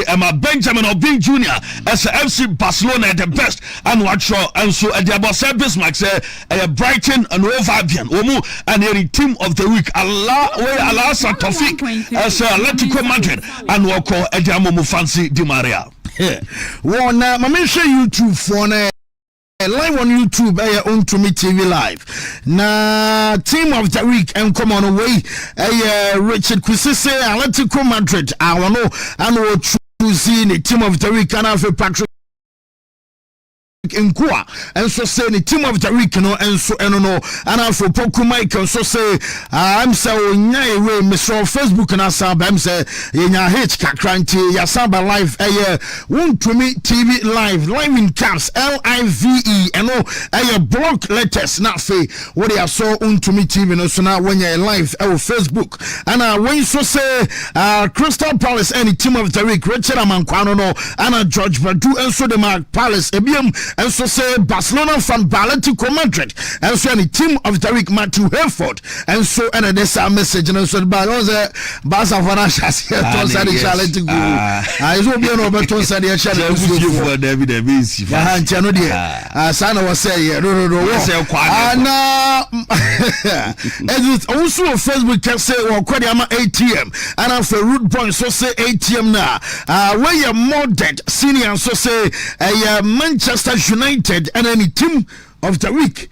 Emma Benjamin Obi Jr. as FC Barcelona the best and watch and so at the Abasa Bismarck say Brighton and Ovabian Omu and the team of the week Allah Tofik as Atletico Madrid and Wako at the Amomu Fancy Di Maria. Well, now, I'm sure YouTube for live on YouTube, Wontumi TV live. Na team of the week and come on away. Richard Kusise, Atletico Madrid. I don't know. I know choosing the team of the week and have Patrick Nkua and so say the team of the week no and so no and for Poku Mike and so say I'm so nyai we Mr. Facebook and I'm say yenya H kakranti ya samba live Wontumi TV live in caps LIVE and no block letters not fe what they saw Wontumi TV no so now when you live Facebook and when so say Crystal Palace and the team of the week Richard Amankwano no and George Badu and so the Mark Palace Eben and so say Barcelona from Atletico Madrid and so the team of the week Matthew Herford and so and there's a message and so the Barca Vanashas here to say the Atletico I will be no better say the Atletico for David Evans Chano dia sana was say no and also on Facebook can say well Kwadiama ATM and for root point so say ATM now where you more dead senior so say Manchester United and any team of the week.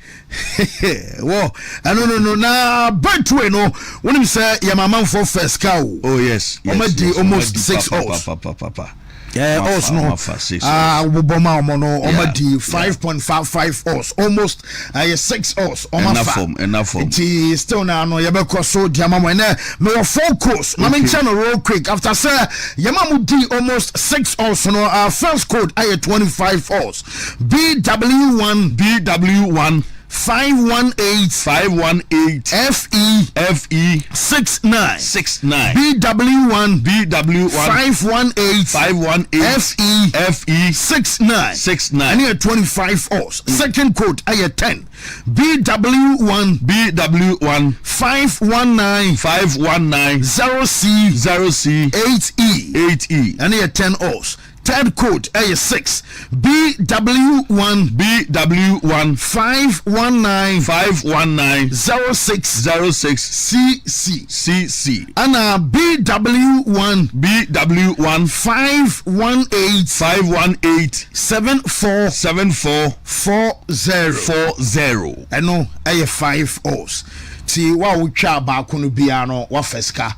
Well, I no na but we no when you say your mama for first cow. Oh yes. Almost 6 hours. Yeah, also no. Obama mono omadi 5.55 hours, almost 6 hours. Enough. It is still now no yabeko so diamamo na me focus. Na me channel real quick after say yamamu di almost 6 hours no first code I 25 hours. BW1 518 FE 69 BW1 518 FE 69 and here 25 hours. Second code I 10 BW1 519 0C 8E and here 10 hours. Third code A6 BW1 519 06 CC and BW1 518 7440 and no A5 O's. See what we try about Kunubiano Wafeska.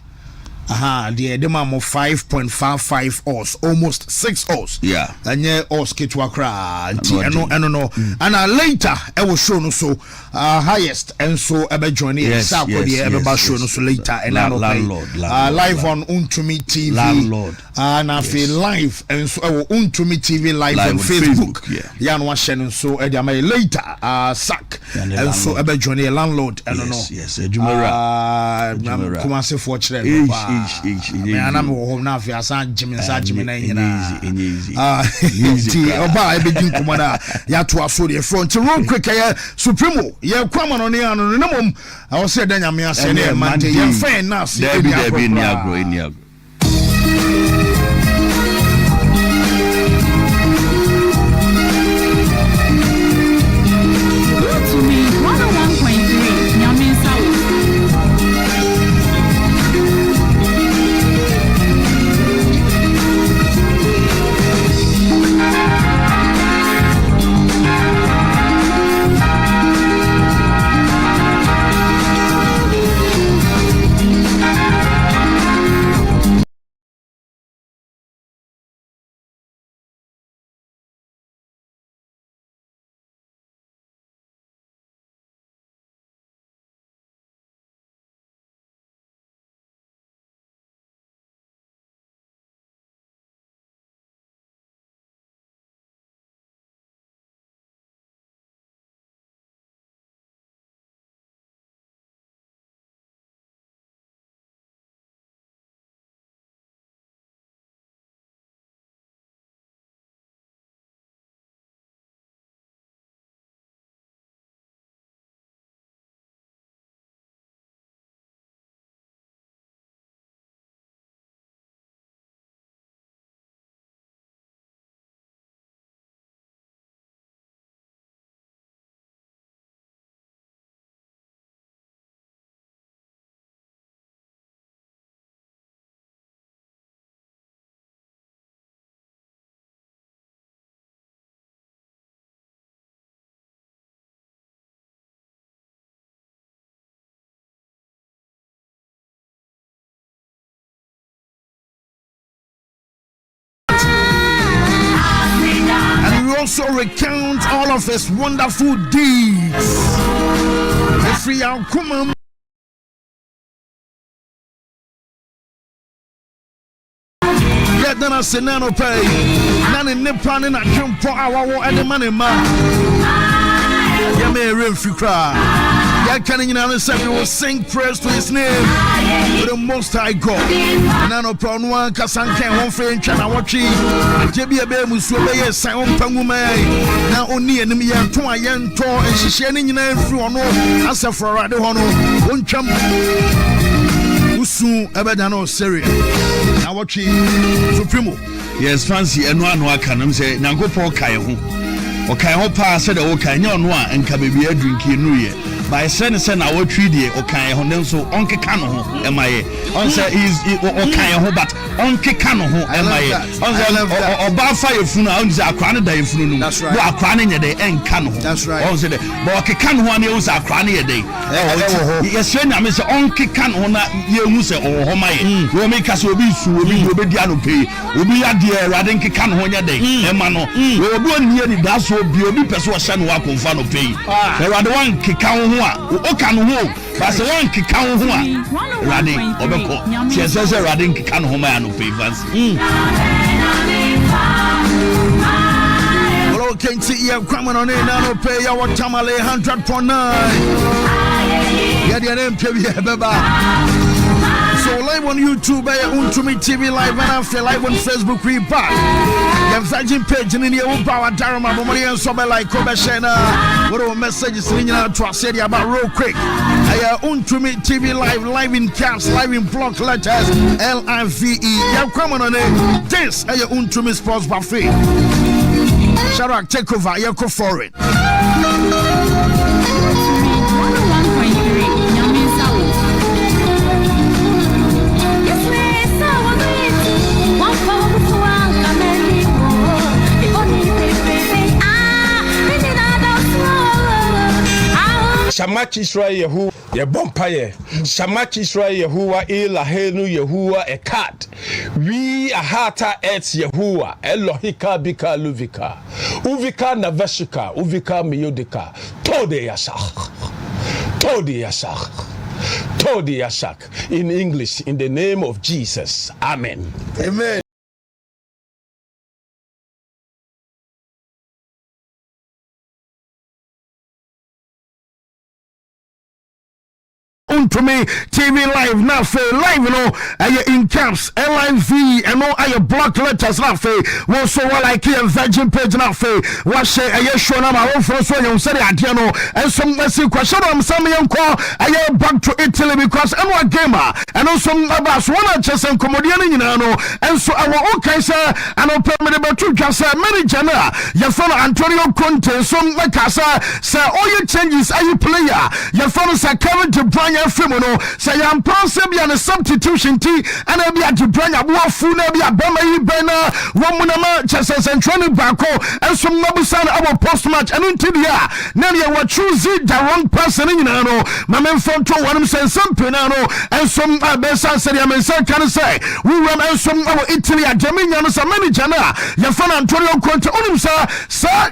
The demand of 5.55 hours, almost 6 hours. Yeah, and yeah, hours get to Accra. And later I will show no so highest and so ever join here. Yes, ever show no so later and landlord live on Wontumi TV. Landlord and I feel live and so Wontumi TV live on Facebook. Yeah, no and so I may later sack and so ever join here landlord and no. Yes, Jumara. Come on, say for children. I'm home now. If you are Jimmy, easy. Oba, I begin to mana. Ya to afford the front. Real quick, Supremo. Ya come on here and no mum. I was saying, I'm here saying, man, you're fine now. There be Niagara. also recount all of his wonderful deeds. Free outcome. Let them say nano pay. None in Nepal and I jump for our and the money man. You may refuse cry. Yeah, can you understand? We will sing praise to his name with the Most High God. Nano Pron one Casanca, one French, and I watch it. JB Musube, Simon Pangumay. Now only enemy and two young tour and she sharing in every one. Answer for Radio Hono. One champ. Usu Ebedano Syria. Now watch it. Supremo. Yes, fancy and one who can say, Nango Paul Kayahu. Okay, I hope I said, okay, no one and can be a drinking New Year. By sending our treaty, okay, so Uncle Cano, am I? Answer is okay, but Uncle Cano, am I? Or Balfire Funa, a crown day funu. That's right. You are crowning a day and Cano. That's right. Also, but Cano one years are crowning a day. Yes, I miss Uncle Cano, you must say, oh, my, will make us will be Diano pay, will be a dear Radinki Cano one day, Emano, will be nearly that's what be persuasion walk on Fano pay. There are the one Kikao. Okan ho base wan keka ho a rade obeko se se rade keka no ho ma no pay fans hello Kenti you come on in now pay your tamale 100.9 yeah the name pay beba. So live on YouTube, Wontumi TV live and after live on Facebook, we back. The Virgin page in the old power Darama, Bomari and Sobe like Kobeshena. What are messages in your to say about real quick? I Wontumi TV live in caps, live in block letters LIVE. Yeah, come on it. This is your Wontumi Sports Buffet. Shout out, take over, you go for it. Shamach Israel Yehu, ye bompaye. Shamach Israel Yehuwa, Elahenu Yehuwa, a cat. We ahata et Yehuwa, Elohika bika luvika. Uvika naveshika, uvika miyodika. Tode yashak. Tode yashak. Tode yashak. In English, in the name of Jesus. Amen. Amen. Wontumi TV live now for live no in camps LIV and no block letters now for we so like here Virgin page now for what say show na my own for so you say ade no and some question am some call back to Italy because and what gamer and also about one just and comedian nyina no and so our own case and permanent to just manager na your follow Antonio Conte so like say all your changes are you player your follow say Kevin De Bruyne Femono say I'm possibly an substitution tea and I be at the brand of Wafuna be a Bama Bena Womanama Chessers and training Bako and some Nabusan our post match and into the air. Now you were choosing the wrong person in Nano, my man from to one say some Pinano and some Bessa said I'm can say we run and some our Italy at Dominion as a manager now. Your fan Antonio Conte on sir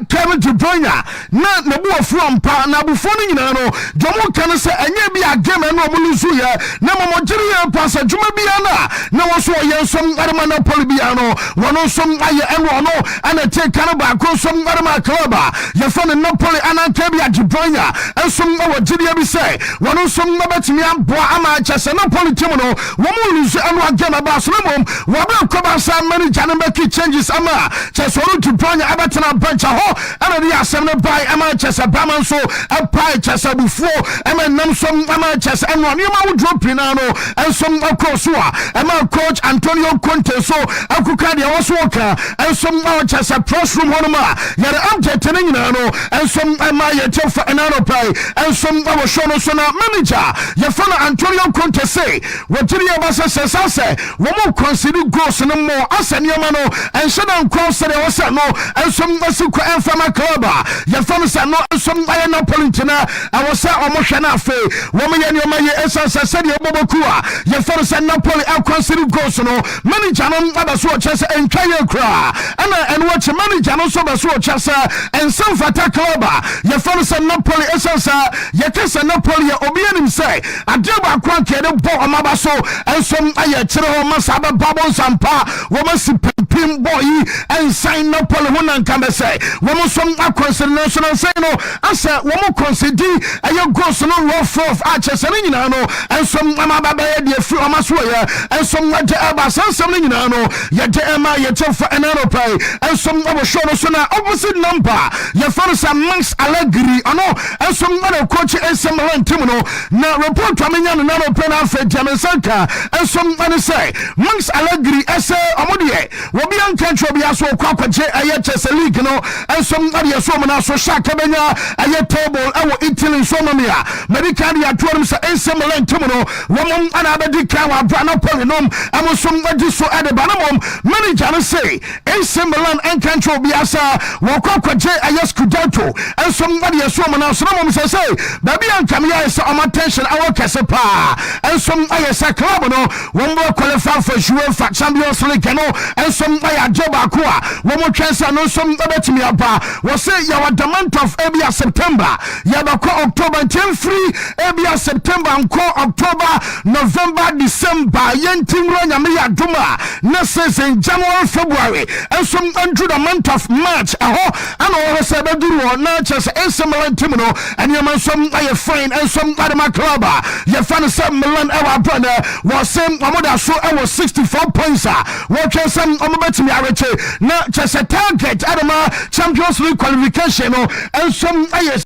Kevin De Bruyne not Nabu from Pa Nabufoning Nano. Domo can say and you be a game and no Muluzuya, no Mojiria Passa Jumabiana, no one saw you some Armana Polibiano, one on some Aya and Rono, and a take Canaba, some Arma Clubba, your fan in Napoli and Antabia Gibrania, and some our Julia say, one on some Nabatimian Boama Chasanapolitano, one Mulus and one Jana Baslamum, one Kobasa manager and make changes Ama, Chasoro to Branya Abatana Banchaho, and the Assembly by Ama Chesabaman so a pie Chesa before, and then some Ama Ches and one you might drop Pinano and some of course and my coach Antonio Conte so Akukadia was walker and some Chess a press room honoma yet I'm getting and some Maya Tefa and Pay and some our Shono Sona manager your fellow Antonio Conte say what did you say say one more consider goes no more as and Yamano and Shadow Cross said was no and some Masuka and Fama Club your fellow said no some Napolitana I was almost an affair woman nneɛma yɛ ɛsan sɛ sɛdeɛ ɔbɔbɔku a yɛfɛ no sɛ Napoli akwansiri goals no manager no aba so ɔkyɛ sɛ ɛntwa yɛ koraa ɛna ɛno akyi manager no nso bɛ so ɔkyɛ sɛ ɛnsɛm fata club a yɛfɛ no sɛ Napoli ɛsan sɛ yɛka sɛ Napoli yɛ obi anim sɛ adeɛ baako ankɛde bɔ ɔmaba so ɛnsom ayɛ kyerɛ hɔ ma saa bɛba bɔ nsampa wɔma si pimpim bɔ yi ɛnsan Napoli ho nanka bɛ sɛ wɔm nsom akwansiri no nso no nsɛn no asɛ wɔm kɔnsidi ɛyɛ goals no rough akyɛ sɛ ne nyinaa no ɛnsom ama babɛyɛ deɛ firi ɔma so yɛ ɛnsom agye ɛba sansɛm no nyinaa no yɛde ɛma yɛkyɛfa ɛnano pɛi ɛnsom ɔbɔhwɛ no so na opposite number yɛfa no sɛ Max Allegri ɔno ɛnsom ɛna coach ɛnsɛm ɛlantim no na report amenya no nano pɛ no afɛ diamensanka ɛnsom ɛne sɛ Max Allegri ɛsɛ ɔmodeɛ wɔbi anka nkyerɛ bia so ɔkɔ akɔgye ɛyɛ Chelsea League no ɛnsom ɛdeɛ so ɔmo no so hyɛ akabɛnya ɛyɛ table ɛwɔ Italy nso ɔmo me a medical de atoɔ no sɛ ɛnsɛm ɛlantim no wɔn ana abɛdi kan wɔ abra Napoli nom ɛmo nso ɛdi so ɛde ba no mom manager no say AC Milan ɛnka nkyerɛ obi asa wɔkɔ akɔgye ɛyɛ Scudetto ɛnso ɛdeɛ so ɔmo no so no mom sɛ sɛ baabi ankam yɛ sɛ ɔmo attention ɛwɔ kɛse paa ɛnso ɛyɛ sɛ club no wɔn bɔ qualify for UEFA Champions League no ɛnso ɛyɛ agye baako a wɔn twɛn sɛ no nso ɛbɛtumi aba wɔsɛ yɛwɔ the month of ebia September yɛbɛkɔ October nkyɛn free ebia September nkɔ October November December yɛntimro nyame yɛ adom a na season January February ɛnso through the month of March ɛhɔ ana wɔhɔ sɛ ɛbɛduru wɔ na kyerɛ sɛ AC Milan team no ɛnneɛma nso ayɛ fine ɛnso adema club a yɛfa no sɛ Milan ɛwɔ abra no wɔsɛ ɔmoda so ɛwɔ 64 points a wɔtwɛn sɛ ɔmobɛtumi arekye na kyerɛ sɛ target adema Champions League qualification no ɛnso ayɛ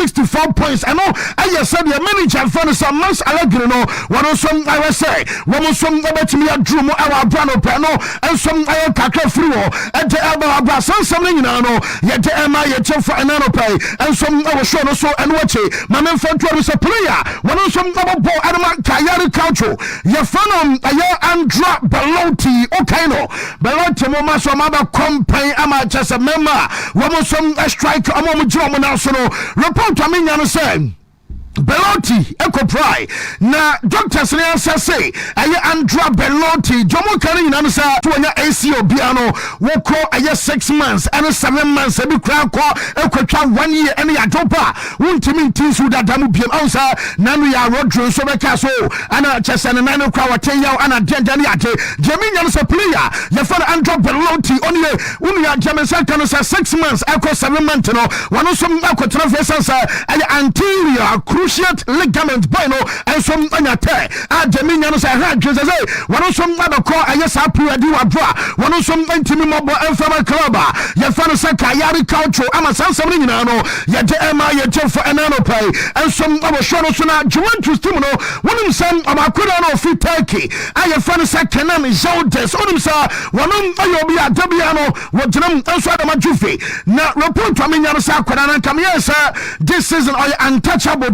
64 points and no I said the manager for some months Allegri no one some I was say one some about me a drum our brano piano and some I kakra free at the elbow something no yet the Emma yet for an pay and some I was shown so and watch it my man for was a player one some double ball Adama Kayari Culture your fan a year and drop Belotti okay no Belotti mama some other company ama just a member one some a strike a moment drum now so report I mean you say Belotti Eco Pry na doctors ne answer say aye Andra Belotti jomo kan nyina no sa to nya ACO biano woko aye 6 months and 7 months e bi kra ko ekotwa 1 year ene ya dopa wontimi ntinsu da damu biem ansa nanu ya rodro so beka so ana chesene nanu kra waten yaw ana denda ne ade jemi nya no sa player ye for Andra Belotti onye unu ya jemensa kan sa 6 months eko 7 months no wano so akotra fesansa aye anterior cruciate ligament bono and some anyate a deminya no say ha dwese say wono some abako ayesa puradi wa bra wono some ntimi mobo enfama club ye fa no say Kayari Culture ama sansam ni nyina no ye de ema ye jefo enano pai and some abo show no so na Juventus team no wonim sam abakoda no fi Turkey aye fa no say Kenan Zoldes wonim sa wonom ayobi adabia no wodinam enso adama jufe na report amenya no say akoda na kam yes this season are untouchable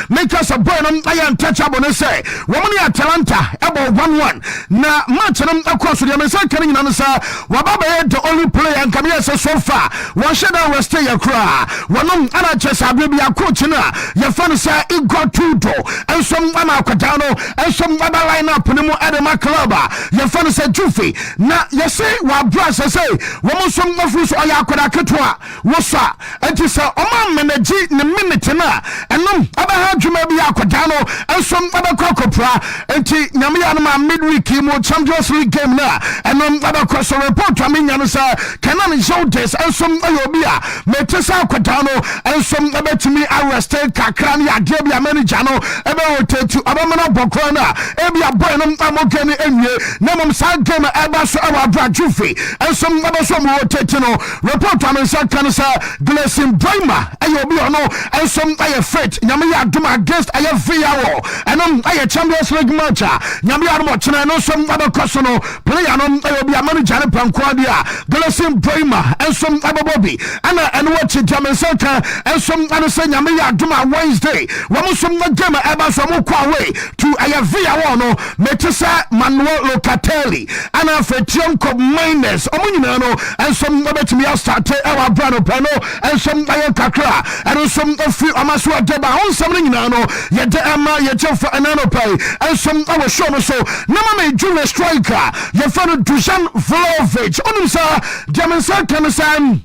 make us a boy I untouchable ne say woman Atalanta about 1-1 na match them across the American coming in sa wababa the only player and come here so far one shut down was stay accra one ana chess abibi coach na your fan say it got two door and some mama Kadano and some other line up no Adama club your fan say Jufi na you say wa brass say woman some of us oya koda ketwa wosa enti say oma manage ne minute na and abaha dwuma bi akodano ensom abakokopra enti nyame ya no ma midweek mo Champions League game na enom abakọ so report amenya no sa Kenan Zoldes ensom ayobi a metesa akodano ensom abetimi arrest kakra ne ade bi manager no ebe rotate abamana bokro na ebi aboy no amogani enwie na mom sa game eba so awa brajufi ensom abaso mo rotate no report amensa kan sa Glazing Brima ayobi ono ensom aye fit tonight nyame ya adom against aye Villa enom aye Champions League match nyame ya adom chena no som abekoso no player no aye bi manager ne panko dia Lawson ensom ababobi ana eno wachi Jamensa ensom ana se nyame ya adom Wednesday wo som na game eba so mo kwa away to aye Villa no metesa Manuel Locatelli ana fetiom ko minus omunyina no ensom abetimi start ewa brano pano ensom aye kakra ensom ofi amaso adeba onsom nyina no yede ama yetefo enano pai ensom awo show no so na ma junior striker ye fano Dusan Vlahovic onumsa Jamensa kanasan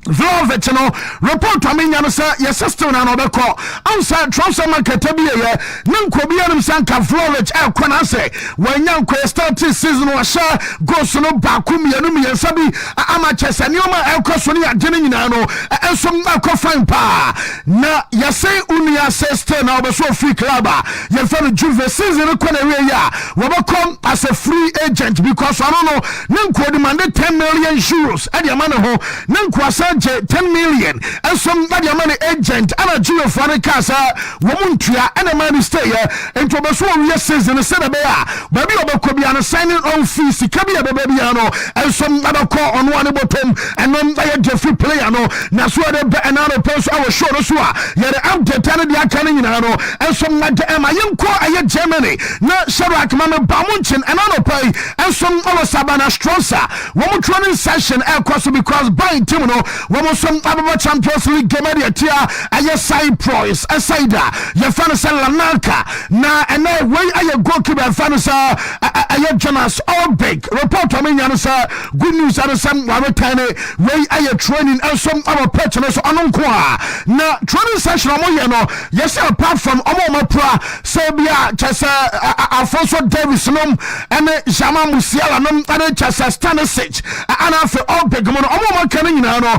Vlahovic no report amenya no say your system na no beko ansa transfer market bi ye nanko bi anum sanka Vlahovic akwana say wanyan ko start season wa sha goals no baako mienu sabi Manchester nioma ekoso ni agene nyina no ensom akofan pa na yase unia sister na obeso free club ye fa no Juve season ko na we ya wo become as a free agent because I don't know nanko demand 10 million euros e de man ho nanko asa 10 million and some body money agent and a Juve for the casa woman tria and a man stay here and to be so yeses in the center bear baby obekobiano signing on fees kabia babyano and some other call on one bottom and then by a Jeffrey player no na so the another post our show so ya the update and the accounting no and some like am ayemko aye Germany na Sharak mama bamunchin and another pay and some our Sabana Strosa woman training session across because buying team no some Ababa Champions League game tia aye Cyprus asida ye fanasa Lanaka na ene way aye goalkeeper fanasa aye Jonas Obek report amenya sa good news are some waretane way aye training and some our partners ononkoa na training session omoye no yes apart from omomapra Serbia chesa Alfonso Davis nom ene Jama Musiala nom ene chesa Stanisic ana for Obek mo omomaka nyina no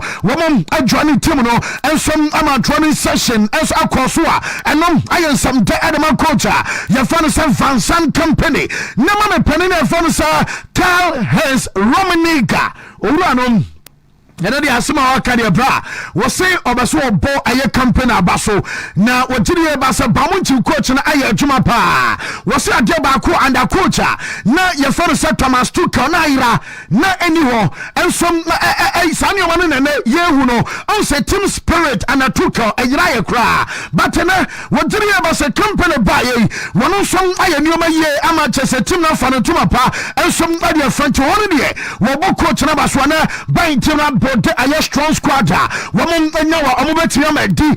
adjoining team no and some training session as akosua and I am some Edema coach your fantasy Vansan company nama me penina fantasy Karl-Heinz Rummenigge uranom ena de asema wakadia bra wo say obaso obo aye campaign abaso na wogire basa bamunchi coach na aye adwuma pa wo say ade ba ko under coach na ye for say Thomas Tuchel na ira na eniho ensom sane o no na yehu no on say team spirit and Tuchel ayira ye kra but na wogire basa campaign ba ye wono som aye nioma ye ama chese team na fa no tuma pa ensom ade French won de wo bo coach na baso na ban team na bode aye strong squad woman nyawa omobetria madi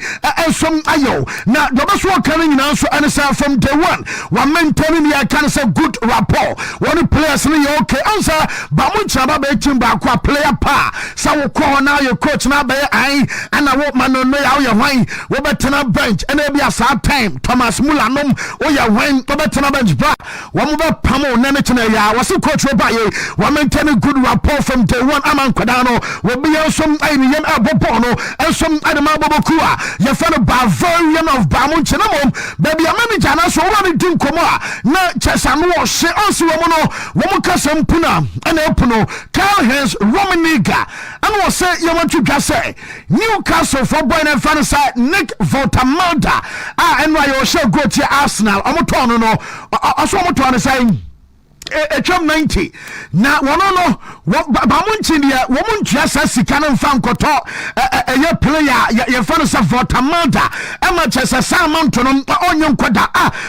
ensom ayo na dobaso kan nyina so ansa from day one one maintaining ya kan say good rapport one players ni okay ansa ba mo nchaba ba etim ba kwa player pa sa wo ko na your coach na ba ai ana wo mano no ya wo hwan wo betena bench and e bia sa time Thomas Muller nom wo ya hwan wo betena bench ba wo mo ba pamo na ne tena ya wo se coach wo ba ye wo maintaining good rapport from day one aman kwada no be some Irian Abopono and some Adamabokua, your fellow Bavarian of Bamunchinamum, baby a manager, and so one in Koma, not Chesamo, she also Womokasam Puna, and Opono, Karl-Heinz Rummenigge, and was say you want to say Newcastle for Buena Fantasy, Nick Votamalda, and why you shall go to Arsenal, Omotono, I saw what saying. 90 na wono no bamunchi dia womuntua sika no mfa nkoto eye player ye fa no se Votamada e ma chese Salmon to no onye nkoda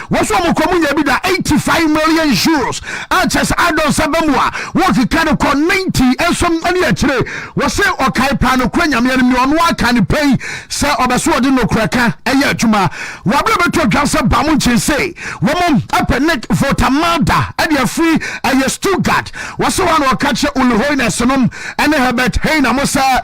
woso mokomunya bi da 85 million euros chese adon sabamwa wo kika no ko 90 ensom ani akire wo se okai pa no kwanya me ni ono aka ni pay se obeso odi no kraka eye adwuma wo abebeto dwanse bamunchi se wo mom Nick Votamada e dia free aye Stuttgart waso wan wo catch Ulhoines nom ene Herbert Heiner mo sa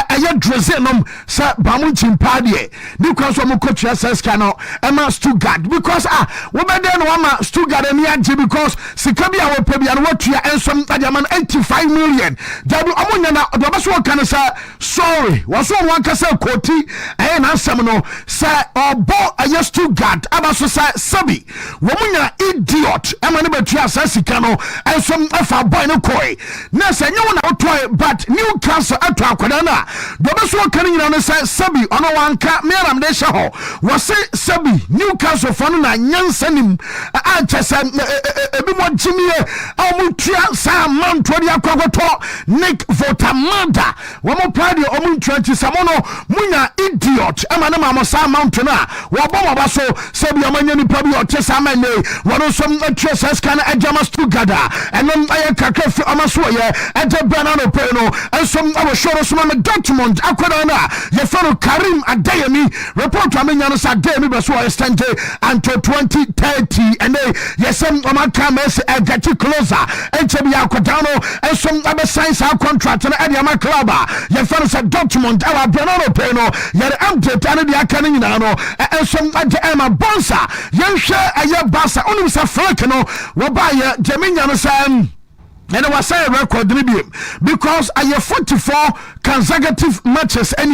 aye Drezenum sa bamunchi mpade because wo coach SSK no ema Stuttgart because wo be den wo ma Stuttgart eni age because sika bia wo pa bia no watua ensom adiaman 85 million dabu amunya na dobaso kan sa sorry waso wan kasa koti aye na asem no sa obo aye Stuttgart abaso sa sabi wo munya idiot ema ne betua Sikano and some afa boy no koi na se nyu na otoy but Newcastle ato akwada na dobe so kan nyina no say sabi ono wanka me aram de hye ho wo se sabi Newcastle fano na nyansanim a chese ebi mo jimie a mo tua sa manto dia kwagoto Nick Votamada wo mo pride o mo ntwanti samono munya idiot ama na ma sa manto na wo bo ba so sabi amanya ni pabi o chese amane wono som atwa scan adjama together enom aye kakra fi amaso ye ade banana pe no ensom awo shoro so me Dortmund akoda na ye fero Karim Adeyemi report amenya no sa Adeyemi be so extend until 2030 and yesem omaka mes get closer enche bi akoda no ensom abe sign sa contract na ade ama club ye fero sa Dortmund awa banana pe no ye update ane dia kan nyina no ensom ade ema bonsa yenhwe aye basa onim sa flake no wo ba ye jeminya no sa and I was saying record because I have 44 consecutive matches and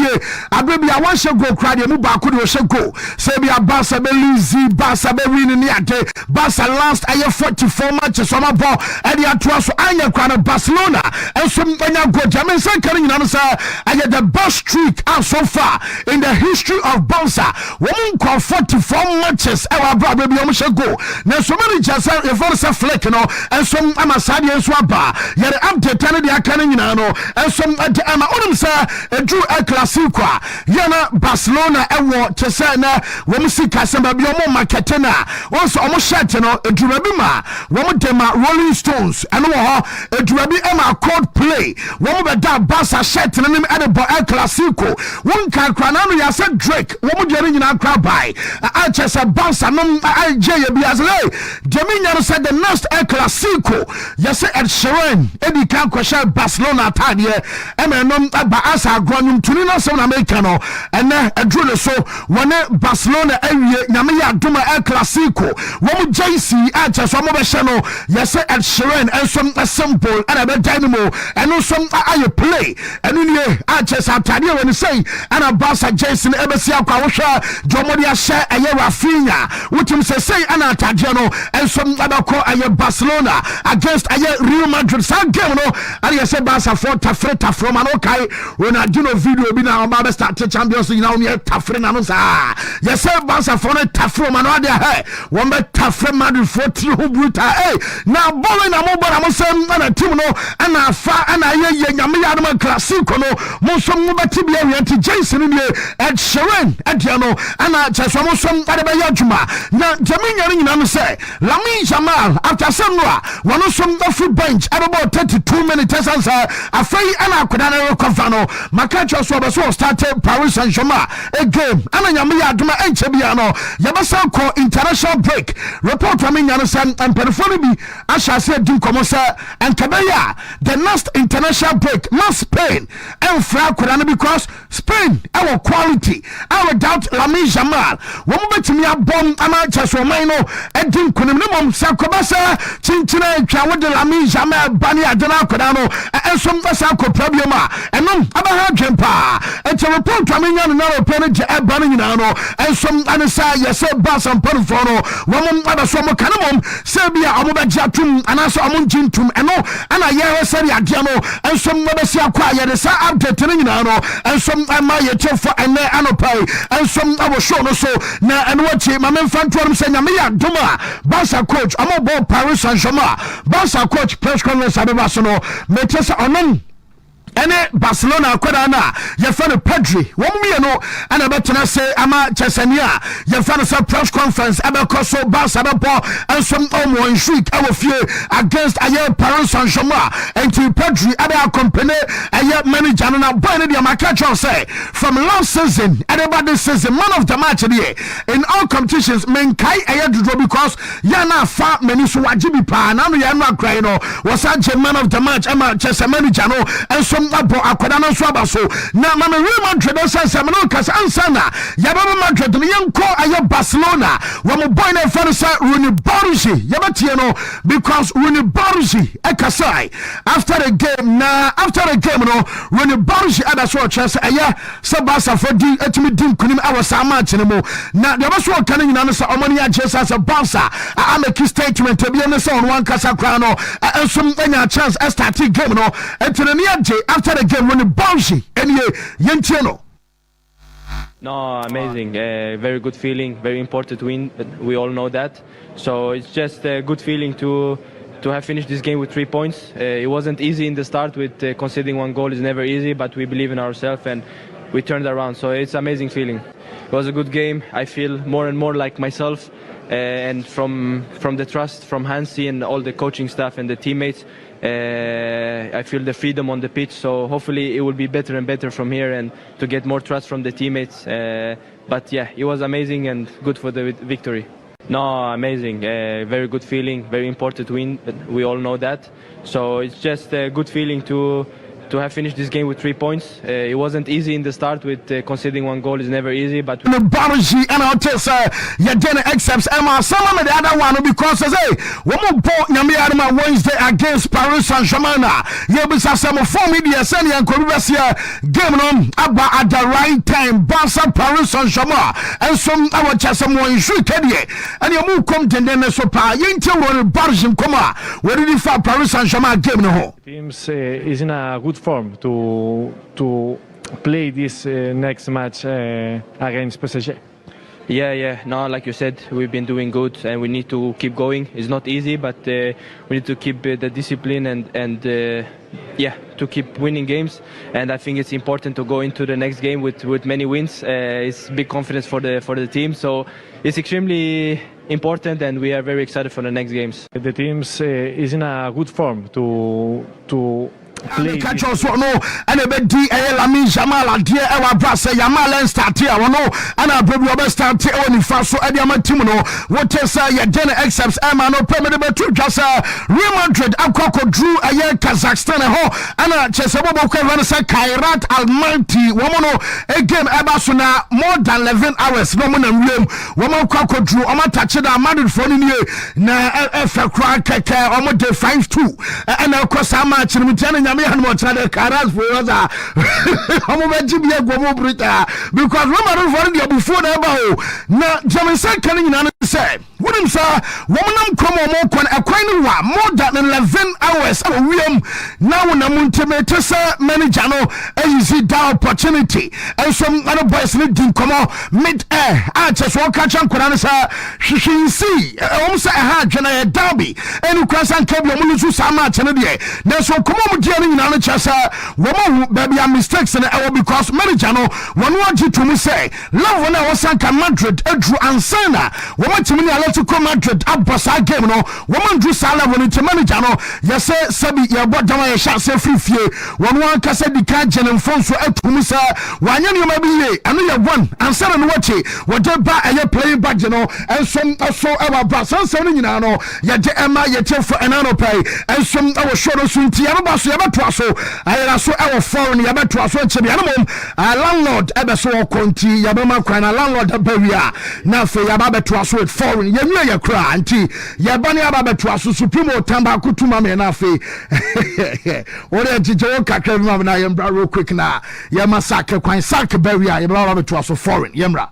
I baby I want to go cry the move back to go say be a Barca be lose Barca be win in the Barca last I have 44 matches on my ball and the trust I am crown Barcelona and some when I go German second you answer I had the best streak out so far in the history of Barca one call 44 matches I will baby I must go now so many just if I say flick you know and some I'm a side yere update ane dia kan nyina no ensom ade ama onum sa edu El Clasico yana Barcelona ewo tese na wo musika samba bi omo marketena wonso omo shirt no edura bi ma wo dema Rolling Stones ane wo ho edura bi ema Coldplay wo be da Barca shirt ne nim ade bo El Clasico won kan kra na no ya se Drake wo de nyina kra bai a chese Barca no je ye bi azle Jeminya no said the next El Clasico yes Sharon Eddie can question Barcelona tadie emenom aba asa agronum tuni no so na America no ene adru so wone Barcelona awie nyame ya doma El Clasico wo mu JC a che so mo be hye no yes Ed Sharon ensom a simple and a dynamo eno som aye play eno nie a che sa tadie woni say ana Barca JC na ebesi akwa wo hwa jomodi a hye aye Rafinha wutim say ana tadie no ensom abako aye Barcelona against aye Real Madrid san game no and you say Barca for tafreta from an okay Ronaldinho video bi na o start Champions League na o me tafre na no sa you say Barca for tafre man o dey hey won be tafre Madrid for three brutal hey na ball na mo ball am say na team no ana fa ana ye nyame ya no Clasico no mo so mo beti bia wi anti Jason ni Ed Sheeran adia no ana cheso mo so ade be yadwuma na Jaminya nyina no say Lamine Yamal after some no one so the bench about 32 minutes afei ana akoda na recover no makacho so be so start Paris Saint-Germain a game ana nyame ya adoma enche bia no yebesa ko international break report am nyane san amperfo bi asha se din komo sa ankabeya the next international break not Spain and fra akoda no because Spain our quality our doubt Lamine Yamal wo mo betimi abom ama cheso man no edin kunim ne mom sakobasa chinchina twa wo de Lamine Yamal bani adana akoda no ensom fasa ko problem a enom abaha dwempa enti report amenya no na open je eba no nyina no ensom anisa yese Barca mparfo no wo mom abaso mo kanamom se bia omobegia tum anaso omonjintum eno ana ye seri ade no ensom mobesi akwa ye de sa update no nyina no ensom ama ye chefo ene anopai ensom abo show no so na eno wachi mamemfa ntorum se nyame ya doma Barca coach amobo Paris Saint-Germain Barca coach press conference abeba so no metesa onon ene Barcelona akoda na ye fa no Pedri wo mu no ana betena se ama Chesania ye fa no se press conference abekoso Barca bebo ensom omo nshik awofie against aye Paris Saint-Germain enti Pedri abe accompany aye manager na boy ne dia makacho say from last season everybody says the man of the match here in all competitions menkai aye dodo because ya na fa mani so wajibi pa na no ya no akrai no was a man of the match ama Chelsea manager no ensom abo akoda no so abaso na mama Real Madrid say no kas ansana yaba Madrid no yenko aye Barcelona wo mo boy na fa say Rooney Borussia yabatie no because Rooney Borussia ekasai after the game no Rooney Borussia abaso Chelsea aye se Barca for di etimi dim kunim awasa match no mo na yabaso kan nyina no say omani agye say Barca ameki statement bi no say on one kasa kra no ensom enya chance start game no etene ni agye after the game when the bouncy and Yentiano. No, amazing. Very good feeling. Very important win. We all know that. So it's just a good feeling to have finished this game with 3 points. It wasn't easy in the start with conceding 1 goal. It's never easy, but we believe in ourselves and we turned around. So it's an amazing feeling. It was a good game. I feel more and more like myself. And from the trust from Hansi and all the coaching staff and the teammates, I feel the freedom on the pitch. So hopefully it will be better and better from here and to get more trust from the teammates. But yeah, it was amazing and good for the victory. No, amazing. Very good feeling. Very important win. We all know that. So it's just a good feeling to have finished this game with 3 points. It wasn't easy in the start with conceding 1 goal. It's never easy, but the Baruji and I'll tell you didn't accept Emma. Some of the other one because hey, one more ball Yamiadama Wednesday against Paris Saint-Germain. Yebisa some for media sending and Korubasia game on Abba at the right time. Barca Paris Saint-Germain and some our Chasamoy shoot and you move come to the so pa Yintil on Baruji Koma. Where did you find Paris Saint-Germain game no? Teams is in a good form to play this next match against PSG. Yeah. No, like you said, we've been doing good and we need to keep going. It's not easy, but we need to keep the discipline and to keep winning games. And I think it's important to go into the next game with many wins. It's big confidence for the team. So it's extremely important and we are very excited for the next games. The teams is in a good form to catch us no and a bit Lamin Jamal and dear our brother Yamal and start here no and our baby start here on the first so Ediama Timono what is your dinner accepts Emma no permanent to just Real Madrid Akoko drew a year Kazakhstan and a Chesabo Kairanasa Kairat Almighty woman a game Abasuna more than 11 hours no man and room woman Koko drew on my touch it Madrid for you na FA Keke on the 5-2 and of course I'm matching with me and what other caras for us because remember for the before the now Jamaica can say wouldn't say woman come on more than 11 hours now when I'm manager no easy that opportunity and some other boys need to come on mid air I just walk catch and she see almost a hard derby and you cross and cable munusu sama channel there so come on in an chasa woman baby mistakes in our because manager no one want you to me say love when I was Sanka Madrid Edru Ansana woman to me Atletico Madrid abasa game no woman drew sala when it manager no yes sabi ya bodama ya sha say free one want kasa di ka jenem phone so etum sa wanya no ma bi anu ya one ansana no wachi wode ba aye play badge no and some also our brass so no nyina no ya je ema ya tefo enano pay and some our show no sunti ya ba so ya beto so ayera so our foreign ya beto so che bia no mom landlord ebe so konti ya be makwan landlord abawia na fe ya ba beto so with foreign ya nwa ya kra anti ya ba ne aba beto so supreme tamba kutuma me na fe ore jijo kakra ma na yembra real quick na ya masaka kwan sak bawia ya ba beto so foreign yemra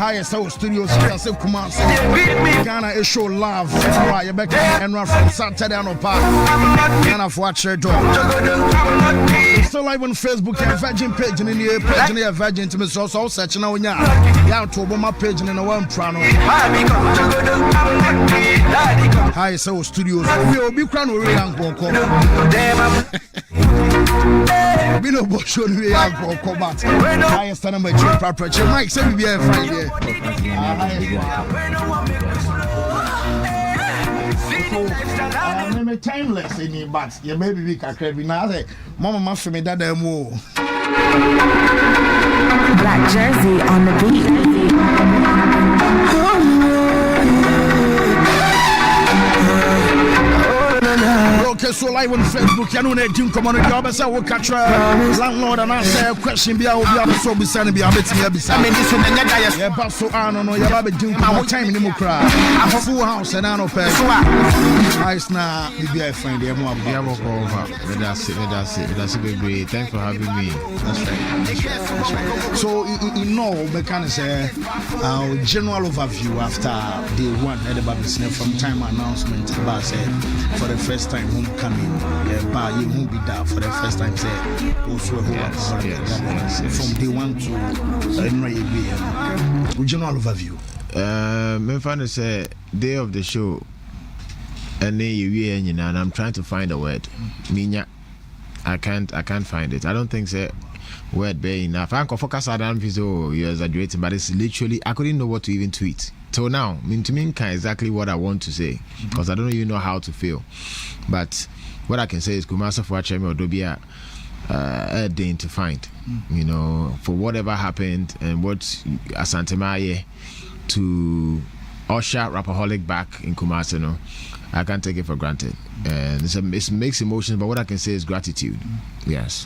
highest studios here say Kumasi Ghana is show love right you back and run from Saturday on park Ghana for watch your door still live on Facebook and Virgin page and in the page and the Virgin to me so search now yeah to my page and in the one prano highest studios we will be crowned with Uncle we no bo show we Uncle combat highest number proper Mike say we be a Friday I'm timeless in it, but you maybe we can crave now. Mama, my family that mo. Black Jersey on the beat. Okay, so live on Facebook, you know that Jim come on the job as I will catch landlord and answer a question. Be able to so be sending me a bit. I mean, this one, yeah, but so I don't know. You have a Jim come time in the Mukra. I'm a full house and I don't pay. Ice now, maybe I find them more. We have over. That's it. Great. Thanks for having me. That's right. So, you know, we can say our general overview after day one, head about business from time announcement about for the first time homecoming, you won't be there for the first time. Say, also from day one to regional overview. My father say day of the show, and I'm trying to find a word. Minya, I can't find it. I don't think say word be enough. I can focus on visual. You're exaggerating, but it's literally I couldn't know what to even tweet. So now, to me, exactly what I want to say because I don't even know how to feel. But what I can say is, Kumasa for Chemi or Dobia, a day to find, you know, for whatever happened and what Asante Maye to usher Rapaholic back in Kumasi, no, I can't take it for granted. And it's mixed emotions, but what I can say is gratitude. Yes.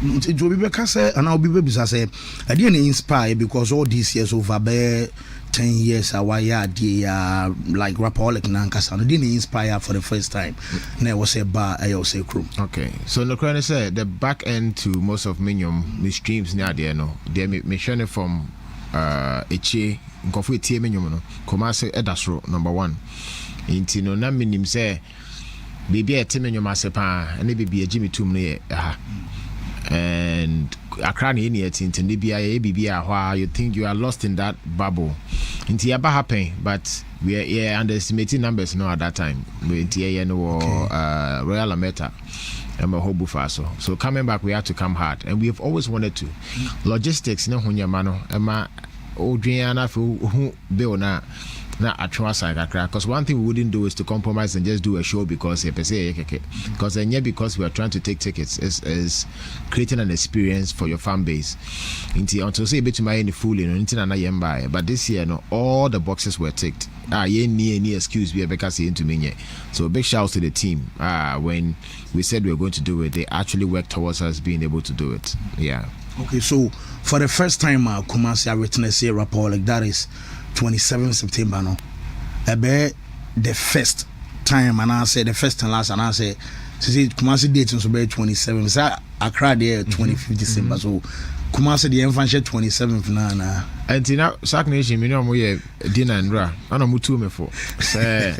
It will be because and I'll be babies. I say I didn't inspire because all these years over there 10 years away like Rapaholic Nankasa didn't inspire for the first time. And I was a bar I was a crew. Okay. So no crane say the back end to most of Minium the streams near there no. They me shone from Eche Nkofu Tie Minium no. Komase Edasro number 1. Inti no na minim say baby a Tie Minium asepa and baby a Jimmy Tum ne and Accra ni into Libya you think you are lost in that bubble. Into Yaba happen, but we are underestimating numbers now at that time. We Royal Ameta and Mahobu Faso. So coming back, we had to come hard, and we have always wanted to. Logistics, no hunyamano, Emma Odriana who bill na because one thing we wouldn't do is to compromise and just do a show because because we are trying to take tickets is creating an experience for your fan base until say bit to my any full but this year no all the boxes were ticked any excuse we because into me so big shout to the team when we said we were going to do it they actually worked towards us being able to do it. Okay, so for the first time Kumasi witnessed a rapport like that is 27 September no ebe the first time and I say the first and last and I say Kumasi date so be 27 say Accra there 25th December so Kumasi the infantry 27th na and now sack nation me no mo ye dinner and ra ana mo tu me for say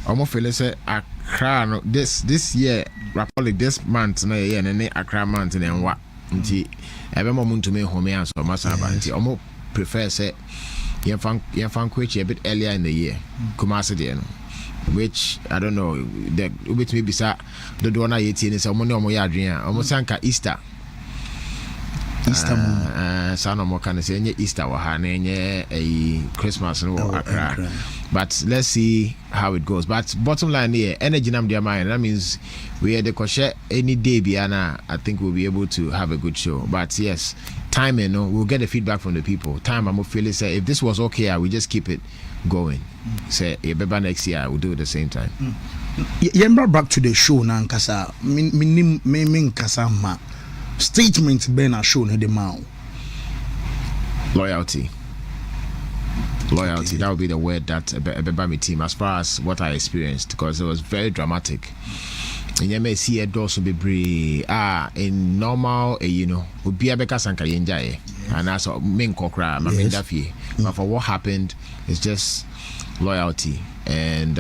omo feel say Accra no this year Republic this month na ye ne Accra month na enwa nti ebe mo muntu me home anso masaba nti omo prefer say Yefan Kwich a bit earlier in the year, Kumasi no, which I don't know, the bit maybe sa the donor 18 is a money or more dream, almost sanka Easter. Son of more can say Easter or a Christmas no Accra. But let's see how it goes. But bottom line here, energy nam their mind. That means we had the crochet any day Biana. I think we'll be able to have a good show. But yes, time we'll get the feedback from the people. Time I'm feeling say if this was okay, I will just keep it going. Say maybe next year I will do it at the same time. Back to the show now, Nkasa. Me Nkasa ma. Statement Ben are shown in the mouth. Loyalty, that would be the word that about my team as far as what I experienced because it was very dramatic nyama see a door so bebre in normal obi abeka sanka yenjaye and as men kokra ma men dafie but for what happened it's just loyalty and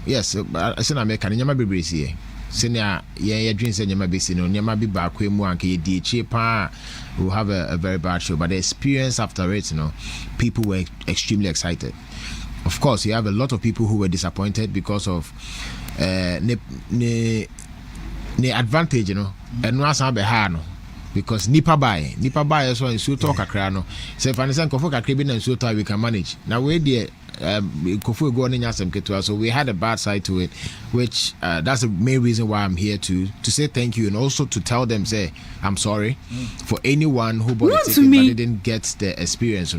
yes I say na make nyama bebre see senior yeah dream say nyama be see no nyama be back mu anka ye di chepa we have a very bad show but the experience after it people were extremely excited. Of course you have a lot of people who were disappointed because of the advantage and no asan be ha no because nipa buy so in so talk akra no say fanisen kofo kakra bi na so talk we can manage now we there kofo go on nyasem ketua so we had a bad side to it which that's the main reason why I'm here to say thank you and also to tell them say I'm sorry for anyone who bought it but didn't get the experience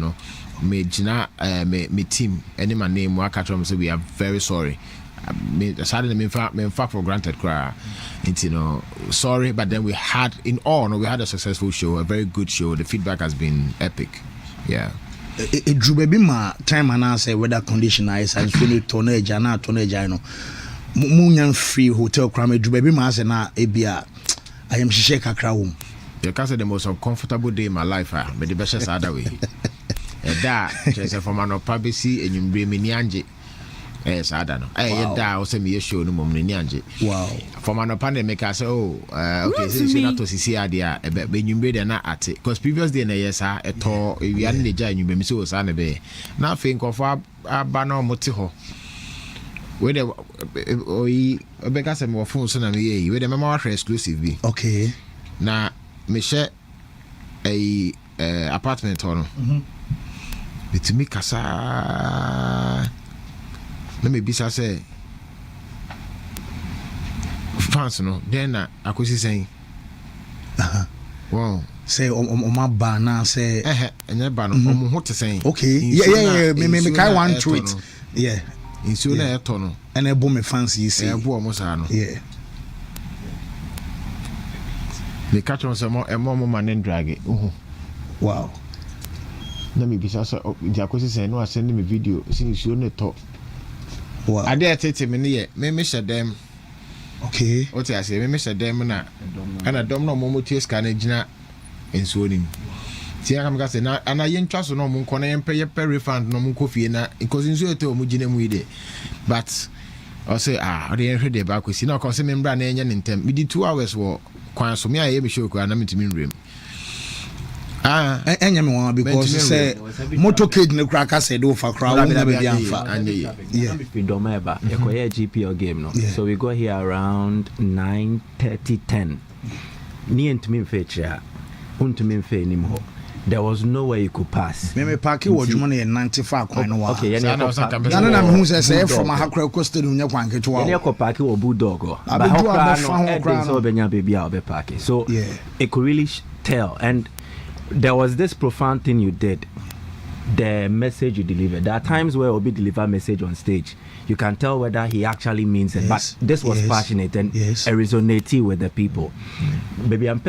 me jina me team any my name wa catch say we are very sorry. Me fact for granted cry. Sorry, but then we had a successful show, a very good show. The feedback has been epic. Yeah. It drew baby ma time and I say weather condition is and so tonnage no munyan free hotel crime drew baby ma say na ebia I am shishe kakra home. You can say the most uncomfortable day in my life but the best other way. That just from an opabisi and you bring me nyanje. Yes, I don't know. I da also me show no mom ni anje. Wow. For man pandemic I say okay since you not to see idea be nyumbe na ate because previous day na yes eto we an leja nyumbe mi so sa na be. Na think of aba na omote ho. We dey obeka say me phone so na me we dey mama exclusive bi. Okay. Na me share a apartment ho no. Bitimi kasa let me be say fans then I could saying wow say my banner say and that banner what to say okay yeah me kai one tweet yeah in so na eto and e bo me fans you say e bo mo sa no yeah me catch on some more man drag wow let me be say Jacosi say no send me video see so na to wow. I dare tete me ne me share them. Okay. What I say me share them na. And I don't know mo ties kan gina enso nim. Ti aka me ka say na ana ye ntwa so no mo nko na ye pay refund no mo kofie na because enso ete o mo gina mu ide. But I say o dey hwede ba kwesi na ko say me mbra na enye ne ntem. Me di 2 hours wo kwan so me aye me show ko na me timi nrem. Enya me one because say motorcade ne kraka say do for crowd na be anfa yeah we do meba e GPL game no so we go here around 9:30 10 ni entumi mfecha untumi mfe nim ho there was no way you could pass me park wo dwuma na 95 kwan no wa okay ya na me hu say from Accra coast no nya kwan keto wa ya ko park wo bulldog ba ho kra no so benya baby a be park so it could really tell and there was this profound thing you did, the message you delivered. There are times where Obi deliver message on stage. You can tell whether he actually means it, but this was passionate and resonating with the people. Baby, I'm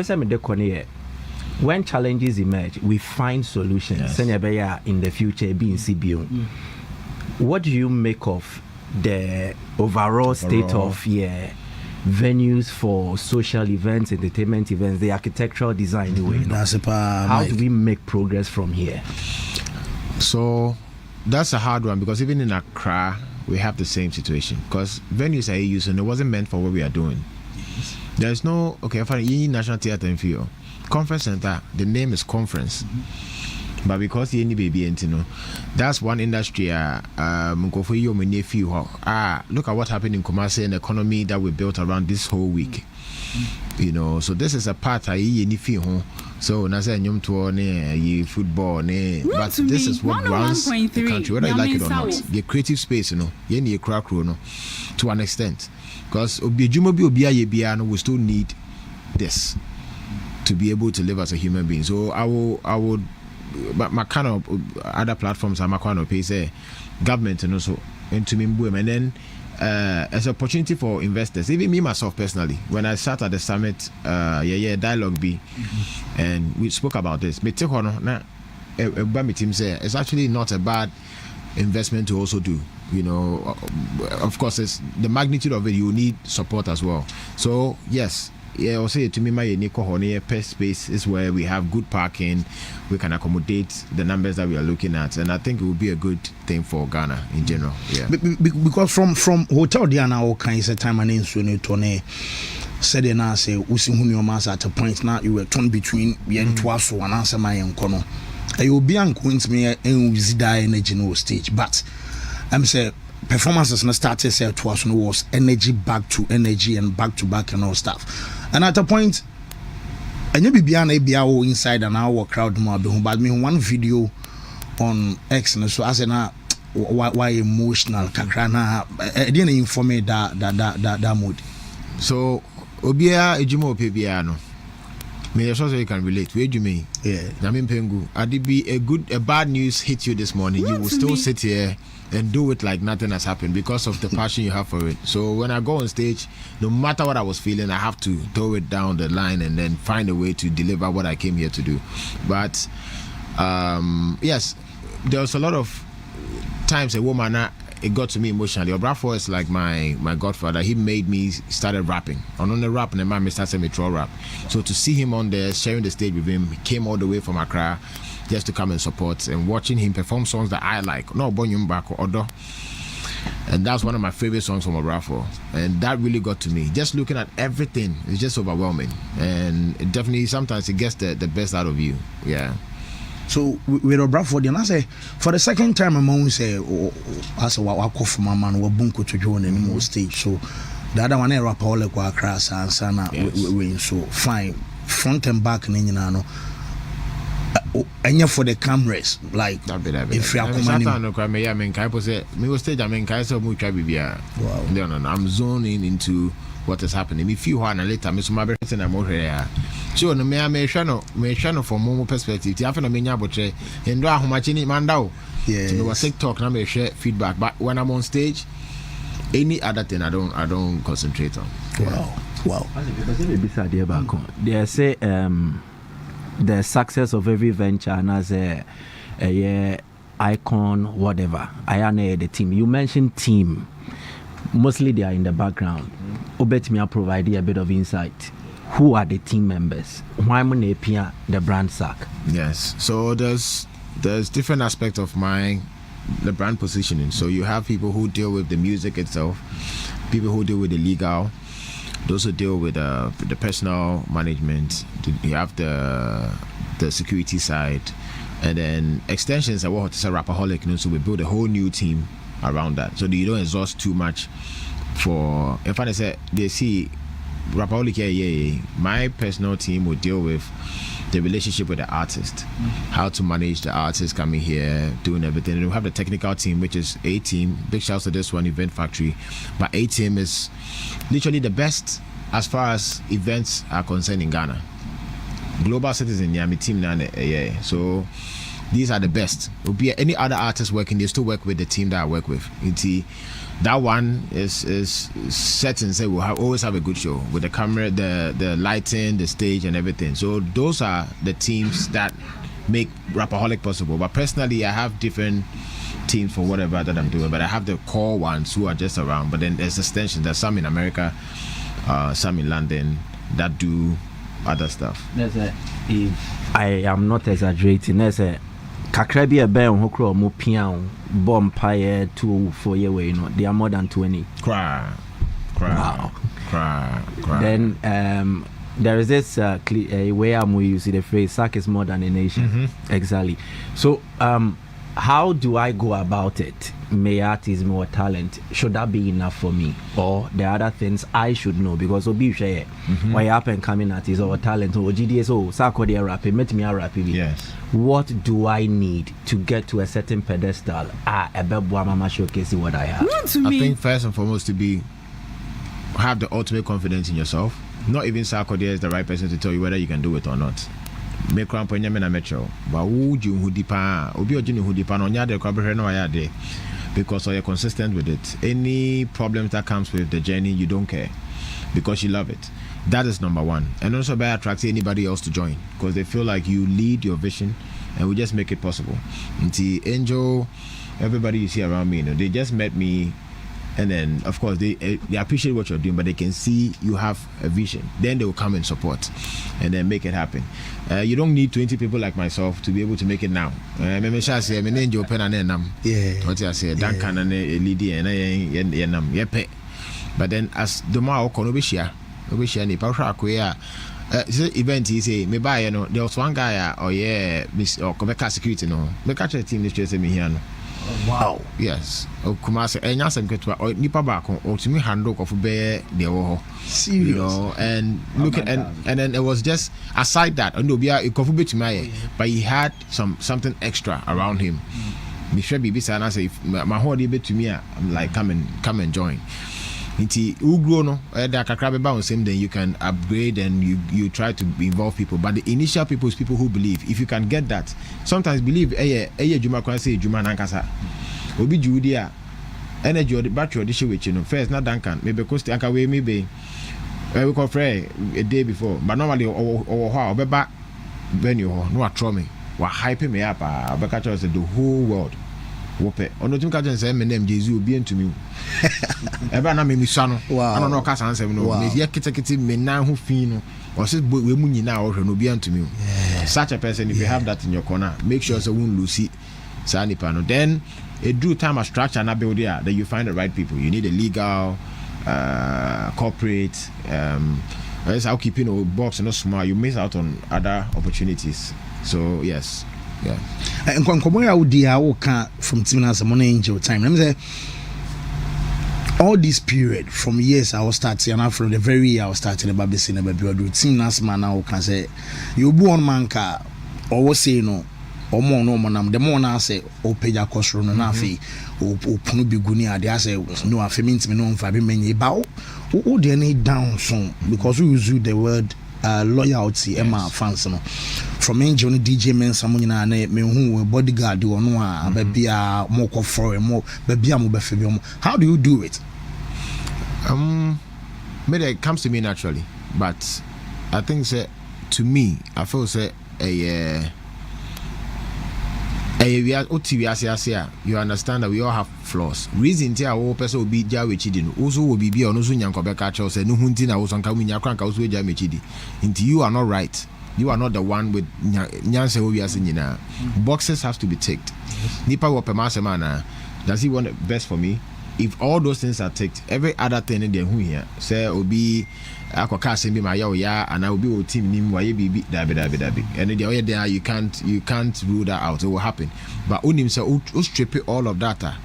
when challenges emerge, we find solutions. In the future, being CBO. What do you make of the overall state of venues for social events, entertainment events, the architectural design how do we make progress from here? So that's a hard one because even in Accra we have the same situation because venues are used and it wasn't meant for what we are doing. There's no National Theatre in Fio Conference Center, the name is Conference. But because you need baby that's one industry look at what happened in Kumasi and the economy that we built around this whole week. So this is a part I so na say nyom to ne football ne but this is what runs the country whether you like it or not. The creative space ye ne crack no to an extent because obiejuma bi obi aye bia no we still need this to be able to live as a human being. So I would but my kind of other platforms are my kind of pay say government and also into me and then as an opportunity for investors, even me myself personally, when I sat at the summit dialogue B and we spoke about this. Me take on na team say it's actually not a bad investment to also do. Of course, it's the magnitude of it. You need support as well. So yes, I'll say to me, my pest space is where we have good parking. We can accommodate the numbers that we are looking at, and I think it will be a good thing for Ghana in general. Yeah, because from hotel Diana, all kinds of time and in Tone. Said and I say, Usimuniomas at a point now you were torn between Yen Twaso and answer my encono. I will be unquint me and Zida energy no stage, but I'm say performances na started say Twaso was energy back to energy and back to back and all stuff. And at a point, and you be biao inside an hour crowd more, but me one video on X and so as an why emotional kakrana I didn't inform me that mood. So Obia Ejimo Pebiano. May I so you can relate. Where do you mean? Yeah. Namin Pengu. A bad news hit you this morning. You will still sit here and do it like nothing has happened because of the passion you have for it. So when I go on stage, no matter what I was feeling, I have to throw it down the line and then find a way to deliver what I came here to do. But yes, there was a lot of times a woman it got to me emotionally. Obrafo is like my godfather. He made me started rapping. On the rap, and then my started me throw rap. So to see him on there, sharing the stage with him, he came all the way from Accra just to come and support, and watching him perform songs that I like. No, Bonyum Bako Odo. And that's one of my favorite songs from Obrafo. And that really got to me. Just looking at everything is just overwhelming. And it definitely, sometimes it gets the best out of you. Yeah. So with Bradford, and I say for the second time, I'm going to say, as a walk off my man, we're bunko to join any more stage. So the other one, I rap all like Accra and Sana, so fine, front and back, and and for the cameras, like if you are coming, I'm zoning into what is happening. If you want later, Miss Mabert and I'm over here. So no me shano from Momo perspective. You have to menya botre and do how much in it mandao. Yeah. So was TikTok now me share feedback. But when I'm on stage, any other thing I don't concentrate on. Wow. They say the success of every venture and as a icon, whatever. I am the team. You mentioned team. Mostly they are in the background. Obet me provide a bit of insight. Who are the team members? Why money the brand sack? Yes. So there's different aspects of the brand positioning. So you have people who deal with the music itself, people who deal with the legal, those who deal with the personal management. You have the security side, and then extensions are what is a rapaholic. So we build a whole new team around that, so that you don't exhaust too much. For in fact, I said they see rapaholic. Yeah. My personal team will deal with the relationship with the artist, how to manage the artist coming here, doing everything. And we have the technical team, which is A team. Big shouts to this one, Event Factory. But A team is literally the best as far as events are concerned in Ghana. Global citizen, my team now. Yeah. So these are the best. Will be any other artist working, they still work with the team that I work with. That one is set and say we'll always have a good show with the camera, the lighting, the stage, and everything. So those are the teams that make Rapaholic possible. But personally, I have different teams for whatever that I'm doing. But I have the core ones who are just around. But then there's extensions. There's some in America, some in London that do other stuff. If I am not exaggerating, there's a Kakrabi a bear who crow more piano, bomb pie 2-4 year way, they are more than 20. Cry. Then there is this way we use the phrase "sack is more than a nation." Mm-hmm. Exactly. So how do I go about it? May artists more talent, should that be enough for me, or the other things I should know? Because obi share why up and coming artists or talent or GDS sako they rapping, met me a rapping. Yes. What do I need to get to a certain pedestal? Mama showcasing what I have. I think first and foremost to have the ultimate confidence in yourself. Not even Sako there is the right person to tell you whether you can do it or not. Make cramp on your metro, but would you who depa obi ojini who depa on your de no ayade, because you're consistent with it. Any problems that comes with the journey, you don't care because you love it. That is number one. And also by attracting anybody else to join, because they feel like you lead your vision and we just make it possible. Until Angel everybody you see around me, they just met me. And then, of course, they appreciate what you're doing, but they can see you have a vision. Then they will come and support and then make it happen. You don't need 20 people like myself to be able to make it now. What I say, Duncan and Lydia and but then, as the more Konobishia, event he say, me buy, there was one guy, Miss or Quebec security, me catch a team this year, me here. Wow. Yes. Kumase enya sem ketwa nipa ba ko otumi handle ko be de wo ho. Serious. And look at and then it was just aside that and obi a kofu betumi but he had something extra around him. Me sure bibi sana say my hodi betumi I'm like come and join. Nti ugro no da kakra be ba on same, then you can upgrade and you try to involve people, but the initial people is people who believe. If you can get that, sometimes believe juma kwan say juma nankasa obi judi a energy or the battery or the show which first not Duncan maybe cost anka we maybe we call Frey a day before, but normally or how be back venue no atro me wa hype me up be catch us the whole world wope ono tim ka jen say me name Jesus obi antumi eba na me misa no ano no ka san sem no me ye kitekiti me nan ho fi no o se we mu nyina o hwe no obi antumi. Such a person, if you have that in your corner, make sure so won't lose it. Then a due time a structure and a build there, then you find the right people. You need a legal, corporate, else I'll keep a box and not small. You miss out on other opportunities. So yes. Yeah. And Konkomoya would dear from Timina Samon Angel time. Let me say all this period from years I was starting and from the very year I was starting about this in a baby routine as man now can say you born manka or was say no or more no man the more now say o pay your cost run na fi o punu bi guni ade say no afemint me no fa be many about o dey need down so because we use the word loyalty Emma fans no from Angel DJ men someone na me hu bodyguard or no baby a more for more baby am be fe bi. How do you do it? Maybe it comes to me naturally, but I think say to me I feel say you understand that we all have flaws. Reason tia wo person will be ja we chidi no also will be on also nyanko be catch us no hunti na wo sonka winya kranka also ja me chidi until you are not right. You are not the one with nyanse wo wiase nyina. Boxes have to be ticked. Nipa wo pema sema na does he want the best for me? If all those things are ticked, every other thing in the who here say obi akoka send me my ya and I will be o team nim wa ye bibi dabi and the there you can't rule that out. It will happen, but onim say o strip all of data.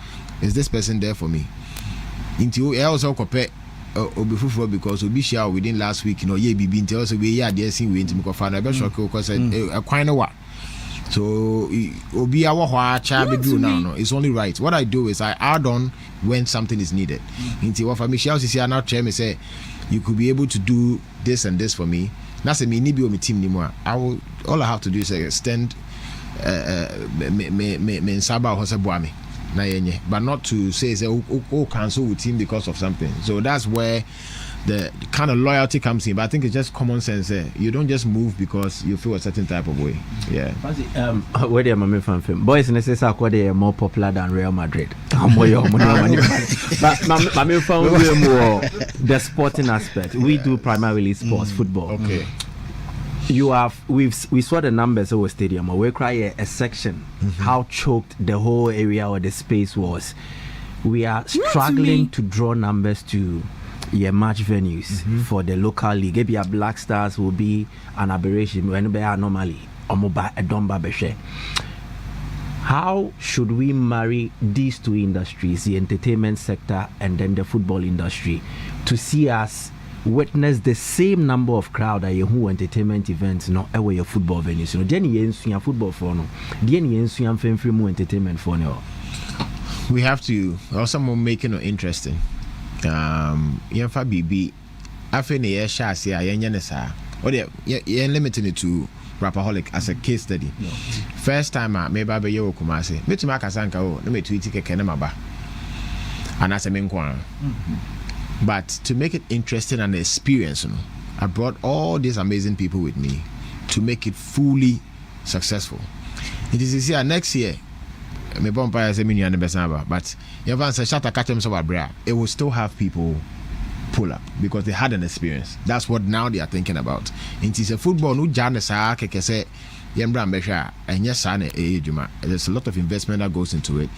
Is this person there for me? Into I also compare obi fufu because obi share within last week ye bibi into also we ya there sin we into me fa na be shock because kwan no wa. So obi awo hwa cha be do now no, it's only right. What I do is I add on when something is needed. Into what for me shall see now tell me say you could be able to do this and this for me. Na say me ni bi o me team anymore. All I have to do is extend me nsaba ho se boa me na yenye, but not to say cancel with team because of something. So that's where the kind of loyalty comes in. But I think it's just common sense. You don't just move because you feel a certain type of way. Yeah. Where they are fan film boys necessarily they are more popular than Real Madrid. But my fan more the sporting aspect. We do primarily sports, football. Okay. We saw the numbers over stadium. We cry a section how choked the whole area or the space was. We are struggling to draw numbers to match venues for the local league. Maybe a Black Stars will be an aberration when they are normally a Domba Beshe. How should we marry these two industries, the entertainment sector and then the football industry, to see us witness the same number of crowd at your entertainment events no away your football venues? No, Jenny Yensuya football for no, Jenny Yensuya free more entertainment for no. We have to also making it interesting. Yenfa BB after the year shasi yenyenesa or the limiting it to Rapaholic as a case study. First time maybe I be yo kumase me to makasanka o no me tweet kenema and as a menkwa. But to make it interesting and experience, I brought all these amazing people with me to make it fully successful. It is this year, next year, me bompa say me nua ne besamba, but you ever say shatter catch them so bra, it will still have people pull up because they had an experience. That's what now they are thinking about. It is a football no jane sa keke say yembra mbehwa enye sa na ejuma. There's a lot of investment that goes into it.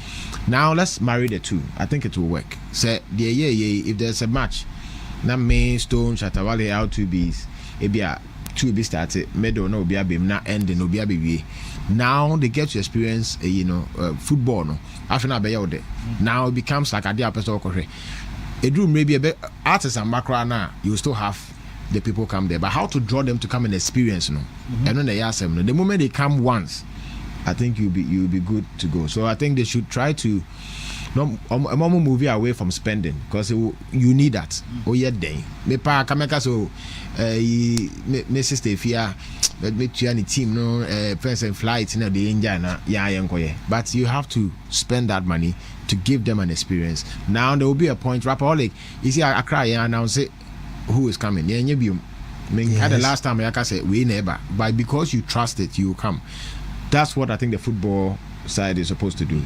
Now let's marry the two. I think it will work. Say if there's a match na main Stone Shatawale out to be ebia two be started middle no be abem na end no be abewie. Now they get to experience football no after na be there. Now it becomes like a dia person okore edru maybe a artists and macro na you still have the people come there, but how to draw them to come and experience and then they ask them the moment they come once, I think you'll be good to go. So I think they should try to a movie away from spending because you need that. Oh yeah, day me pa kameka so me sister fia me any team no friends and flights na the enjoy na ya but you have to spend that money to give them an experience. Now there will be a point Rapaholic you see Accra announce it who is coming. Yeah, had the last time I say we never, but because you trust it, you come. That's what I think the football side is supposed to do.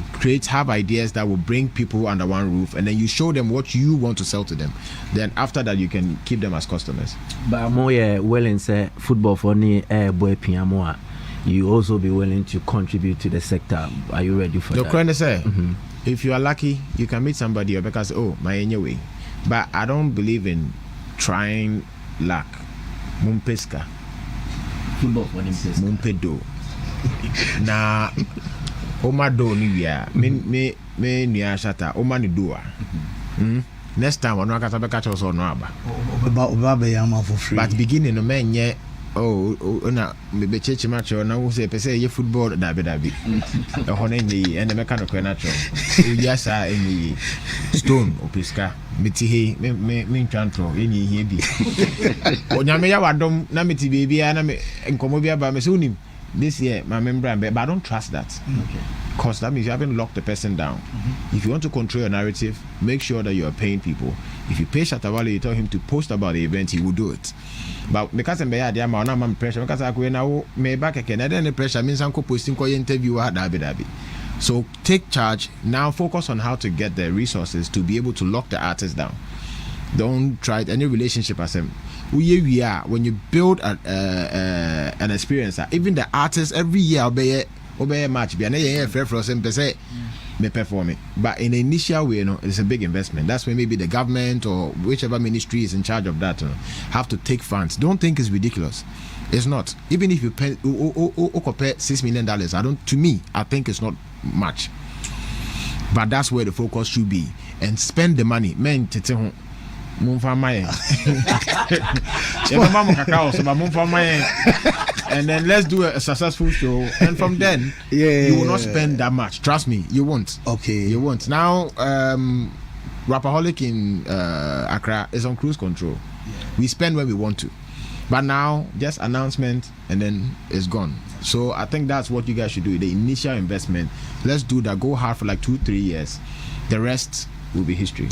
Have ideas that will bring people under one roof, and then you show them what you want to sell to them. Then after that, you can keep them as customers. But more willing say football for ni boy piamoa. You also be willing to contribute to the sector. Are you ready for that? The say, if you are lucky, you can meet somebody because my anyway. But I don't believe in trying luck. Mumpeska. Football for Mumpeska. Mumpedo. Na Oma do ni ya. Me ni ashata. Oma ni doa. Next time I'm not going to catch us on Naba. But beginning no man ye. Na me church match na wo say pese ye football dabi e hono nyi and the mechanical natural yes any Stone opiska meti he me ntwantro enyi hie bi onyame ya wadom na meti baby na me enkomo bi aba me say unim this year my member but I don't trust that. Okay. Because that means you haven't locked the person down. If you want to control your narrative, make sure that you are paying people. If you pay Shatawale, you tell him to post about the event, he will do it. But because I'm pressure, because I go now, me back again. I don't pressure means I'm posting interview dabi. So take charge now. Focus on how to get the resources to be able to lock the artist down. Don't try any relationship as him. We are when you build an experience. Even the artists every year obey match. Be an fair for some say me perform it. But in the initial way, it's a big investment. That's when maybe the government or whichever ministry is in charge of that have to take funds. Don't think it's ridiculous. It's not. Even if you pay $6 million, I think it's not much. But that's where the focus should be. And spend the money. Men and then let's do a successful show, and from then you will not spend that much. Trust me, you won't. Okay, you won't. Now Rapaholic in Accra is on cruise control. We spend when we want to, but now just announcement and then it's gone. So I think that's what you guys should do. The initial investment, let's do that. Go hard for like 2-3 years. The rest will be history.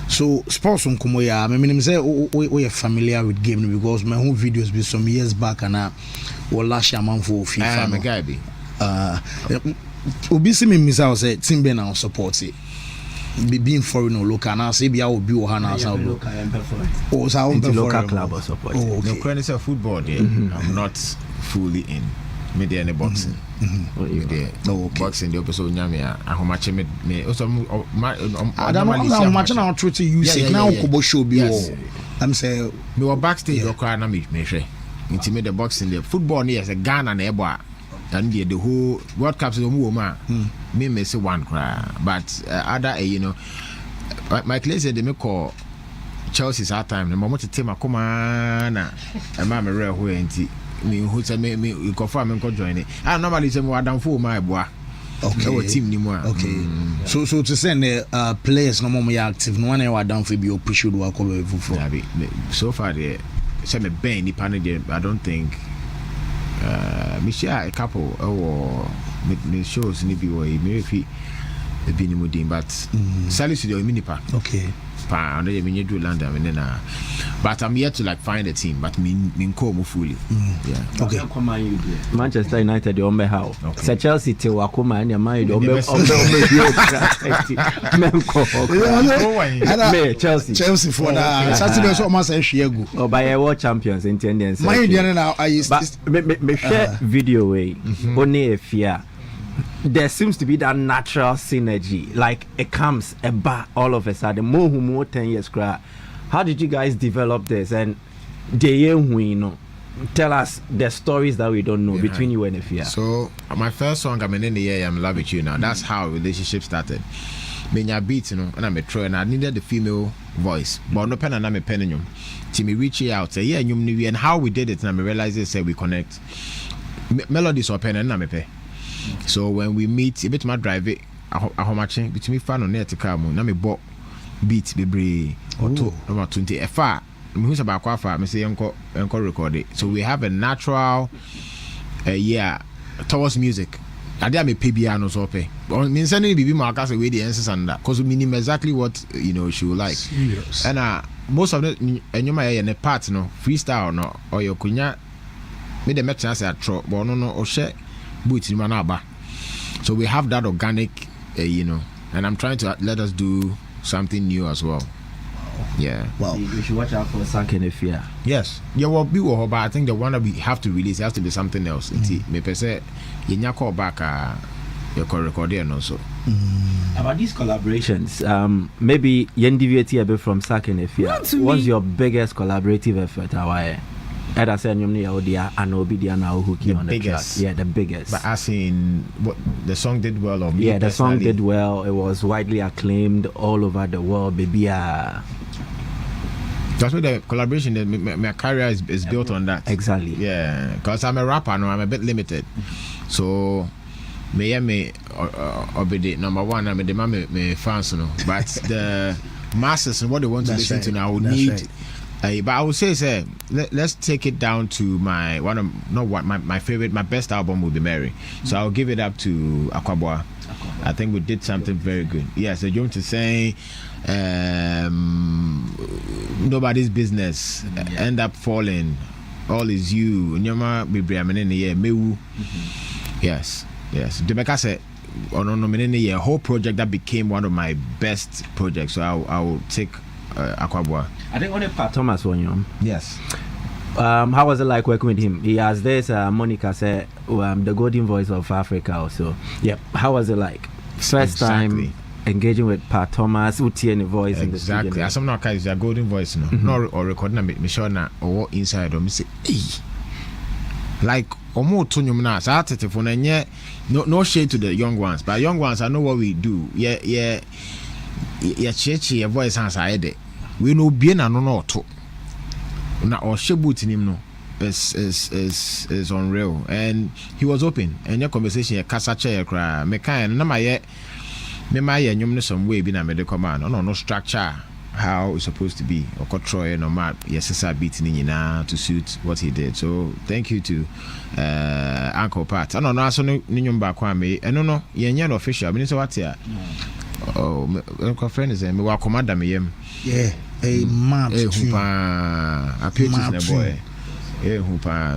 So sports on Kumoya, I mean, say we are familiar with game because my home videos be some years back and last year man for FIFA. I'm a guy be. Obi see me misa say team be now support it. Being foreign or local now say be I will be Ohana so local club or support. No credit of football there. I'm not fully in. Me there in boxing. Boxing the episode nyame how much me also I'm much now try to use it now Kobo show be I'm say me were backstage or cry na me hwe intimate the boxing the football near a Ghana na ebo and the whole World Cup so mu ma me say one cry but other my class said they me call Chelsea's that time the moment to team akoma na e ma me real ho enti me who say me confirm me join it. I normally say me adam for my boy. Okay. Our team ni mo. Okay. So to send the players no more active. No one ever down for be appreciate work over for. So far the say me ben ni panel there. I don't think me share a couple or me shows ni be way me if be ni modin but Salisu the mini pa. Okay. But I'm yet to like find a team, but me come fully. Yeah. Okay. Manchester United the ombe how. Say Chelsea te wakoma and your mind ombe Chelsea for that. Saturday so almost ehwe oh by world champions in attendance. My Indian now I me share video way. Only if there seems to be that natural synergy, like it comes a bar all of a sudden. More 10 years cry. How did you guys develop this? And tell us the stories that we don't know between you and Efia. So my first song, I'm in the year, I'm in love with you now. That's how relationship started. When I beat, and I'm a tro, and I needed the female voice, but no pen and I'm a pen. Till me reach out, say and how we did it, and I realized it, say we connect. Melodies or pen and I'm a pay. So when we meet, a bit my drive it, how much between me fan on there to come, na me bought beat baby or two about 20 far. Who's about quite far? Me say encore record it. So we have a natural towards music. I did me pay piano so pay. But me sending baby Marcus away the answers and that because we know exactly what she would like. Serious. And most of the and you might in a part freestyle no or your kunya me the chance at tro but no or share boots in manaba. So we have that organic and I'm trying to let us do something new as well. Yeah. Well, we should watch out for Sank and Efia. Yes. Yeah, well, but I think the one that we have to release has to be something else. Me per se, you call back your record and also. About these collaborations, maybe you deviate a bit from Sank and Efia. What's your biggest collaborative effort? I said the biggest. Yeah, the biggest. But as in what the song did well or me? Yeah, the song did well. It was widely acclaimed all over the world, baby. That's why the collaboration, my career is built on that. Exactly. Yeah, because I'm a rapper now, I'm a bit limited. So me obey number one, I'm a demand me fans but the masses and what they want to listen to now need. But I would say, let's take it down to my favorite, my best album will be Mary. So I'll give it up to Aquaboa. I think we did something very good. Yes, the to say nobody's business end up falling. All is you. Yes. Debeka said a whole project that became one of my best projects. So I will take Aquaboa. I think only Pat Thomas won you. Yes. How was it like working with him? He has this Monica said the golden voice of Africa also. Yep. How was it like? First time engaging with Pat Thomas, Uti and the voice in the studio. Exactly. As I'm not is a golden voice, or recording me sure na or inside or me say, like omo tonyum na sa telephone and no shade to the young ones, but young ones I know what we do. Yeah, chechi voice has I did. We know bien and no to na or shebut in him no is unreal, and he was open and your conversation a kasa chair cry me kind na my nyum some way be na me de command no structure how it's supposed to be or control no map yes beat nyina to suit what he did. So thank you to Uncle Pat. I don't know so nyum ba kwa me no yenye no official me so what here my friend is me wa commander me yem a map boy.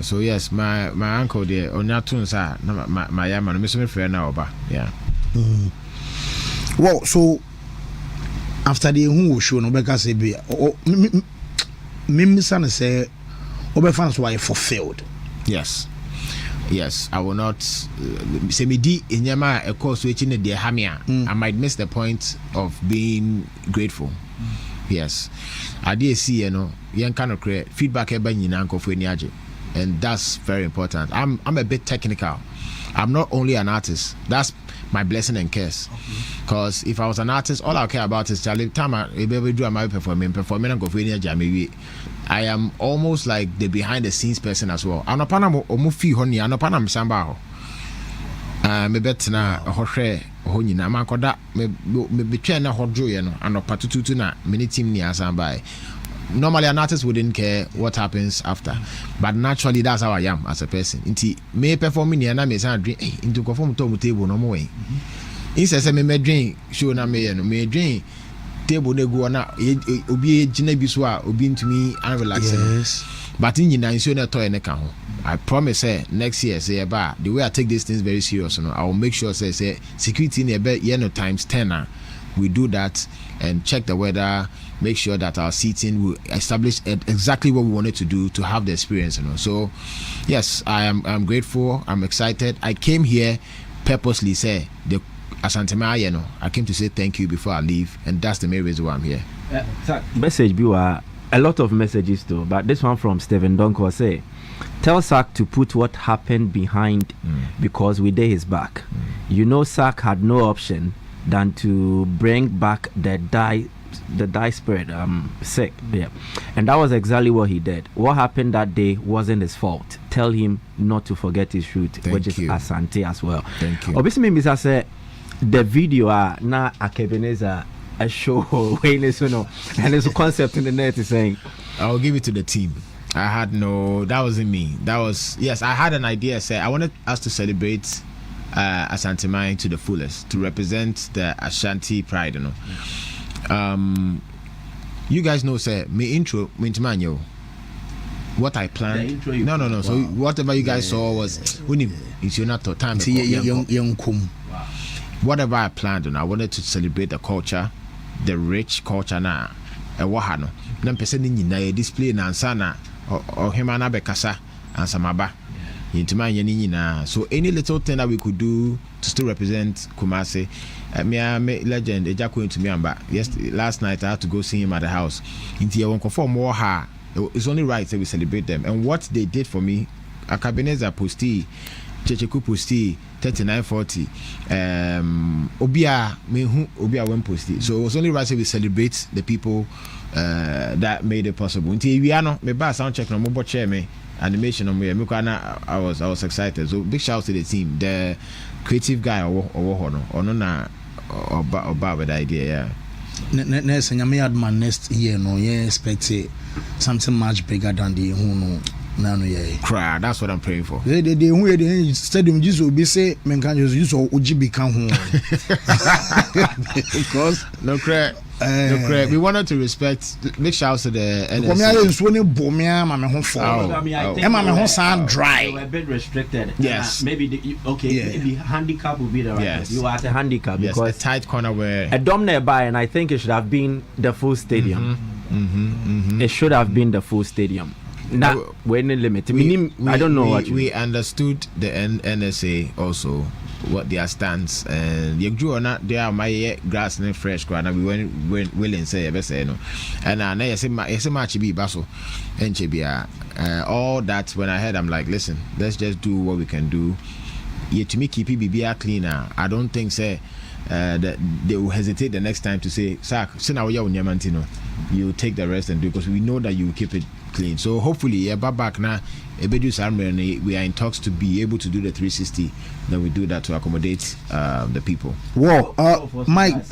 So yes, my uncle there onya tunsa na my yama no me so me friend na oba. Yeah. Well, so after the who show no beka say be me son say fans were fulfilled. Yes, I will not say me di enyama e course we chine de hamia. I might miss the point of being grateful. Yes, I did see yen kind of create feedback eba nyina nkofo ani age, and that's very important. I'm a bit technical. I'm not only an artist. That's my blessing and curse. Because if I was an artist, all I care about is Charlie time I do my performing and go for any age. I am almost like the behind the scenes person as well. I'm not panam or mufi honey, I'm not panam samba. Me bet na hoshe honey na makoda me between na hodjo ye no and patututu na many team ni asamba. Normally an artist wouldn't care what happens after, but naturally that's how I am as a person. Inti me performing here na me say drink into perform to table no more. Instead say me drink show na me drink table ne go na obi gina bi so a obi ntumi an relax. Yes. But in nsuo na toy ne ka ho. I promise say next year say eba the way I take these things very serious, I will make sure say security in ebe times 10 we do that and check the weather, make sure that our seating will establish exactly what we wanted to do to have the experience, So yes, I'm grateful, I'm excited. I came here purposely say the Asantema, I came to say thank you before I leave, and that's the main reason why I'm here. Message be a lot of messages too, but this one from Stephen Donko say, tell Sack to put what happened behind because we did his back. Sack had no option than to bring back the die spirit sick there, and that was exactly what he did. What happened that day wasn't his fault. Tell him not to forget his root, which is Asante as well. Thank you. Obviously, me say the video na Akebeneza a show when it's and there's a concept in the net is saying I'll give it to the team. That wasn't me. Yes, I had an idea. Say I wanted us to celebrate Asante Mine to the fullest, to represent the Ashanti pride, you guys know, say me intro Mintimanyo. What I planned. No. So whatever you guys saw was it's not time. Whatever I planned, and I wanted to celebrate the culture, the rich culture na wahano. Nam person ni display na ansana or himana bekasa and samaba. So any little thing that we could do to still represent Kumasi, me legend Ejaku into me last night I had to go see him at the house. It's only right that we celebrate them. And what they did for me, Akabeneza posti, Checheku posti, 3940, Obia went posti. So it was only right that we celebrate the people that made it possible. Until we are no, me ba sound check no mobile chair me. Animation on me, I was excited. So big shout out to the team, the creative guy or with the idea. Next, next year, no, expect something much bigger than the Cry, that's what I'm praying for. The stadium just will be say, men can use Ojibi can because no crack. We wanted to respect. Big shout out to the dry. They were a bit restricted. Yes. Maybe maybe handicap would be the right. Yes. You are at a handicap because a tight corner where a dom nearby, and I think it should have been the full stadium. It should have been the full stadium. Now we're in the limit. I don't know what we understood the NSA also what their stance and you drew on that there my grass and fresh ground and we went willing say no and I say much be basso and all that when I heard I'm like listen let's just do what we can do. Yeah, to me keep BBR cleaner. I don't think say that they will hesitate the next time to say Sack now you take the rest and do because we know that you will keep it clean. So hopefully back now we are in talks to be able to do the 360. Then we do that to accommodate the people. Wow, Mike,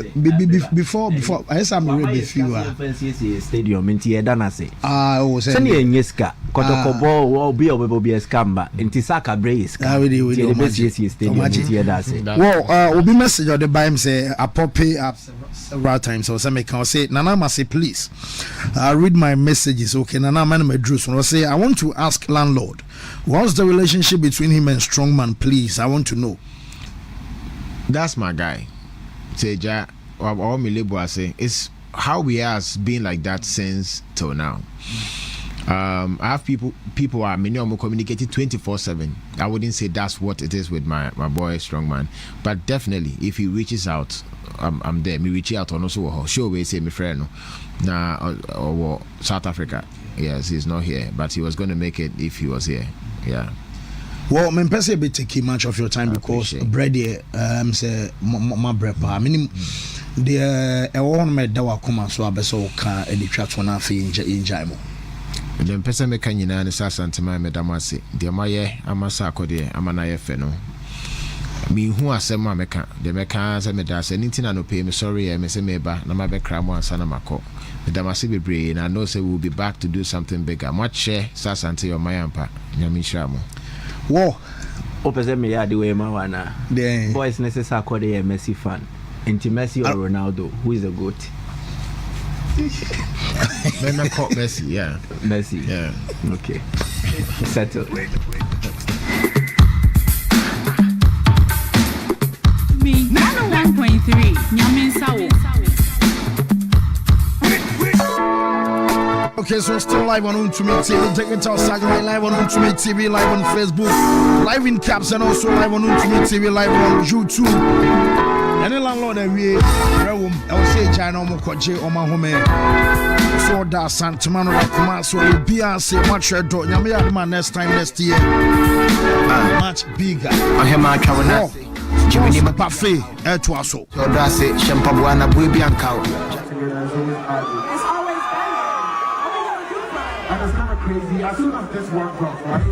before I guess I'm ready with you. Stadium in Tiedanase. Send you in Yeska, Kotokobo, will be over Scamba, in Tisaka Brace. Well, will be message or the BIM say I pop up several times or something can say Nana must say please read my messages. Okay, Nana man my Drews will say I want to ask landlord what's the relationship between him and Strongman, please. I want to know. That's my guy. Say ja or me label I say it's how we has been like that since till now. I have people are minimum communicating 24/7. I wouldn't say that's what it is with my boy Strongman, but definitely if he reaches out, I'm there. Me reach out on also show we say my friend or South Africa. Yes, he's not here, but he was going to make it if he was here. Yeah. Well, I'm a bit taking much of your time because bread say my bread. I mean, the one made that come so I so can edit one of in Jaimo. The person make any na Asante my medamasi. The maye amasa kode amana feno. Me who asem meka the meka say me da say anything no pay me sorry me say me ba na ma be kra mo ansa na mako. Medamasi bebre and I know say we'll be back to do something bigger. Much share Asante your mayampa. Nyami shamo. Whoa. Opposite me ya the way mawana. Boys necessary code a Messi fan. Messi or Ronaldo, who is the GOAT? Then call Messi, yeah. Messi. Yeah. Okay. Settled. Me 101.3 Nyaminsawo. Okay, so still live on Wontumi TV, digital satellite live on Wontumi TV, live on Facebook, live in caps, and also live on Wontumi TV, live on YouTube. Any landlord that we room, I'll say China Mokoje or my home. So that Santamano Kuma, so we'll be and say much door. Yamia next time next year. Much bigger. I have my cabinet. Jimmy Buffet, air to us. So that's it, Shampabuana, Baby and Cow. And it's kind of crazy. As soon as this one drops, right?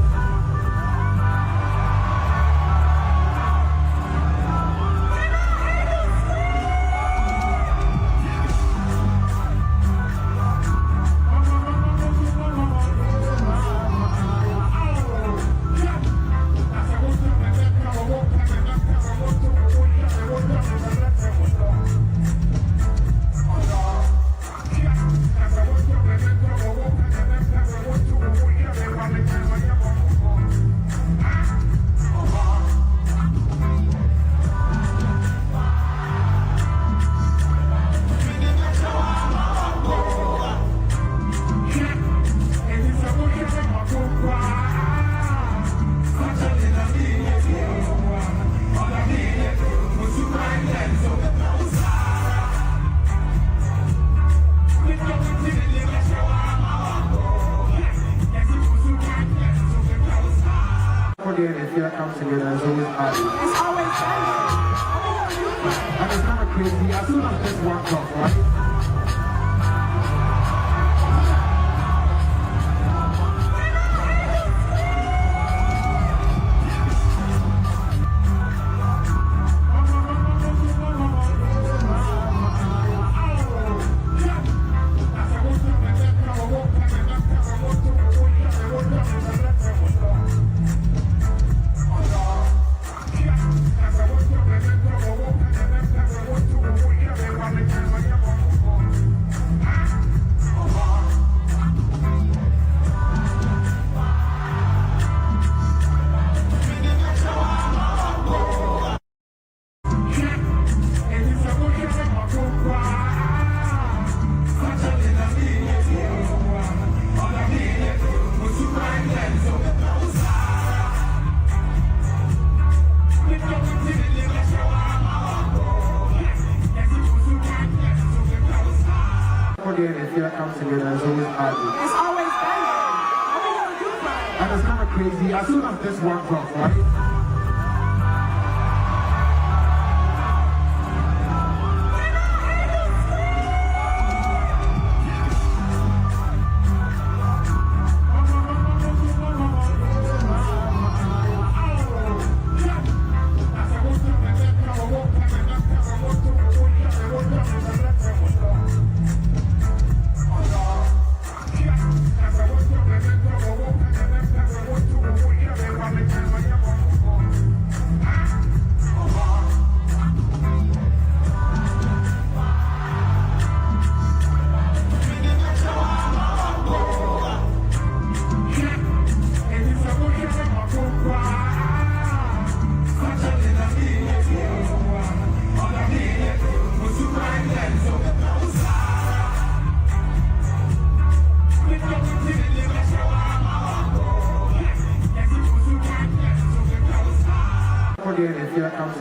As soon as this one drops, right?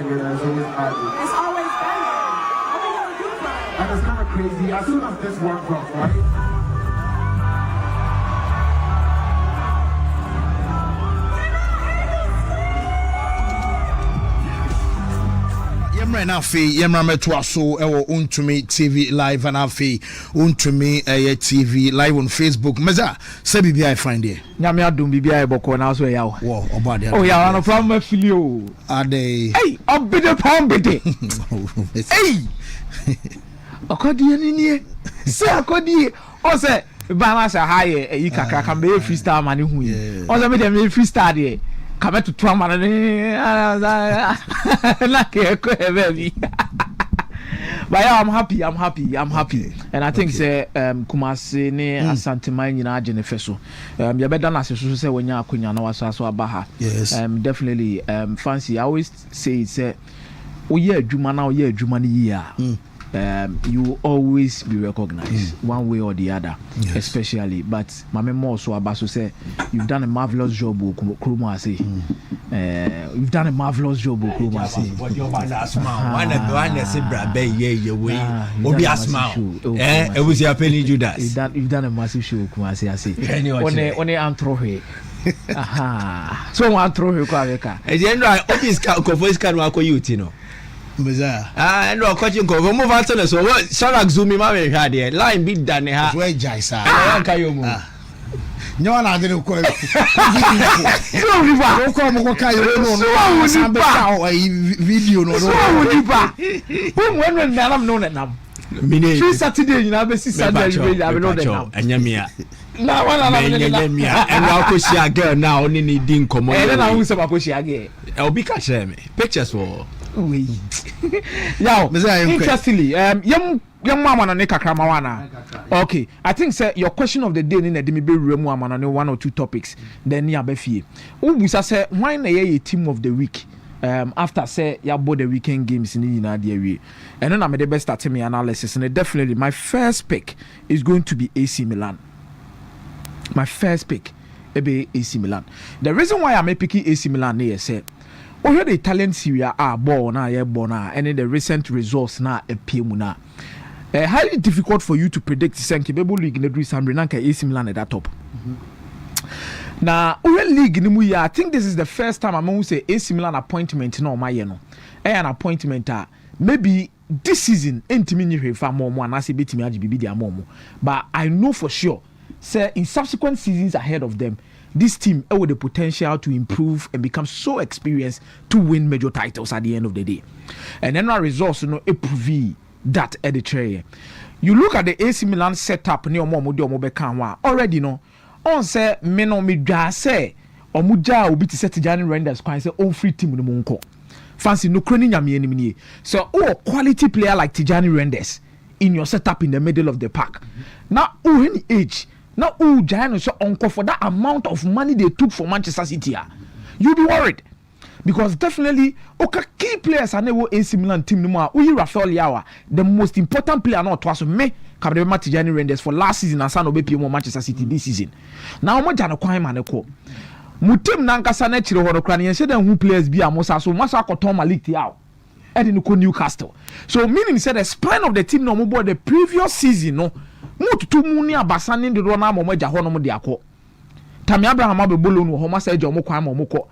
It's always better. And it's kind of crazy. As soon as this one drops, right? Right now, Yemra Metwaso, Wontumi TV live and Afi, Wontumi TV live on Facebook. Meza, say BBI I find it. Nyamia dum BBI boko na so ya. Wow, about that. Oh yeah, I'm from my filio. Are they? Hey, I'm bit of pound bit. Hey, akodi ni say akodi. O say balance high. You can be freestyle man who you. O say me dem freestyle there. Come to Trump and But yeah, I'm happy. And I think say Kumasi ne Asante Man nyina agene feso. You better na so say when you akunya na waso abaha. Yes. Definitely fancy. I always say say oye adwuma na oye adwuma ni year. You will always be recognized one way or the other, especially. But my memo also Abaso say you've done a marvelous job, Kuruma say. You've done a marvelous job, Kuruma say. What you want to smile? One say brabe ye way. Obi a smile. It was your penny Judas. You've done a massive show, Kuruma say. I say. One antro he. Aha. So one throw he kwa weka. E je ndo office ka voice card wako youth no. No coaching go move on to so Sharak Zumi ma we had there line big than ha we jai sir anka yo mu nyo na de ko so we ba ko mo ko kai no video no so we ba when nam no nam mine Saturday you na be Saturday we have no nam anyamia na wana na anyamia and now ko share girl now only need din komo e na hu se ba ko share girl obi ka share me pictures for oui interestingly yam mama na kakra mawana okay I think say your question of the day ni na de me be remu amana ne one or two topics then ya be fie ubusa say why na ye team of the week after say ya both the weekend games ni na de awie and then I made the best start me analysis and definitely my first pick is going to be AC Milan. My first pick be AC Milan. The reason why I'm picking AC Milan is say the Italian Serie A ball na ye bona and the recent results na epemu na highly difficult for you to predict Senke Bebo League in the Sambre Nanka AC Milan at that top. Now league in the I think this is the first time I'm going to say AC Milan appointment no my an appointment maybe this season intimi fa more and I say betimi ajibibi dia more but I know for sure say in subsequent seasons ahead of them this team with the potential to improve and become so experienced to win major titles at the end of the day. And then our results, prove that editorial. You look at the AC Milan setup near already on say meno midra say or muja will be to set Johnny Renders quite say own free team munko. Fancy no crony yami. So quality player like Tijani Renders in your setup in the middle of the park. Now any age. Now, Giants so uncle for that amount of money they took for Manchester City, you'll be worried because definitely key players are never AC Milan team no more. Rafael Leao, the most important player not was me. Kabema Tijani Renders for last season and Sano BP Manchester City this season. Now mo jana kwa maneko. Mutim nankasa na chiro hono krani yense den who players be amosa so masa akoton Malik Thiaw. Edi no Newcastle. So meaning said the spine of the team no more the previous season no. Mutu muni abasani ndi rona mo maja ho no mo de akọ Tammy Abraham abebolo no ho ma say jo mo kwan mo kọ.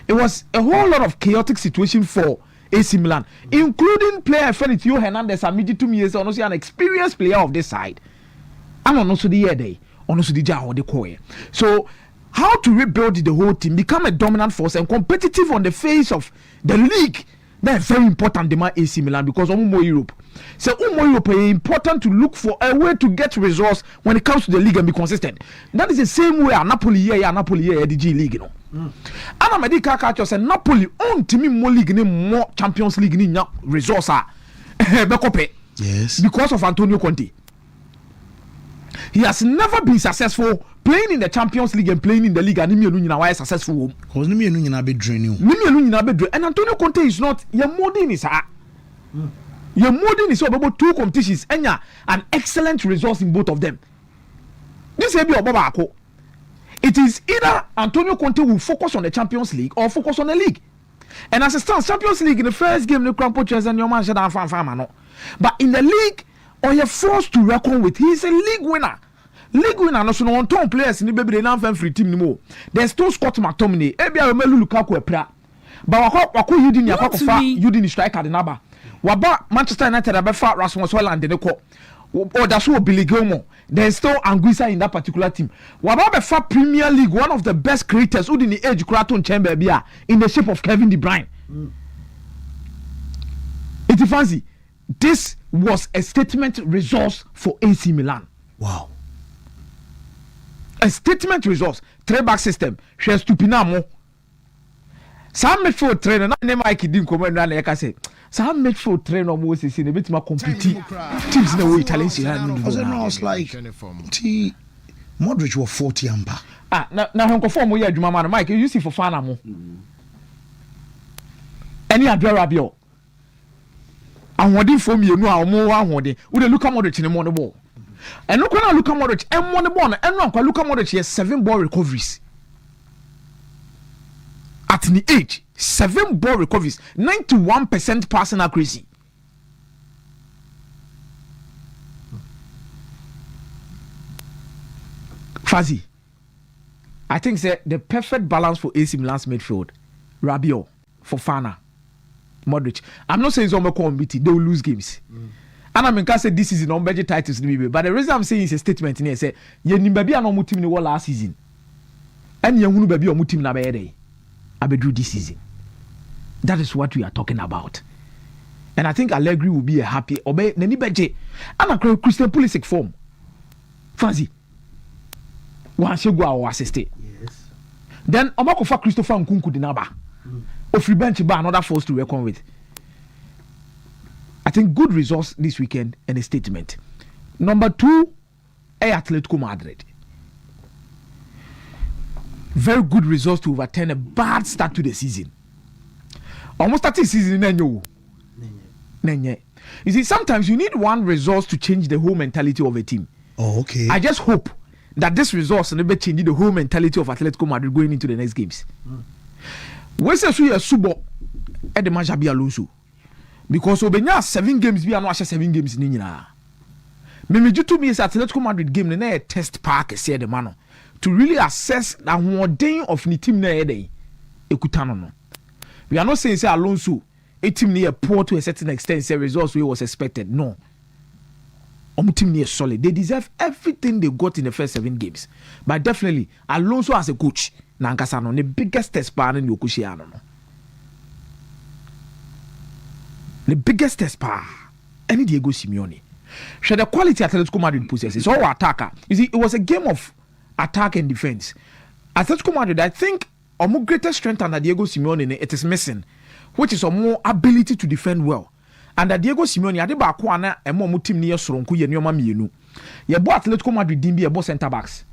It was a whole lot of chaotic situation for AC Milan, including player Theo Hernandez and mid 2 years on an experienced player of this side. I'm on also the year day on also the jar the core. So how to rebuild the whole team, become a dominant force and competitive on the face of the league. That's very important demand AC Milan because more Europe. So more Europe is important to look for a way to get results when it comes to the league and be consistent. That is the same way Napoli here the G League, Ana Medica catch say Napoli on to me more league more Champions League ni results are yes, because of Antonio Conte. He has never been successful playing in the Champions League and playing in the league and Nimi Nunyina why successful. Because Nimi Nunyina be draining. Nimi Nunyina be draining. And Antonio Conte is not your modern is your modern is about two competitions and an excellent results in both of them. This will be a Baba. It is either Antonio Conte will focus on the Champions League or focus on the league. And as it stands, Champions League in the first game, the Crown Poachers and your man said, but in the league, or you're forced to reckon with, he's a league winner. League winner, no so no 1 players in the baby they don't free team anymore. There's still Scott McTominay, Ebia Romelu Lukaku Epra. But wako Udin Yakofa, Udin striker the number. Waba Manchester United abefa Rasmus Hojlund de neko. Or that's what Billy Gilmore. There's still Anguissa in that particular team. Waba befa Premier League, one of the best creators who in the age Kraton Chamber Bia in the shape of Kevin De Bruyne. It's fancy. This was a statement resource for AC Milan. Wow. A statement resource. 3-back system. She has Tupinamo. Some midfield trainer, not name I didn't come and like I say. Some midfield trainer was in a bit more competitive teams in the way Italians. I was like, Modric was 40 amper. Now Uncle Form, we are Jumama Mike, you see for Fanamo. Any Adrabio. And what for me, you know, I'm more one day. Would look at Modric in the morning ball. And look at Luka Modric, and one born, and Luka Modric has 7 ball recoveries. At the age, 7 ball recoveries, 91% passing accuracy. Fazi, I think the perfect balance for AC Milan's midfield, Rabiot, Fofana, Modric. I'm not saying Zombo committee, they will lose games. And I mean, I say this season on budget titles, but the reason I'm saying is a statement in here. Say, you baby are no team in the world last season, and you won't be on team na be Abedru this season. That is what we are talking about. And I think Allegri will be a happy obey Nani Beje. And a Christian Pulisic form. Fancy. Once you go our assist. Yes. Then Omakofa Christopher Nkunku Dinaba. Ofri bench bar another force to reckon with. I think good results this weekend and a statement. Number 2, Atletico Madrid. Very good results to overturn a bad start to the season. Almost starting season, Nenye. You see, sometimes you need one result to change the whole mentality of a team. Oh, okay. I just hope that this result will change the whole mentality of Atletico Madrid going into the next games. We say so subo at the Majabi Alonso because Obenya 7 games we are not 7 games in Nina. Maybe due to me is Atletico Madrid game na test park say the man to really assess the wording of the team na day. Ekutano no. We are not saying say Alonso a team near poor to a certain extent say results we was expected. No. Team near solid. They deserve everything they got in the first 7 games. But definitely Alonso as a coach Nankasa no the biggest test par in Yokushiano no. The biggest test par any Diego Simeone. Should the quality Atletico Madrid possesses all attacker. You see, it was a game of attack and defense. Atletico Madrid, I think, a more greater strength under Diego Simeone it is missing, which is a more ability to defend well. Under Diego Simeone, ade ba ko ana e mo team ne yesoronko ye nyoma mienu. Ye bo Atletico Madrid din bi e bo center backs.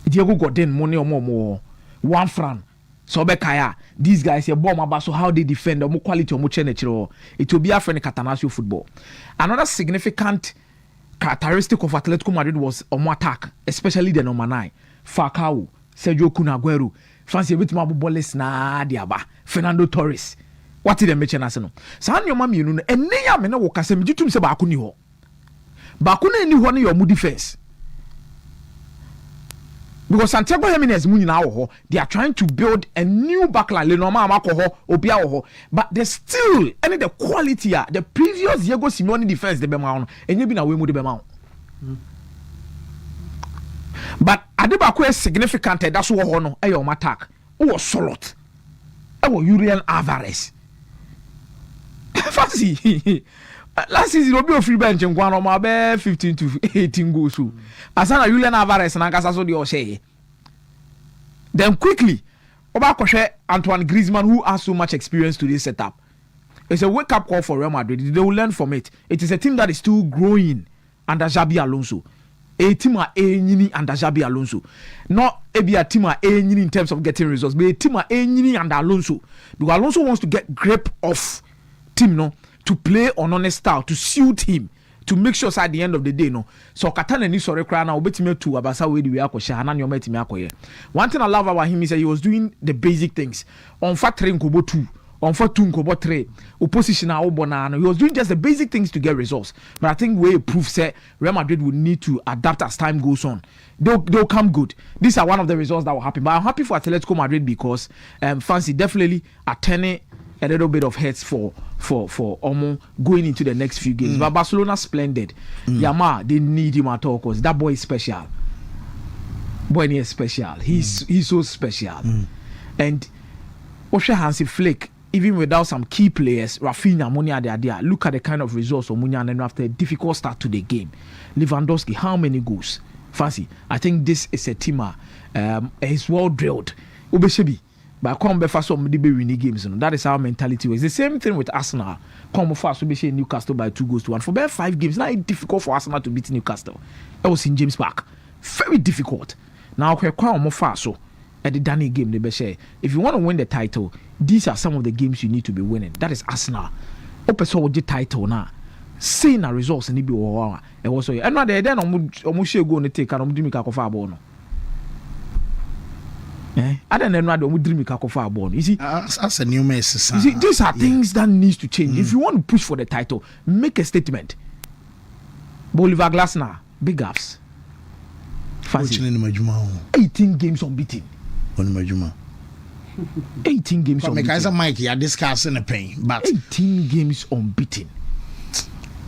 Diego Godin money omo one fran. So Bekaya, these guys ye bomb about so how they defend more quality more chenechiro. It will be a friend Catanasio football. Another significant characteristic of Atletico Madrid was on attack, especially the number 9, Falcao, Sergio Kun Aguero, Francis Bitmabu Boles na Diaba, Fernando Torres. What did they mention as no? San your mammy, and near me no work as a medium se Bakuni ho. Bakuna any one your mood defense. Because Santiago Jimenez now they are trying to build a new backline. But there's still any the quality the previous Diego Simeone defense the Bemount and you been away with the Bemount. But Adebayo is significant. That's what honor a attack. Oh, Solot. Oh, Julian Alvarez. Fancy. Last season, will be a free bench and one of my 15 to 18 goals. Asana Julian Alvarez and Angasaso de Oshe. Then quickly, Obakoshe Antoine Griezmann, who has so much experience to this setup. It's a wake up call for Real Madrid. They will learn from it. It is a team that is still growing under Xabi Alonso. A team under Xabi Alonso. Not a team in terms of getting results, but a team under Alonso. Because Alonso wants to get grip of team, no? To play on honest style, to suit him, to make sure at the end of the day, no. So Katana ni sorry cry now, bet me to abasa we we Hanan your mate me akoye. One thing I love about him is that he was doing the basic things. On factoring kobo 2, on for 2 kobo 3, opposition bonano. He was doing just the basic things to get results. But I think we proof say Real Madrid will need to adapt as time goes on. They'll come good. These are one of the results that will happen. But I'm happy for Atletico Madrid because Fancy definitely attending a little bit of heads for Omo going into the next few games. But Barcelona splendid. Yama, they need him at all because that boy is special. Boy is special. He's so special. And Osha Hansi Flick, even without some key players, Rafinha, Munya, they look at the kind of results of Munya and after a difficult start to the game. Lewandowski, how many goals? Fancy. I think this is a team is well drilled. Ubeshebi. But come before some be winning games. That is our mentality. It's the same thing with Arsenal. Come fast to be Newcastle by 2-1. For about 5 games, now it's difficult for Arsenal to beat Newcastle. That was in James Park. Very difficult. Now we're quite more fast so at the Danny game they be share. If you want to win the title, these are some of the games you need to be winning. That is Arsenal. Open so the title now. Seeing the results and it be and also and now then almost go on the take and do me no. I don't know why we dream born. You see, that's a new mess. You see, these are things that needs to change. If you want to push for the title, make a statement. Bolivar Glasner, big ups. 18 games unbeaten. 18 games unbeaten. Mike, you're discussing the pain, but 18 games unbeaten.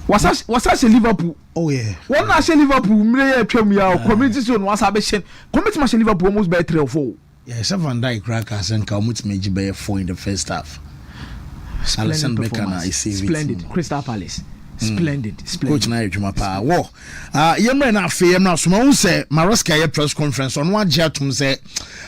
Was that Liverpool? Oh yeah. One national Liverpool, community zone was a community Liverpool almost by 3 or 4. Yeah, Van Dijk crackers and Kalmut made by 4 in the first half. Splendid performance. Splendid. Crystal Palace. Splendid. Coach na Ejuma pa. Wo. Yemre na afi yemra so ma say Maresca ye press conference on one jatum say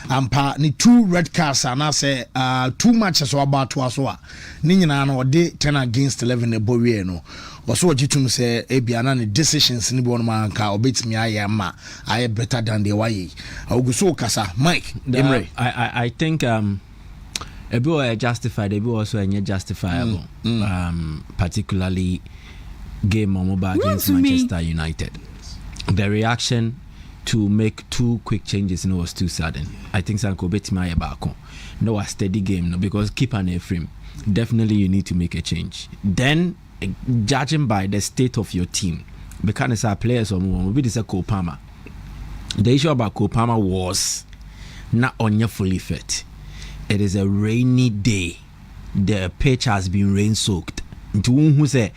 ampa ni 2 red cards and say 2 matches about to aso a. Ni nyina na ode 10 against 11 e bowie no. Also jitum say ebiana ni decisions ni bo no man ka obetimi aye ma aye better than the way. Oguso kasa Mike Emre. I think Ebi were justified, Ebi also any justifiable. Particularly game mobile against Manchester United. The reaction to make 2 quick changes was too sudden. I think Sanko Betima Yabako. No, a steady game, no, because keep an frame. Definitely you need to make a change. Then judging by the state of your team, because our players or more, maybe this is a Kopama. The issue about Kopama was not on your fully fit. It is a rainy day. The pitch has been rain soaked. To who say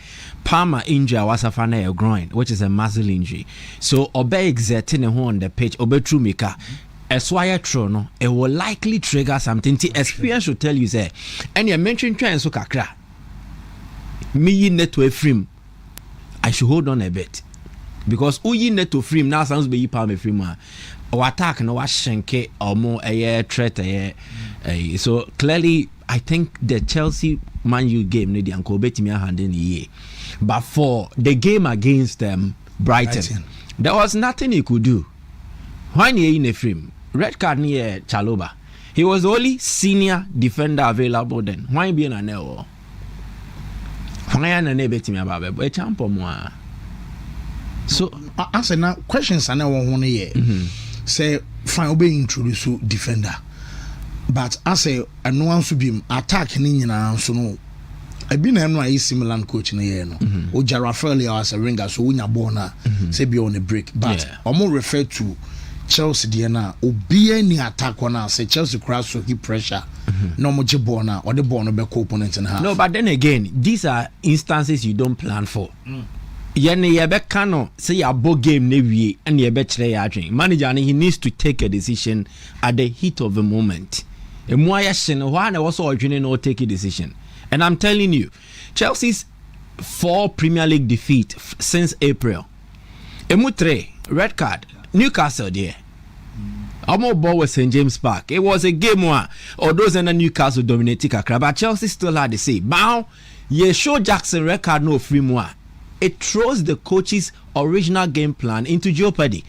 Palmer injury was a fan groin, which is a muscle injury. So obey exerting on the pitch, obey true maker. As why trono, it will likely trigger something. Experience should tell you say, and you mentioned trying so kakra. Me net to a frame. I should hold on a bit. Because uyi net to frame now sounds be palm a frame. Or attack no was shanke or more a threat so clearly I think the Chelsea Man U game need Uncle Betty me hand in the year. But for the game against Brighton, there was nothing he could do. When he in a frame, red card near Chaloba. He was the only senior defender available then. Why be in an error? Why an Betty me about a champ or more? So answer now questions are now 1 year. Say fine be introduce defender. But I say no one should be attacking in so no. I've been a similar coach in the year no. Oja Rafael as a ringer so when you born say be on a break. But I'm more referred to Chelsea DNA obi any attack on say Chelsea cross so he pressure no much born or the born be opponent in half. No, but then again, these are instances you don't plan for. Yene yebeka no say ya bo game na wie and ye be kire ya adwen manager he needs to take a decision at the heat of the moment. Emu ayeshin why na also odwene no take a decision. And I'm telling you, Chelsea's 4 Premier League defeat since April. Emu 3 red card Newcastle there. Omo ball was St James Park. It was a game where although then Newcastle dominated Accra, but Chelsea still had the same. Now ye show Jackson red card no free more. It throws the coach's original game plan into jeopardy.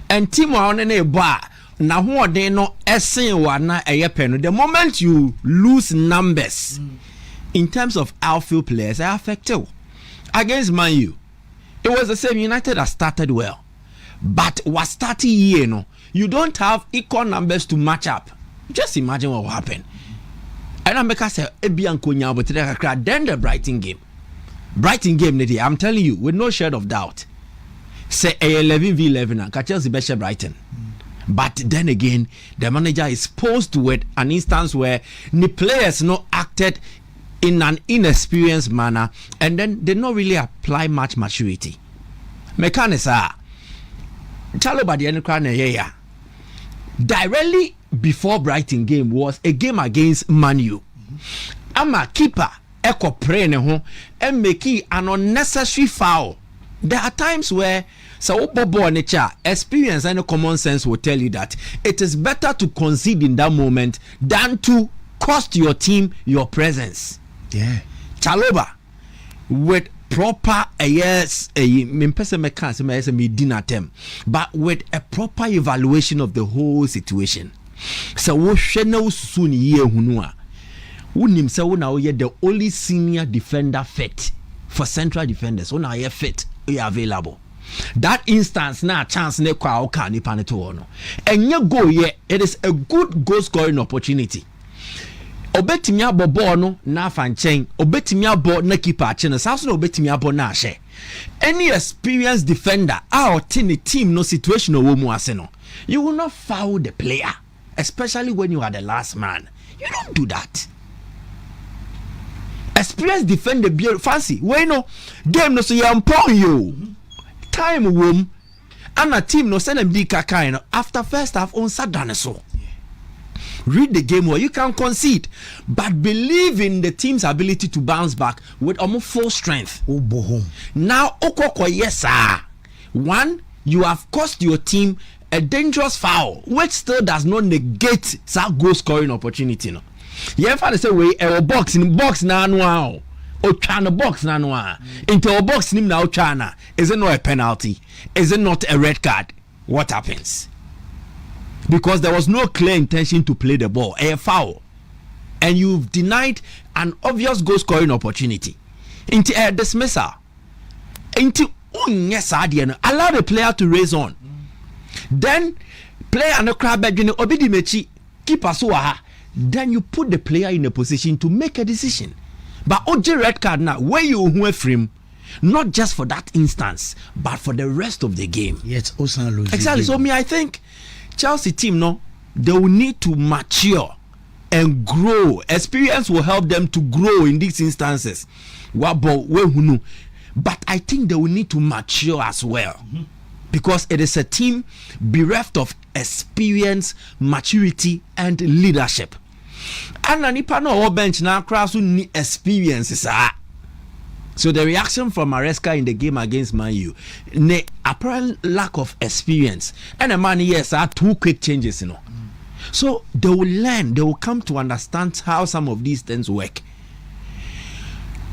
And Timo Onene bar na who they no esen wana pen. The moment you lose numbers in terms of outfield players, are affected. Against Man U, it was the same. United has started well, but was starting here no. You don't have equal numbers to match up. Just imagine what will happen. And I'm because Eben Konya but then the Brighton game. I'm telling you with no shade of doubt. Say 11v11 and Chelsea better Brighton. But then again, the manager is posed with an instance where the players not acted in an inexperienced manner and then they not really apply much maturity. Mekanisa Chaloba the end directly before Brighton game was a game against Man U. I'm a keeper Echo pray and make an unnecessary foul. There are times where So Bobo nature experience and common sense will tell you that it is better to concede in that moment than to cost your team your presence. Yeah. Chaloba with proper but with a proper evaluation of the whole situation. So we should know soon year hunua. Unim se una oye the only senior defender fit for central defenders. Una ye fit available. That instance na chance ne kwa oka ni paneto no. Enye goal ye, it is a good goal scoring opportunity. Obetimi abo ball no na fanchen, obetimi abo na keeper ache no, sao no obetimi abo na ahye. Any experienced defender out in the team no situation wo mu ase no, you will not foul the player, especially when you are the last man. You don't do that. Experienced defender be fancy. When no game no so you employ you. Time wom and a team no send them di kaka no after first half on Saturday so. Read the game where you can concede, but believe in the team's ability to bounce back with almost full strength. Now, Okoko, yes, sir. One, you have cost your team a dangerous foul, which still does not negate that goal scoring opportunity. No, you ever say we a box in box now, wow. O China box now, into a box nim now China. Is it not a penalty? Is it not a red card? What happens? Because there was no clear intention to play the ball, a foul, and you've denied an obvious goal scoring opportunity into a dismissal, into allow the player to raise on, then player and the crowd obedi mechi keeper suaha, then you put the player in a position to make a decision. But OJ red card now, where you went from, not just for that instance, but for the rest of the game. Yes, exactly. So I think Chelsea team they will need to mature and grow. Experience will help them to grow in these instances. But I think they will need to mature as well, because it is a team bereft of experience, maturity, and leadership. And Nipa no bench now cross need experiences. So the reaction from Maresca in the game against Man U, the apparent lack of experience, and a man are 2 quick changes, So they will learn, they will come to understand how some of these things work.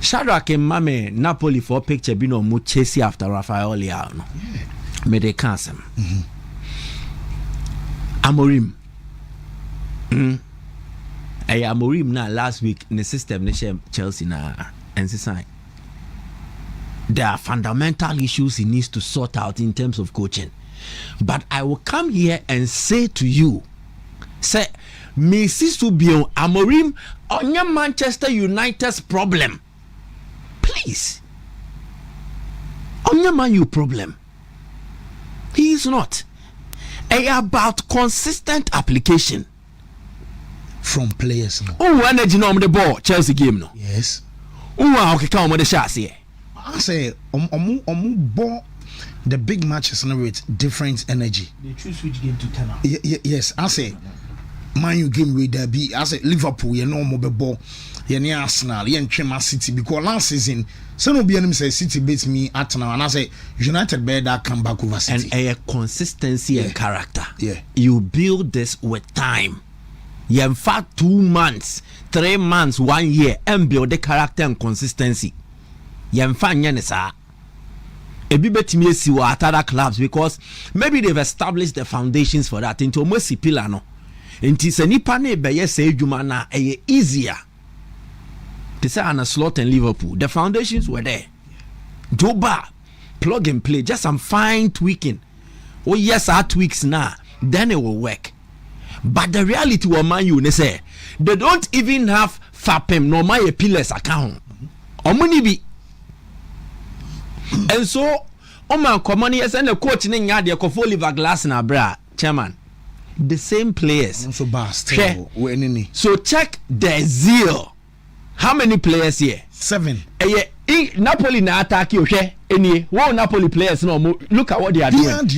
Shadrach and Mame Napoli for picture bino mu chase after Rafael Leao. Me de cancel. Amorim. Amorim na last week in the system ne Chelsea na and sign. There are fundamental issues he needs to sort out in terms of coaching. But I will come here and say to you, say, Mrs. Subion Amorim on your Manchester United's problem. Please. On your Man U problem. He is not. About consistent application from players. Oh, energy no the ball, Chelsea game no. Yes. Oh, okay, come on the shots here. I say, ball the big matches with different energy. They choose which game to turn up. Yes, I say, Man U game with there be. I say Liverpool, you know, mobile ball. You near Arsenal, you Man City because last season, some of them say City beats me at now, and I say United better come back over City. And a consistency and character. Yeah, you build this with time. You in fact 2 months, 3 months, 1 year, and build the character and consistency. Yemfa Ebi betimi esi wa other clubs because maybe they've established the foundations for that into almost pillar no. Inti se nipa na ebe say adwuma na easier. They say on a slot in Liverpool, the foundations were there. Joba, plug and play, just some fine tweaking. Oh yes, our tweaks now, then it will work. But the reality of Man U, they say they don't even have FAPEM no my pillars account. Omuni be. And so, Oman Komani and the coach in Yadia Kofo Liver Glass na bra, chairman. The same players. So bast. So check the zeal. How many players here? 7. Napoli na attack you here. Any one Napoli players no look at what they are doing.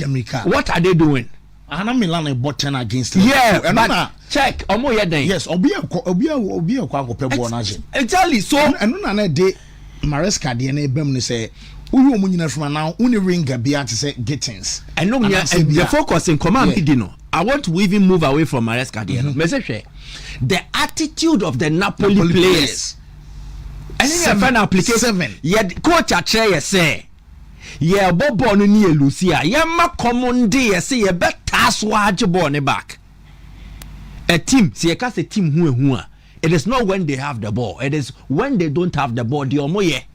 What are they doing? Ana Milan bought 10 against them. Yeah, but check. Omo here then. Yes, obi kwa go pe ball na je. Exactly. So eno na na de Maresca de na Eben ni say Who you from now? Only ring a beer to say Gittins. I know the focus in command. I want to even move away from Maresca. The attitude of the Napoli players. I think I application 7. Yet coach a chair say. Yeah, Bobo no near Lucia. Yamma common day say a bet taswaj born back. A team, see a cast a team who. It is not when they have the ball. It is when they don't have the ball. The omoye.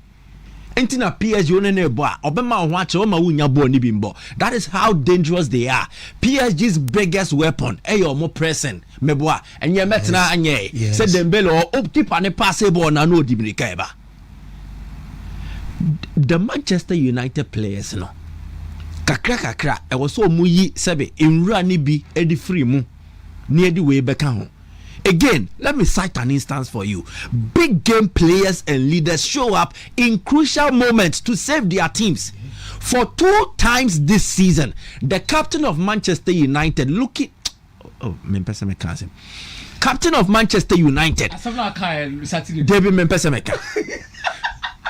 Entina PSG onene boa. Obema watch oma unya bo ni bimbo. That is how dangerous they are. PSG's biggest weapon. Eyo mo pressing. Meboa. Enye metna anye. Said Dembele or upkeep ne pass ball na no dibrika eba. The Manchester United players no. Kakra. E was so muyi sebe inra ni bi edi free mu. Ni edi we beka ho. Again, let me cite an instance for you. Big game players and leaders show up in crucial moments to save their teams. For 2 times this season, the captain of Manchester United captain of Manchester United David Mempesemeka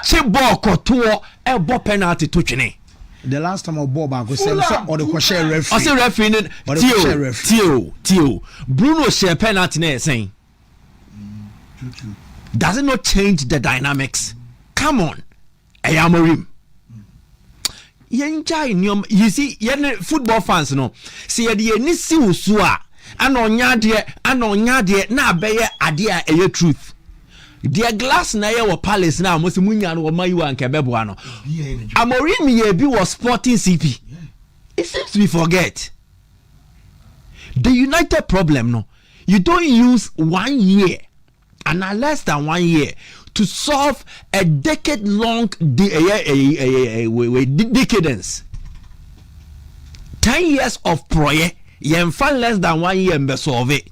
Chibok Kotuo ebo penalty to Chine. The last time I bought back was or the question referee. I say referee Tio. Bruno share penalty ne saying. Does it not change the dynamics? Come on. Ayamorim. You see, football fans no. See the ni si usua. Ano nyade na beye adia eye truth. The glass na ye palace na mo se munya no mayu anke bebo ano. Amorim ye bi was Sporting CP. It seems we forget. The United problem no. You don't use 1 year and less than 1 year to solve a decade-long decadence. 10 years of project, you find less than 1 year and solve it.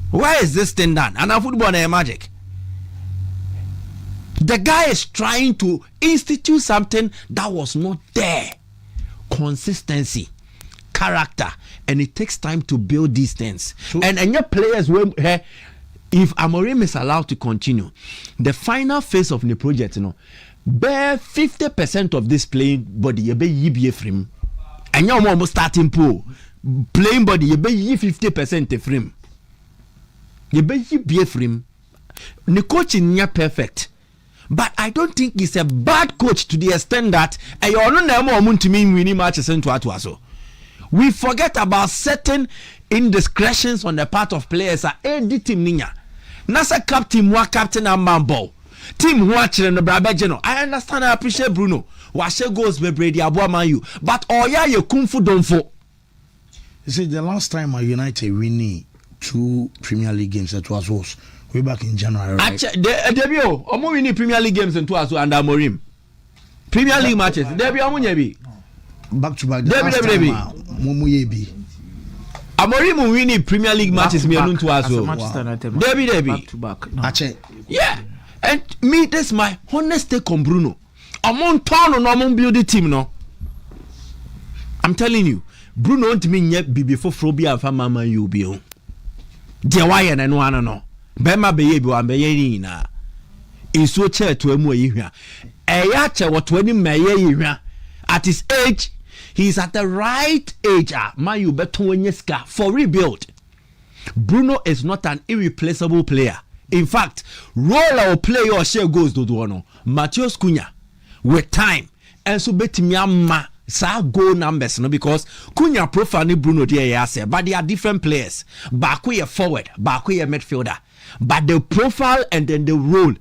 Where is this thing done? And a football and magic. The guy is trying to institute something that was not there. Consistency, character, and it takes time to build these things. And your players will. If Amorim is allowed to continue, the final phase of the project, bear 50% of this playing body, you be frame, and you're almost starting pool playing body, you be 50% frame. You be frame. The coaching is perfect, but I don't think he's a bad coach to the extent that we forget about certain indiscretions on the part of players. Nasa captain Amambo. Team watching the Brabejano. I understand, I appreciate Bruno. Washe goes with Brady Abuamayu. But you kung fu don't for. You see, the last time United winning 2 Premier League games, that was way back in January. Right? Debio, Omo winning Premier League games and 2 as under Amorim. Premier League matches. Debio Omunyebi. Back to back. Debbie. Amorim winning Premier League matches me alone to as well. Debbie. Back to back. No. Yeah. And me, that's my honest take on Bruno. Among town on among build the team, no. I'm telling you, Bruno won't mean yet be before Frobia and Mama you be on. Dear Wyan and one no. Bema baby and Bayina. In so chair to a more year. A yacha what 20 May at his age. He's at the right age. Mayu Betonyeska for rebuild. Bruno is not an irreplaceable player. In fact, role or play or share goes to Duono. Matheus Cunha with time. And so betimiama sa goal numbers no because Cunha profile ni Bruno there but they are different players. Bakuye forward, Bakuye midfielder. But the profile and then the role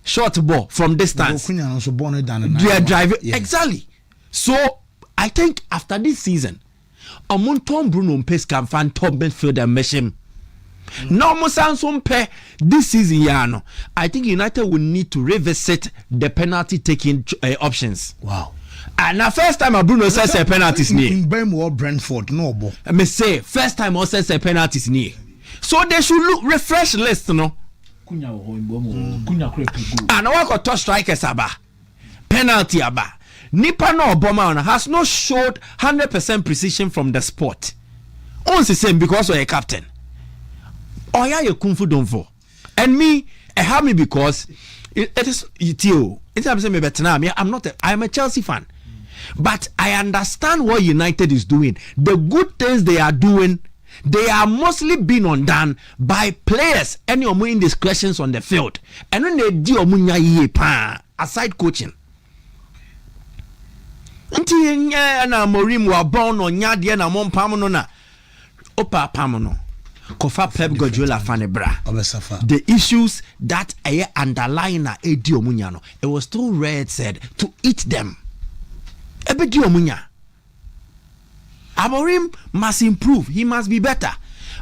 short ball from distance. Cunha also born than they are driving exactly. So I think after this season, Tom Bruno Pace can find top midfielder mission. No more Samsung this season, Yano. I think United will need to revisit the penalty taking options. Wow. And now first time Bruno says a penalty near. In Birmingham or Brentford, no ball. I may say first time I says a penalty near. So they should look refresh list, no. And I got top strikers aba. Penalty aba. Nipa no Obama has not showed 100% precision from the spot. Only the same because of a captain. Oya you kung fu don't for. And me, help me because it is you. I'm a Chelsea fan. But I understand what United is doing. The good things they are doing, they are mostly being undone by players and your indiscretions on the field. And when they do aside coaching. Nti na Morim wa born on nyade na mompamono na opa pamono. Kofa Pep Guardiola fanebra. The issues that underlying na edi omunya no, it was too red said to eat them. Ebedi omunya. Amorim must improve. He must be better.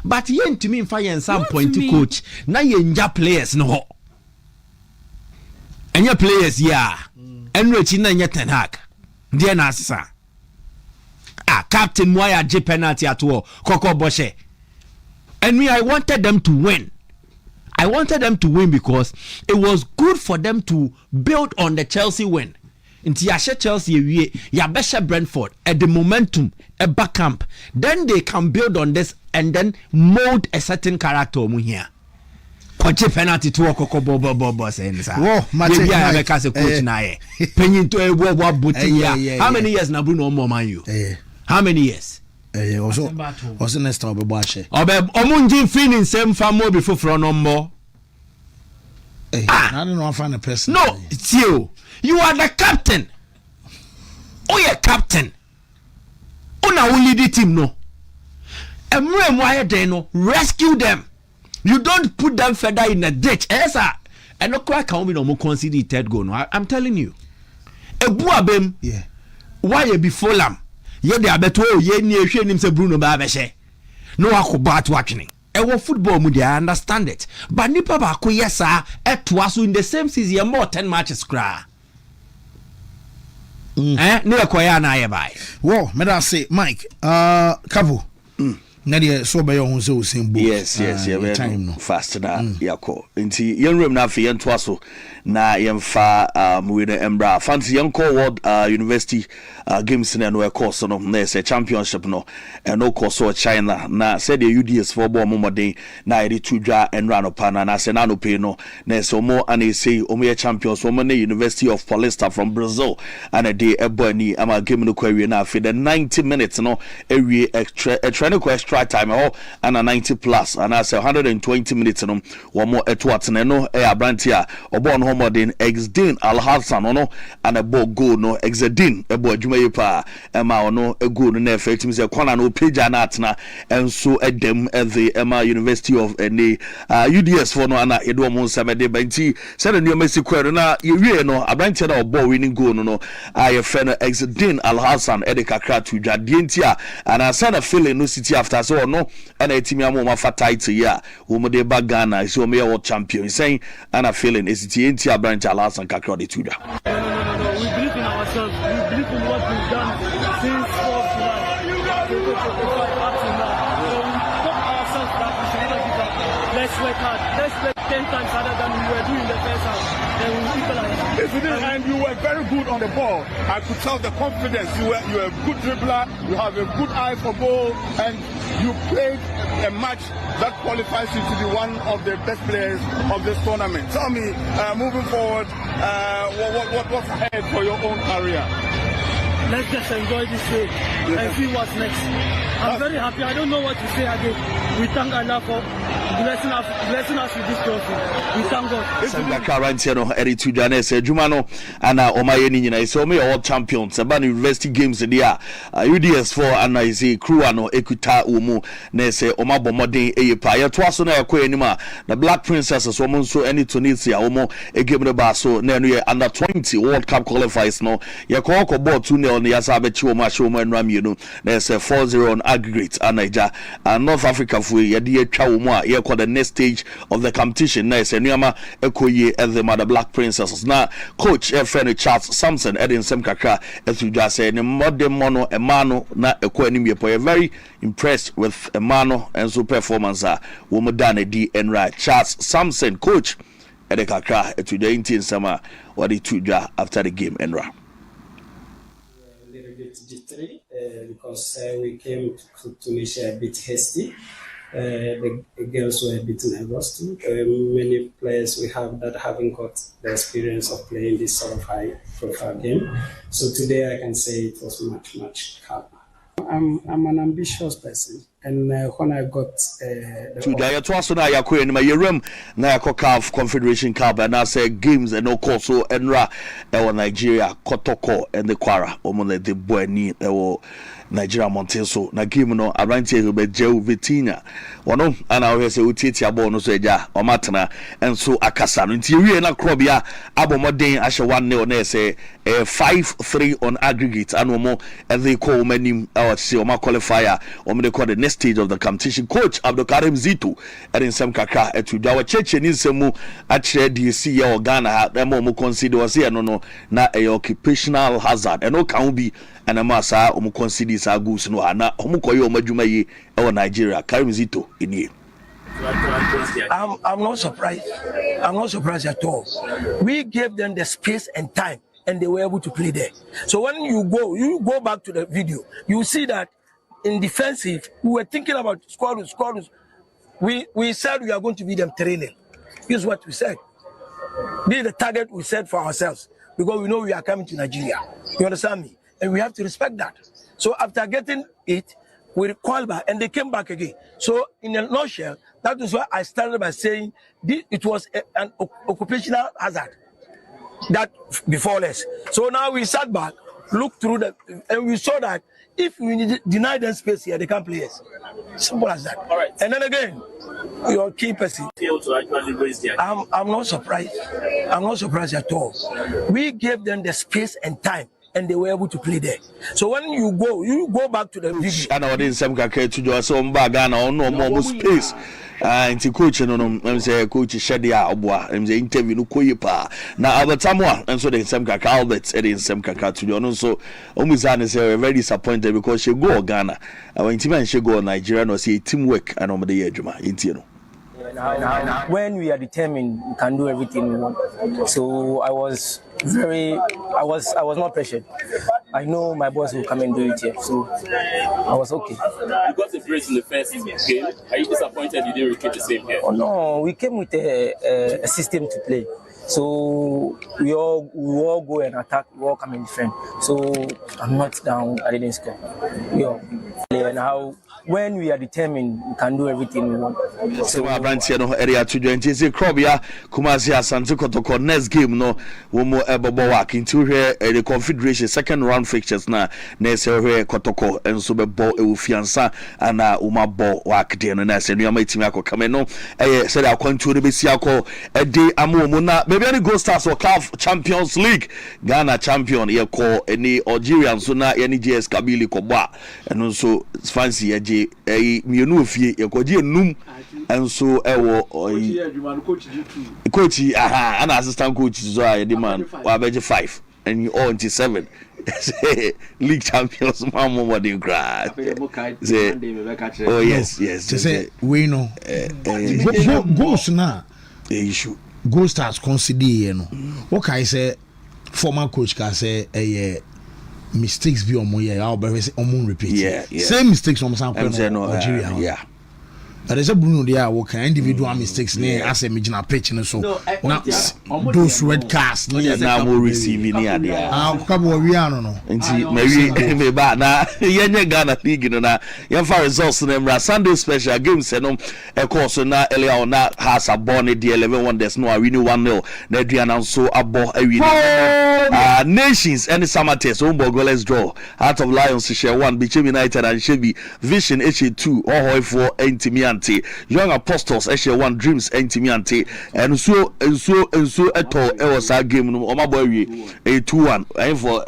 But yen to me fire and some point to coach. Na yenja players no. Enya players yeah. Enrichi na nya Ten Hag. Dear Nasa. Captain Moya J penalty at war. Koko Boshe. And I wanted them to win. I wanted them to win because it was good for them to build on the Chelsea win. Into Yasha Chelsea, Yabesha Brentford at the momentum, a back camp. Then they can build on this and then mold a certain character. Here. Kwache penalty to a Koko Bobo saying, "Whoa, maybe I have a coach now. Penny to a Bobo Butia. How many years na Bruno more man you? How many years? Also next time Obashe. Omunjin feeling same famo before for no more. I don't know if I'm a person. No, it's you. You are the captain. Oh, you're captain. Oh, now we lead the team, no. And why they no rescue them. You don't put them further in a ditch. Yes, sir. And no quite can we no more consider the third goal. No, I'm telling you. A buabem, yeah. Why you be Fulham? Ye de abeto ye ni ehwe nim se Bruno ba behye. No akobat watching. Ewo football mu dey understand it. But nipa ba ko yesa eto aso in the same season more 10 matches kra. No akoya na ye bai. Wo, me da say Mike, Kapo. Na dey so be your so same book. Yes, yeah, time no. Fast na yako. Nti yenrem na afi yento aso na yemfa we the embra fancy yenko world university games na no course no na say championship no and no course so China na say the UDS for ball momoden na iri tudwa enra no pana na say na no pay no na say omo ana say omo champions omo na University of Paulista from Brazil and a day ebony ama game no kwawie na afi the 90 minutes no ewie extra extra time and a 90 plus and I say 120 minutes no one more eto atene no abrantia obo no homodin Exdin Al-Hassan no and a ball goal no Exdin a boy Jumayepa Emma no a goal no effect me say corner no page anatna and so at them at the Emma University of any UDS for no ana edo mo sabede banti said no Messi kwero na ye no abrantia na ball winning goal no I fe no Exdin Al-Hassan edekakra to jadientia and I said a feeling no city after so no and a team amoma fa title ya wo mo de ba Ghana so me world champion saying and a feeling is it branch Lawson kakra de tuda. No, we believe in ourselves. We believe in what we've done since 4th July. Up to now. So we told ourselves that we should not give up. Let's work hard. Let's play 10 times harder than we were doing the first half. Then we equalize. And you were very good on the ball. I could tell the confidence. You were a good dribbler. You have a good eye for goal, and you played a match that qualifies you to be one of the best players of this tournament. Tell me, moving forward, what's ahead for your own career? Let's just enjoy this day and see what's next. I'm very happy. I don't know what to say again. We thank Allah for blessing us with this trophy. We thank God. Sanga right here no eri tudane say juma no ana omaye ni nyina so me all champions aba university games there UDS for ana is crew no ekuta omu na say omabomodin eyepa ye to aso na yakọ anima the Black Princesses so nso any Tunisia omo egame no ba so na no ye under 20 World Cup qualifiers no ye ko ball 2-0 on yasa abechi omo ahwe omo enram yenu na say 4-0 on aggregate Niger and North Africa for ye de atwa omo a ye the next stage of the competition na say nuama ekoye at the Mother Black Princesses na coach friend Charles Samson edin sem kakra etuja say ne modern mono emano na ekọ anim ye po very impressed with emano and so performance wo mo da na di enra Charles Samson coach edin kakra etuja intin sama what it tuja after the game enra a little bit jittery because we came to Tunisia a bit hasty. the girls were a bit nervous too. Many players we have that haven't got the experience of playing this sort of high-profile game. So today I can say it was much calmer. I'm an ambitious person, and when I got to the Yatwaso na yakwe in my room na yakokaf Confederation Cup and I say games and no course so enra Nigeria Kotoko and the Kwara omone the boy ni Nigeria Monteso na game no abrantie be Jew Vitinha wono ana we say utieti abo no so eja o matena enso akasa no nti wie na krobia abomoden ahye 1-0 na say 5-3 on aggregate and mo and they call manim our see o ma qualifier o me call the next stage of the competition. Coach Abdulkarim Zito and in some kaka etuda wa cheche ni nsemu akire DSC ya Ghana dem mo consider was here no na a occupational hazard and no can be and amasa o mo consider sa goose no ana o mo koyo madwuma yi e Nigeria. Karim Zito in here. I'm not surprised. I'm not surprised at all. We gave them the space and time, and they were able to play there. So when you go back to the video, you see that in defensive, we were thinking about scorers. We said we are going to beat them 3-0. Here's what we said. This is the target we set for ourselves because we know we are coming to Nigeria. You understand me? And we have to respect that. So after getting it, we called back and they came back again. So in a nutshell, that is why I started by saying it was an occupational hazard that before us. So now we sat back, looked through and we saw that if we deny them space here, they can't play us. Simple as that. All right. And then again, your key person. I'm not surprised. I'm not surprised at all. We gave them the space and time, and they were able to play there. So when you go back to the video. And I didn't say to do so Ghana or no more space. Nti coach no say coach Shedia Obwa say interview no koyepa na abatamwa and so the same kaka Albert and same kaka to no so omuzane say very disappointed because she go Ghana when team and she go Nigeria no say teamwork and the year adwuma nti no. When we are determined, we can do everything we want. So I was not pressured. I know my boss will come and do it here, so I was okay. You got a brace in the first game. Are you disappointed you didn't repeat the same here? Oh no, we came with a system to play. So we all go and attack, we all come and defend. So I'm not down, I didn't score. And how when we are determined, we can do everything we want. So Abrantia no area to join say Krobia Kumasi Asante Kotoko next game no womo ebobo work into here the Confederation second round fixtures na next here Kotoko enso bebo ewofiansa ana umabo work dey no na se no amatimi akokame no say the control be si akọ ede amomo na maybe any Gold Stars or CAF Champions League Ghana champion ye call any Algerian so na any JS Kabili koba and so fancy mienu ofie yekoje enum enso ewo coach and assistant coach so a the man wa beje 5 and you all 7 league champions mama what you cry oh yes say we know goals na issue Gold Stars consider you know what can I say former coach can say mistakes be on repeat. Same mistakes on some Nigeria. Yeah. But there's a Bruno there working individual mistakes near as a major pitch and so now those red cards now will receive in here. We are no. Maybe bad now. Ghana league na far results them Sunday special games a course na earlier on that has a born the 11 wonders no we knew 1-0 na Adrian so abo nations and summer test goalless draw Heart of Lions share 1 Bichim United and Shebi Vision HA2 or for Intimiante Young Apostles share 1 Dreams Intimiante and so eto was our game no omaboy a 2-1 and for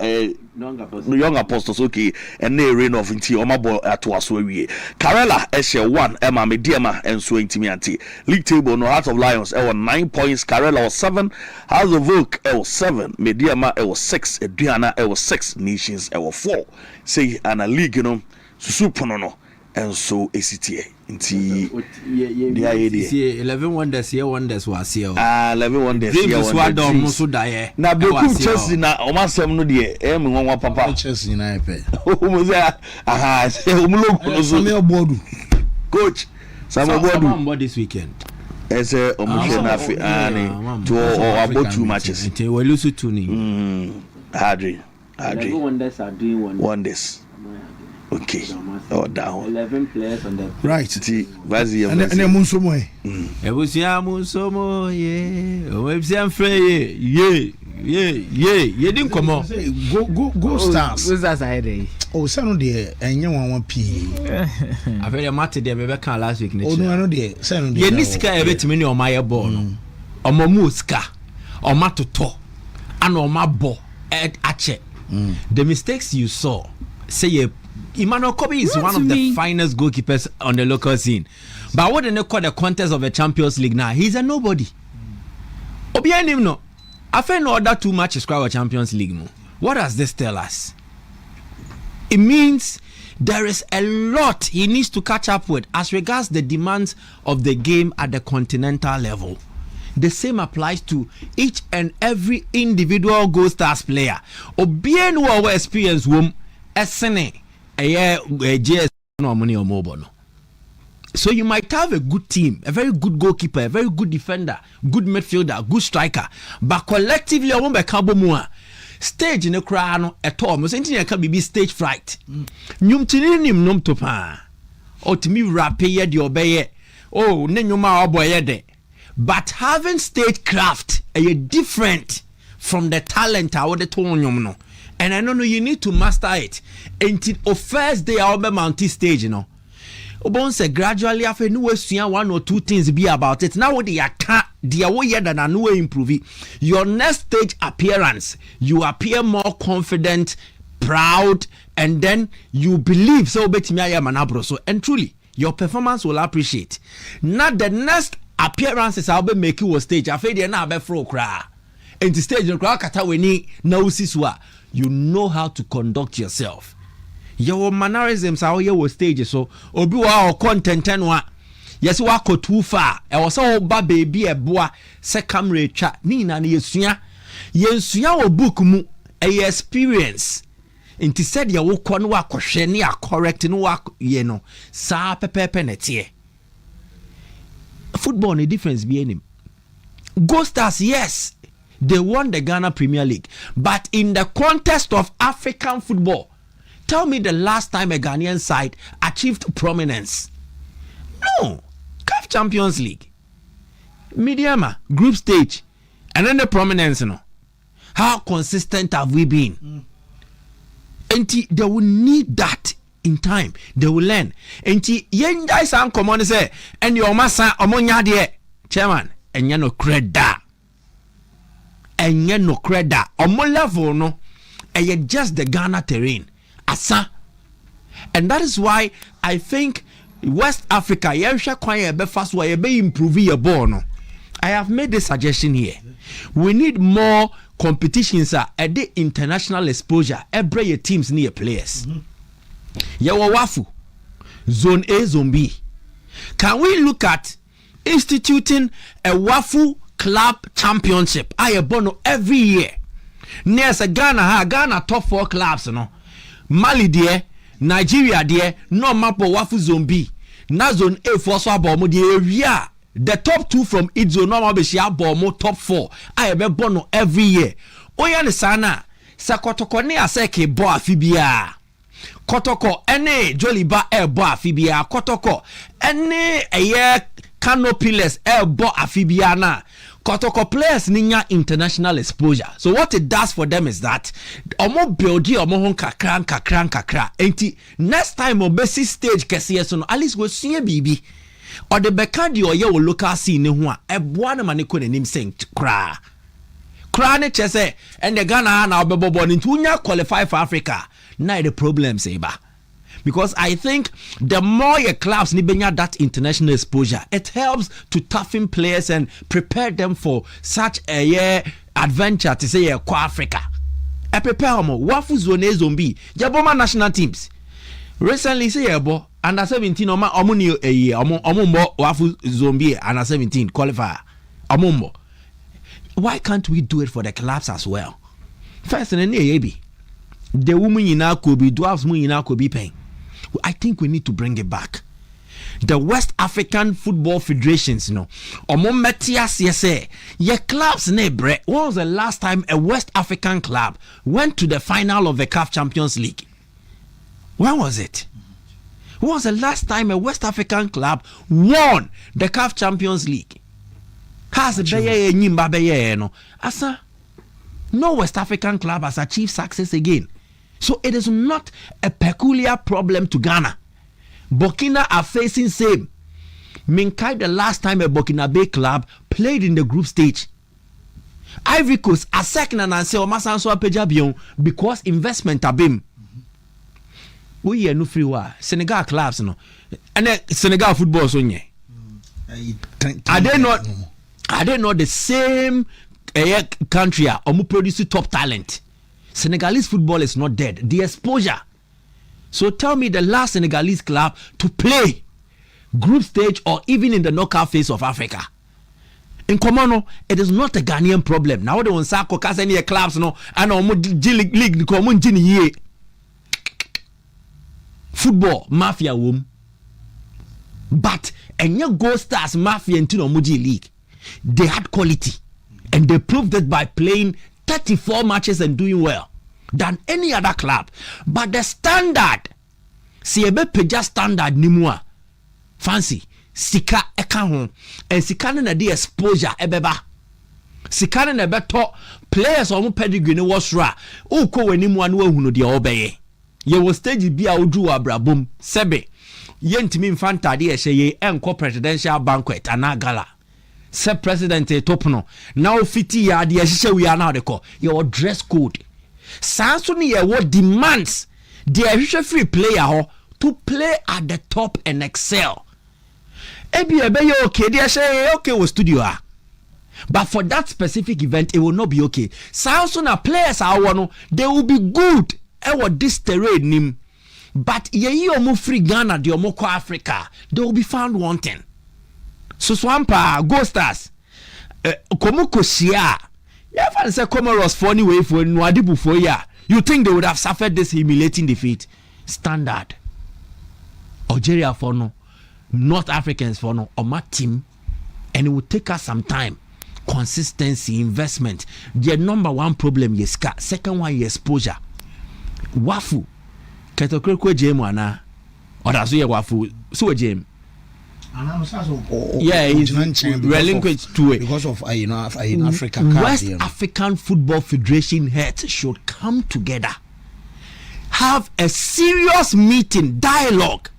Young Apostles okay and they reign of inti omabo atoaso awie Karela share 1 Emma Mediama and so Intimiante league table no Heart of Lions 9 points Karela was 7 House of Oak 7 Mediama 6 Eduana 6 Nations 4 say and a league no susupono no and so ACTA inti the idea 11 wonders here wonders was here 11 wonders here wonders so die na bekum Chelsea na omasem no de me nwa papa Chelsea na epe umuza aha umulogo no so me obodu coach Some this weekend. As a Omushanafi to about 2 matches. We lose 2-0. Hadri. Wonders are doing wonders. Okay. Oh, down. 11 players on the right. Vazi and Munsomo. Munsomo, yeah, didn't come on. Go stars. Who's that side? Oh, son, dear, and you want 1p. I very much the Rebecca last week. Oh, no, dear, son, you niska every to me on my born. Or Momuska, or Matoto, and on my bo at Ache. The mistakes you saw, say Emmanuel Kobe is one of the finest goalkeepers on the local scene. But what they call the contest of the Champions League now, he's a nobody. Obian him no. I feel no other 2 matches for Champions League. What does this tell us? It means there is a lot he needs to catch up with as regards the demands of the game at the continental level. The same applies to each and every individual Gold Stars player. Obian who our experience wom esene JS no money or mobile. So you might have a good team, a very good goalkeeper, a very good defender, good midfielder, good striker, but collectively I won't be more. Stage in the crown at all. Most anything can be stage fright. Num tinim num topa. Oh, to me rapé the obey. Oh, nenyuma oboye. But having stage craft is different from the talent I would no. And I don't know, you need to master it. Until first day I'll be mountain stage, you know. Obon say gradually after no way 1 or 2 things be about it. Now what they can't the way than a new improve it. Your next stage appearance, you appear more confident, proud, and then you believe so bet me I am an abro. So and truly your performance will appreciate. Not the next appearances I'll be making was stage. I feel na be fro cry. And the stage no cry kata weni na usiswa. You know how to conduct yourself. Your mannerisms are your stage so obi wa content wa yes wa ko too far e was so ba baby e boa se camera twa ni na yesua wo book mu e experience inti said ya wo ko no wa kohwe ne ya correct no wa ye no sa pepepe na tie football no difference be any Gold Stars, yes, they won the Ghana Premier League, but in the context of African football, tell me the last time a Ghanaian side achieved prominence. No. CAF Champions League. Mediama, group stage. And then the prominence, you know. How consistent have we been? And they will need that in time. They will learn. And yen guys are common say, and your massa omonya de chairman, and you no creda. And you no creda. Omo level no, and you just the Ghana terrain. Asa. And that is why I think West Africa, improve your ball. No? I have made this suggestion here. We need more competitions at the international exposure. Every teams near players. Yawawafu, Zone A, Zone B. Can we look at instituting a Wafu Club Championship? I abono every year. Near Ghana top 4 clubs, you know. Mali there, Nigeria there, no map of Wafu Zone B. Na Zone A for so abomo the area. The top 2 from each zone no be share abomo top 4. I be bono every year. Oya ne sana, sa kotoko ne aseke bo afibia. Kotoko ene Joliba e bo afibia. Kotoko ene eye Canopiles e bo afibia na. Kotoko players ninya international exposure. So what it does for them is that omo buildi omo hon kakra. Enti next time obesi stage kese so no at least go see bibi. Or the bekadi or ye local scene ho a eboa na mane ko nanim sen kra. Kra ne chese and the Ghana na obebobo nti unya qualify for Africa. Na the problem say ba. Because I think the more your clubs need that international exposure, it helps to toughen players and prepare them for such a adventure to say Africa. I prepare them. Wafu Zone Zombie. Jaboma national teams. Recently say under 17 omo Wafu Zombie under 17 qualifier. Omumbo. Why can't we do it for the clubs as well? First in the woman in our could be dwarfs in our could be paying. I think we need to bring it back. the West African Football Federations, omo metias say your clubs nebre. When was the last time a West African club went to the final of the CAF Champions League? When was it? When was the last time a West African club won the CAF Champions League? Has beye nyimba beye no. Asa no West African club has achieved success again. So it is not a peculiar problem to Ghana. Burkina are facing same. Minkai the last time a Burkinabe club played in the group stage. Ivory Coast a second and say Omasanso Apejabion because investment abim. We are no free wa Senegal clubs no. And Senegal football so nye. Are they not the same country or produce top talent? Senegalese football is not dead. The exposure. So tell me the last Senegalese club to play group stage or even in the knockout phase of Africa. In Komono, it is not a Ghanaian problem. Now they want Sako Kasani clubs no and league common football mafia wom. But and your Gold Stars mafia into no Muji league. They had quality and they proved it by playing 34 matches and doing well than any other club. But the standard, si ebe peja standard ni mua fancy sika eka ho and sika na the exposure ebeba sika na beto players omo pedigree ni wasra o ko wani mu anu ehunu de obeye ye wo stage bi a odu abrabom sebe ye ntimi mfanta de ehye ye enko presidential banquet ana gala se president etopno now fiti ya de ehye we are now de call your dress code sanso ni ye what demands the ehye free player ho to play at the top and excel. Ebi okay, they say okay with studio but for that specific event it will not be okay. Sounds on players are one, they will be good. This terrain nim, but ye omo free Ghana, the omoko Africa, they will be found wanting. So Swampa, Gold Stars, Komoko Shia, yeah, say Comoros funny way for Nwadibu for ya. You think they would have suffered this humiliating defeat? Standard. Algeria for no, North Africans for no, or my team, and it will take us some time. Consistency, investment. The number one problem is scar. Second one is exposure. Wafu, Ketokreko Jame ana, or that's where Wafu. So Jame. Yeah, he's relinquished to it because of Africa. West African Football Federation heads should come together, have a serious meeting, dialogue.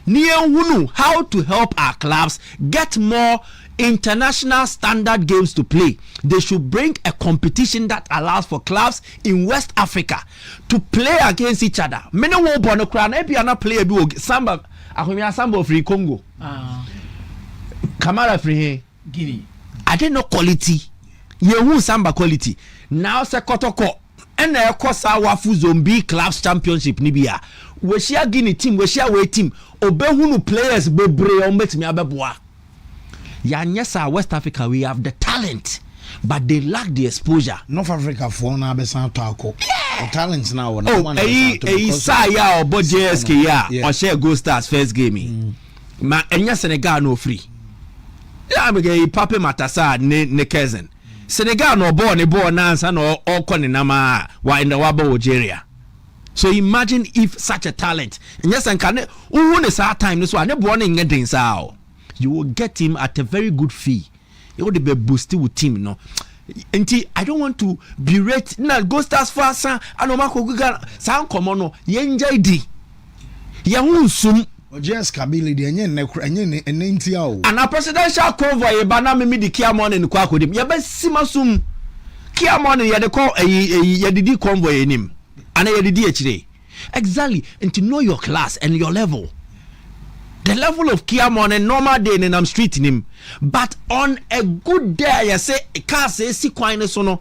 How to help our clubs get more international standard games to play. They should bring a competition that allows for clubs in West Africa to play against each other. Many won't born a crown. Maybe I'm not player do samba. Samba free Congo. Kamara free Guinea. I didn't know quality. You samba quality. Now se kotoko. And of course our Wafu Zombie Clubs Championship Nibia. We share Guinea team, we share way team. Obehunu players bebre ombet mi abeboa. Yanyesa West Africa we have the talent, but they lack the exposure. North Africa for na besan talko. The talents now. Saya or JSK ya or share Gold Stars first game. Ma enya Senegal no free. Ya me Pape Matassa ne cousin. Senegal no born nansa no all ne nama wa in the wabo Algeria. So imagine if such a talent, and yes, and can who is our time this one born in getting sao. You will get him at a very good fee. It would be boosted with team, no. And I don't want to berate na Go Stars fast and Omako Guga sound common no yenjai di. Yahoo sum just Kabili and a presidential convoy banana me the Kia morning kwakodim. Yabe simasum Kia morning ya de call a didi convoy in him. And I did today. Exactly. And to know your class and your level. The level of Kiamon and normal day and I'm streeting him. But on a good day, I say a car says see quine sono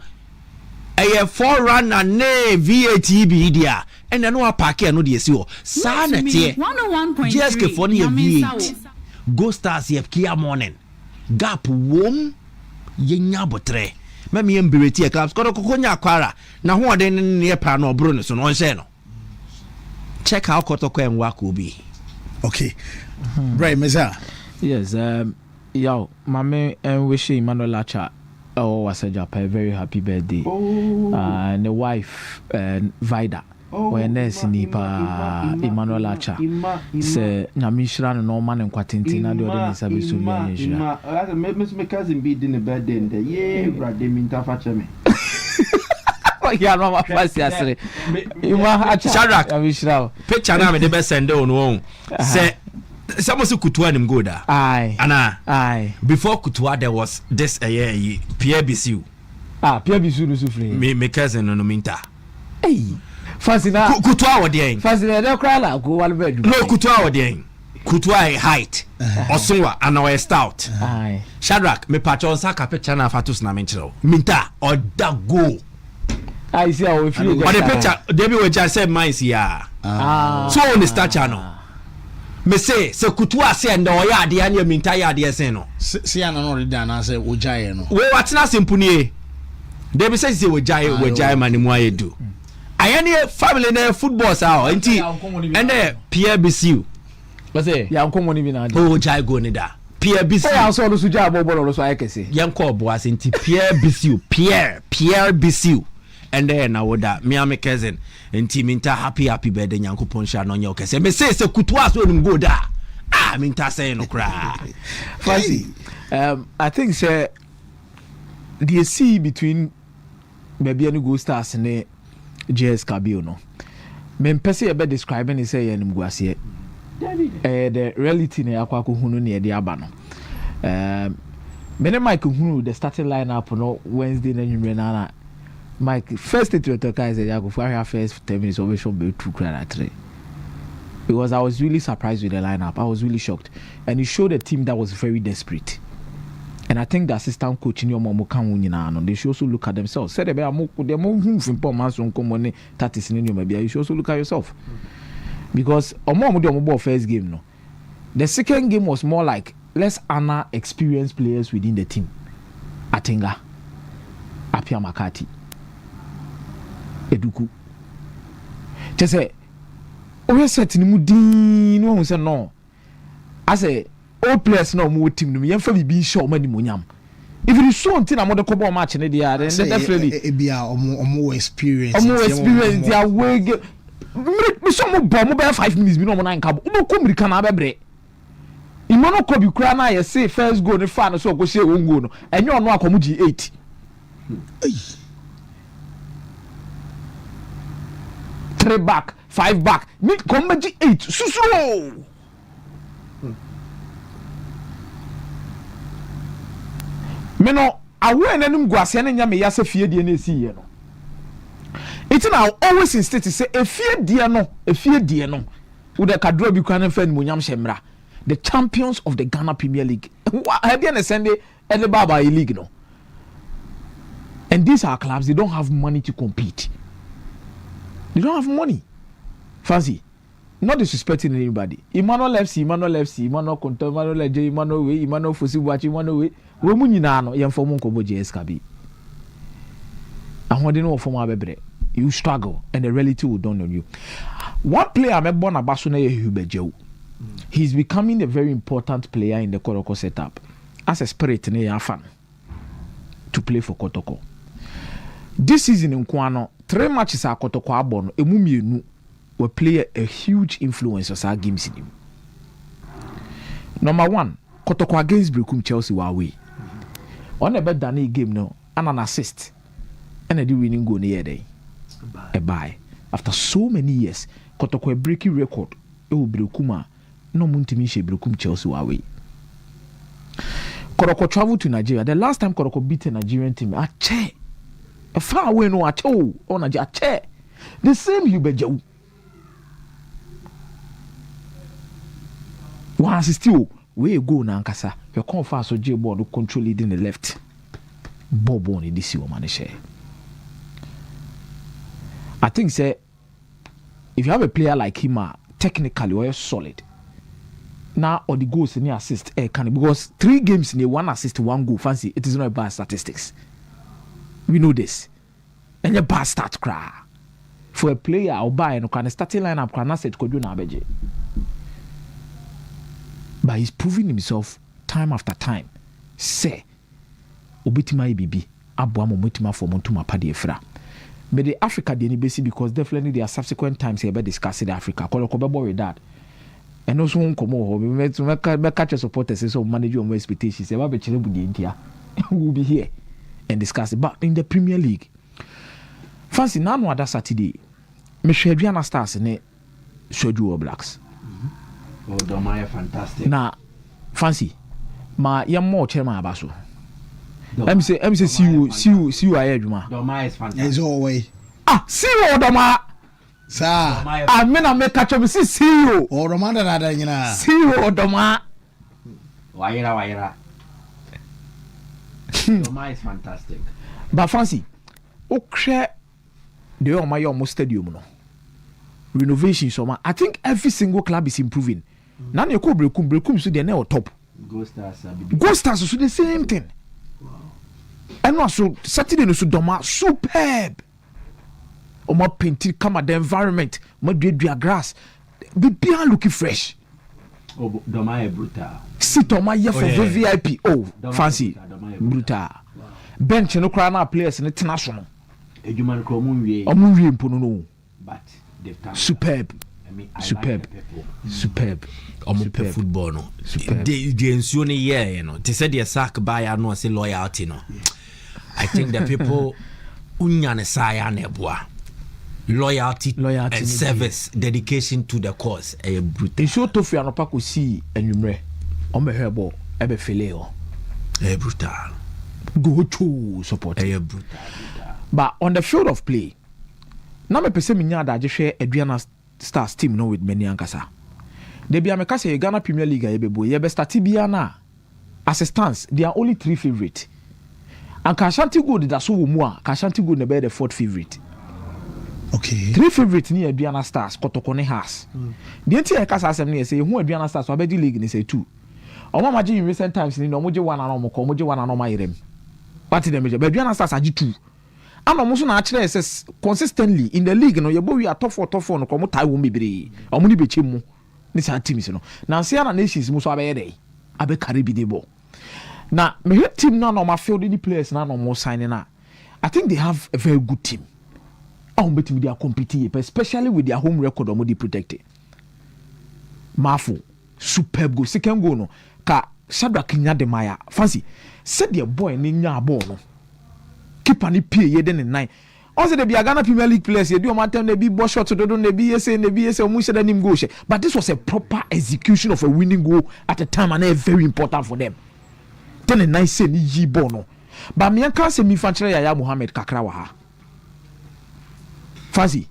a forerunner ne VATB dia. And I know a packet no DSO. Sanity 101.3 just for V8. Go Stars ye Kiamon. Gap wom yenya botre. Me mbireti clubs kodo kokonya kwara na ho ode ne pa no bro ne so no nche no check how kotoko en work will be. Okay, Right, Mesa. Yes, yo, mame and wishing Emmanuel Lacha was a Japan very happy birthday. And the wife Vida. When there's nipa Emmanuel Lacha say Namishra no man and Quatintina the other service to me. My cousin be in the birthday and yeah, brother, they mean to fetch me. Yeah, no, my first yesterday. Shadrach, picture now the best send on one. Say, someone who could one him go there. Aye, Anna. Before Kutua, there was this Pierre Bissiou. Pierre Bissiou no sufre. Me cousin no minta. Hey, Fasina. Kutua wa dey. Fasina dey cry la go one bedroom. No, Kutua wa dey. Kutua height. Osunwa and our stout. Aye. Shadrach, me patron saka picture na fatus na menchiro. Minta or da go. I see how we feel. But the picture, Debbie will just say mine here. So on the star channel. Me say, so Kutua say and the ya the anya minta ya the no. See an already done. I say Ojaye no. We what's not simply. Debbie says say Ojaye man mo do. I any family na football sao enti and there Pierre Bissiou. But say ya nko money bi na. Ojaye go ni da. Pierre Bissiou. I saw no suja bobo so I can say. Yanko boas enti Pierre Bissiou. Pierre Bissiou. And then I would that me and my cousin and Timinta happy birthday Yankupon Shan on your cousin. Me say Kutua so go da. Minta say no cry. Fancy. I think say the sea between maybe any go stars and JS Kabio no. Me pese about describing it say and Mguasie. The reality ne akwa ko hunu ne de aba no. Me Mike hunu the starting lineup no Wednesday na nwumre na Mike, first thing to talk is that for our first 10 minutes ovation be true cry at 3. Because I was really surprised with the lineup. I was really shocked. And it showed a team that was very desperate. And I think the assistant coach in your mom can they should also look at themselves. Said they moving from Mason Common 30 maybe you should also look at yourself. Because first game no. The second game was more like let's honor experienced players within the team. Atenga, Apia Makati. Eduku. Just say, we set ni mudi no one say no. I say all players no more team no me yemfa bi show mani monyam. If you so until na mo de kobo match ne dia then definitely e bia omo experience. Omo experience dia way me so mo bo mo be 5 minutes bi no mo na nka bo. Mo ko mirika na bebre. Imono ko bi kura na ye say first goal ne fa no so ko say one goal no. Enyo no akomo gi 8. Ay. 3 back, 5 back. Me come 8. Susu. Me no awe na nim guase na nya me yase fie die na esi ye no. It na always insist say efie die no. Wo de kadro bi kwan fa ni monyam hyemra. The champions of the Ghana Premier League. Have you understand the Baba League no? And these are clubs, they don't have money to compete. They don't have money. Fancy. Not disrespecting anybody. Emmanuel FC, Emmanuel Konto, Emmanuel Eje, Emmanuel Way, Emmanuel Fosibuachi, Emmanuel Way. We mu nyina no yem form nkobo JSKB. And when they know form abebre, you struggle and the reality will dawn on you. One player I'm born abaso na Hubejew. He's becoming a very important player in the Kotoko setup. As a spirit na fan to play for Kotoko. This season in Kwano, 3 matches are Kotoko abon emu mienu will play a huge influence on our games in him. Number 1, Kotoko against Brekum Chelsea were away. On a bet than game no, and an assist. And a winning goal near day. A bye. After so many years, Kotoko a breaking record. It will Brekuma. No Wontumi she Brekum Chelsea were away. Kotoko traveled to Nigeria. The last time Kotoko beat a Nigerian team, a chair. A far away no at all. On a chair. The same Hubejew. One still where you go na nkasa. You come fast so J board control it in the left. Bobo on this woman share. I think say if you have a player like him, technically or solid. Now or the goals in the assist can because 3 games in the 1 assist 1 goal. Fancy it is not a bad statistics. We know this. And a bad start cry. For a player or buy no can starting lineup can set kodu na beje. but he's proving himself time after time. Say, obitima ibibi, abuamo mutima for montuma padi efra. But the Africa the NBC because definitely there are subsequent times here about discussing Africa. Call with that. And also won't come over. We catch your supporters so manage your expectations. We'll be here and discuss it. But in the Premier League, fancy now other Saturday. Me share Adriana Stars in it. Shoju Blacks. Oh, Domaya fantastic. Now, fancy. Ma yam more chairman abaso. I'm say see you ahead, ma. Domaya is fantastic. As always. See you, Doma. Sir. I mean, I make catch up. See you. Or Romanda, you know. See you, Doma. Waira. Domaya is fantastic. But fancy. Okay. They are my almost stadium no. Renovation so I think every single club is improving. Now you could breakum so they're now top. Ghost Stars so the same thing. And also Saturday no so Doma superb. Oma painted come at the environment, my dear grass. Be looking fresh. Oh, Doma brutal. Sit on my year for VIP. Oh, Doma fancy. Brutal. Bench no crown players in international. Ejuman Kromunwe. Omunwe mpono. But superb. Superb. Superb. Omo football no. The ensure ne year no. They said the sack buy no say loyalty no. I think the people unya ne saya na eboa. Loyalty and service, dedication to the cause. A brutal. Show to fi anopa ko si enwumre. Omo hebo ebe fele o. Brutal. Go to support. Brutal. But on the field of play, now me pese me nya da je hwe Adriana Stars team no with many ankasa. They be ameka say Ghana Premier League ebebo ye be start bia na assistance there are only 3 favorite. And Kashanti Gold that so mu a Kashanti Gold na be the 4th favorite. Okay. 3 favorite ni Adriana Stars Kotoko ne has. The entire kasa asem ne say hu Adriana Stars so abedi league ni say 2. Omo maji in recent times ni no mo je 1 na no mo je 1 na no ma yerem. Party dem je Adriana Stars agi 2. And almost na actually says consistently in the league no yebo we are top 4 no komo tai wo mebre omo ni beche mu ni sa teams no na Sia na nations mu so abe dey abe carry bi dey ball na me team na no ma field any players na no mo signing na I think they have a very good team betimi they are competing especially with their home record omo dey protected Mafu superb goal second goal no ka Shadrack Nyademaya fancy said the boy ni nya ball no keeper ni pay ye den 9 also they be a Ghana Premier League players ye do man time they be ball shot to do they be say omu say them goal but this was a proper execution of a winning goal at a time and very important for them then 9 say ni yi ball no but me can say me fan Yaya Mohammed kakra wa ha fancy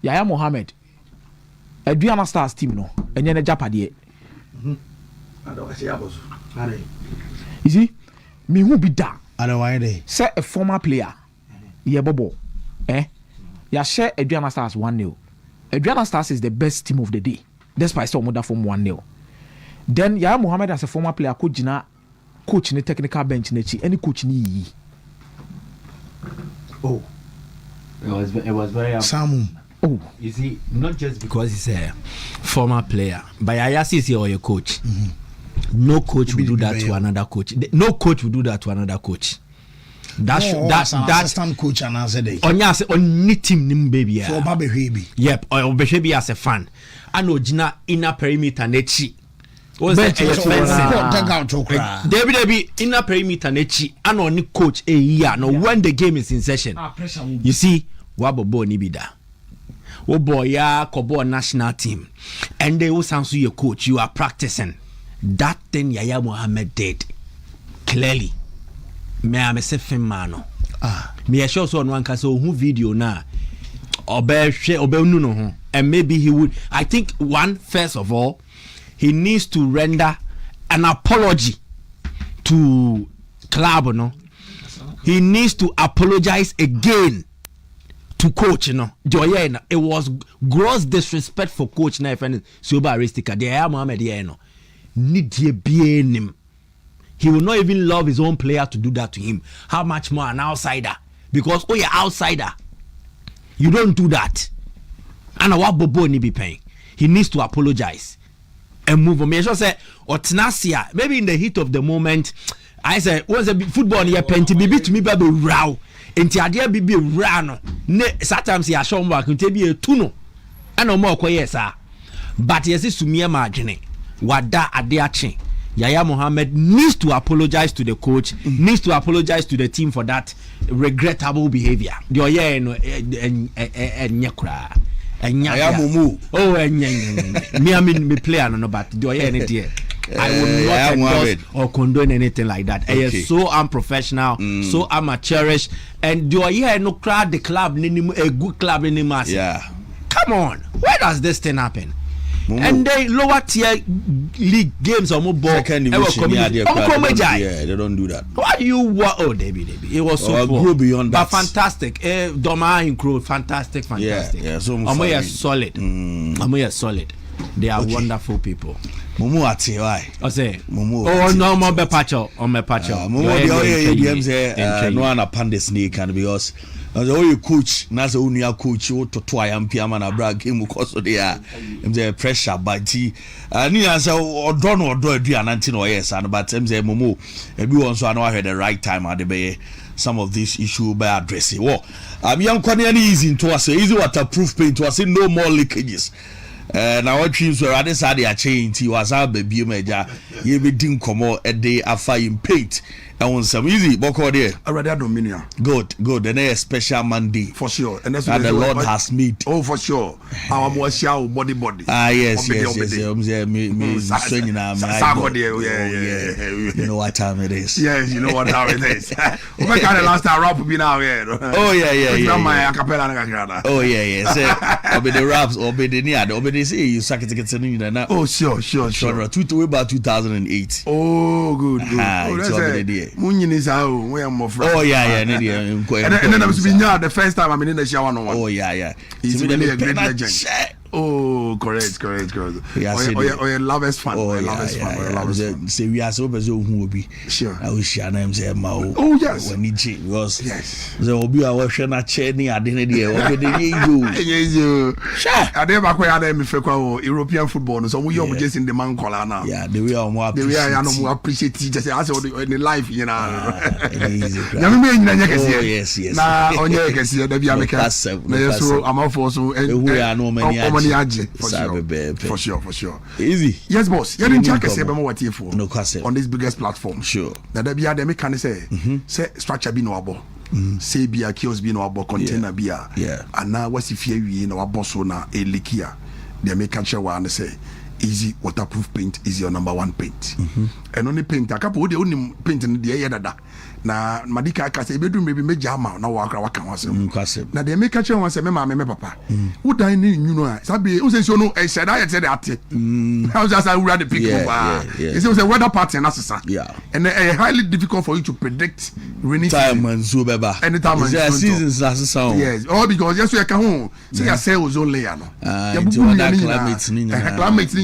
Yaya Mohammed Adriana Stars team no enye na japade you see me who be da say a former player yeah bobo ya share Adriana Stars 1-0. Adriana Stars is the best team of the day despite some other from 1-0. Then Yaya Mohammed as a former player coach in the technical bench any coach ni it was very Samu. You see, not just because he's a former player, but Yaya is your coach. No coach will do that to another coach. No coach will do that to another coach. That's assistant coach and as a day. On team nim baby. For Babe Baby. Yep, or Baby as a fan. I know Gina inner perimeter nechi. Was David inner perimeter nechi. I know any coach a year. No when the game is in session. You see, Wabo Nibida. Oh boy, yeah, Kobo national team, and they will sound to your coach. You are practicing. That thing Yaya Mohammed did clearly. Me am a sefin mano. Me sure so one can so who video na. No, and maybe he would. I think first of all, he needs to render an apology to club. No, he needs to apologize again to coach. It was gross disrespect for coach. Na friend Suba Aristika. The Yaya Mohammed he will not even love his own player to do that to him. How much more an outsider? Because you're outsider. You don't do that. And what Bobo need be paying. He needs to apologize. and move on. Me sure say or tenacia maybe in the heat of the moment. I say once a football near penti bibi to me baby row. Enti ade bibi rano. Ne sometimes ya show work nte bi etuno. Ana mo akoye sa. But yes sumia margin. Wada ade ache. Yaya Mohammed needs to apologize to the coach, needs to apologize to the team for that regrettable behavior. The oye no nyakura. Yaya Mumu. Oh me player no but the oye any dear. I will not endorse or condone anything like that. Okay. It is so unprofessional, so amateurish, and do you hear no crowd the club a good club anymore? Yeah. Come on, where does this thing happen? And they lower tier league games or more ball. Second division, yeah, they don't do that. Why you what? Oh, Debbie, it was so grow beyond that. But fantastic. Doma include fantastic. Yeah, so Amoya solid. Amoya solid. They are wonderful people. Mumu ati why? I say Mumu. Oh no, more be patcho. On me patcho. Mumu the say no one upon the snake and because as a coach, that's a unia coach to try and Piama na brag him because of the pressure by T. Ni answer or don't or do a nantin or yes, and but Mumu everyone so I know I had the right time at the bay. Some of these issues by addressing. Well, young Korean easy to us, easy waterproof paint to us, no more leakages. Now what dreams were rather sad they change. He was our baby major. You be dim come out a day after in paint. I want some easy boko there. I rather dominion. Good. And a special Monday for sure. And that's what the Lord has made. Oh, for sure. Our more show body. Yes. Me swinging now. You know what time it is. Yes, you know what time it is. We kind of last time rap be now here. Oh yeah. My acapella. Oh yeah. Say, I'll be the raps, or be the near, or be the say you suck it now. Oh sure. About 2008. Oh good. Munyin is how we are more friends. Oh yeah. And then I was being the first time I'm in the shower. Oh yeah. He's really a great legend. Oh, correct. Or lovers fan. Say we are so busy who will be. Sure. I wish your name say Mao. Oh yes. When he was yes. There will be our shana chenny identity. You. Sure. I never quite had me for European football. So we are just in the man color now. Yeah, the way I more appreciate teachers. I said in the life, you know. Yes. Now on your case, there be a so I'm off also. We are no many. For sure. Easy. Yes, boss. You didn't check for no question on this biggest platform. Sure. Now there be a demi can say structure be no abo. Say be a kiosk be no abo container be a. Yeah. And now what's if you no abo so na a likia. They make catch one say easy waterproof paint is your number one paint. And only paint a couple of the only paint in the air na madika ka say bedroom maybe meja ma na waka wasem na de make catch one say me papa who die ni you know sabi who say so no e said I said that how just I read the pick it was a weather pattern asesa and highly difficult for you to predict rainy time and so beba anytime seasons asesa yes all because yes you can home say your cell was only no climate ni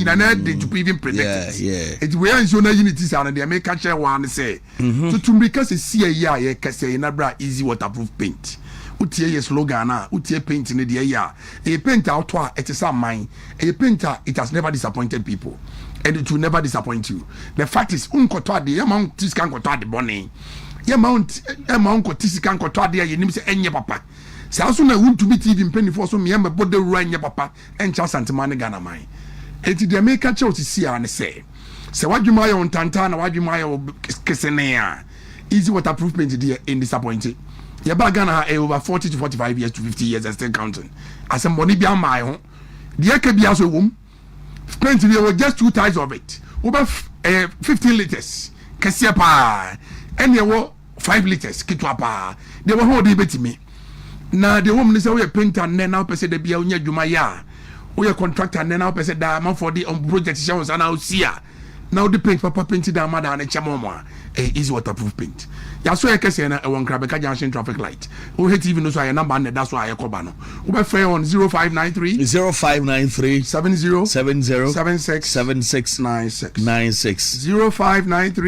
na to even predict it we are so na unity and they make catch one say to because see a year kase na bra easy waterproof paint utie ye slogan na utie paint ne de ya a paint out it is a mine a painter it has never disappointed people and it will never disappoint you. The fact is unkoto de amount tiskan koto de boni amount ko tiskan koto de ye nim se enye papa sa so na Wontumi TV penny for so me am bode ru enye papa encha santimane Ghana mine enti de make catch out see an say wadwuma yo ntanta na wadwuma yo kesene a easy waterproof paint there in disappointed. Your Ghana over 40 to 45 years to 50 years and still counting. As some money be my home. The AKB as a womb. Paint there were just 2 types of it. Over 15 liters. Kasiapa. And there were 5 liters. Kitwapa. They were holding beti me. Now the woman is a painter and then now per se de be unya jumaya. We a contractor and then now per se da man for the project shows and now see ya. Now the paint papa painted down madam and chamoma easy waterproof paint. Ya so e kese na one Krabeka Junction traffic light. We hate even so your number and that's why I call bano. We be fair on 0593 70 76 96 0593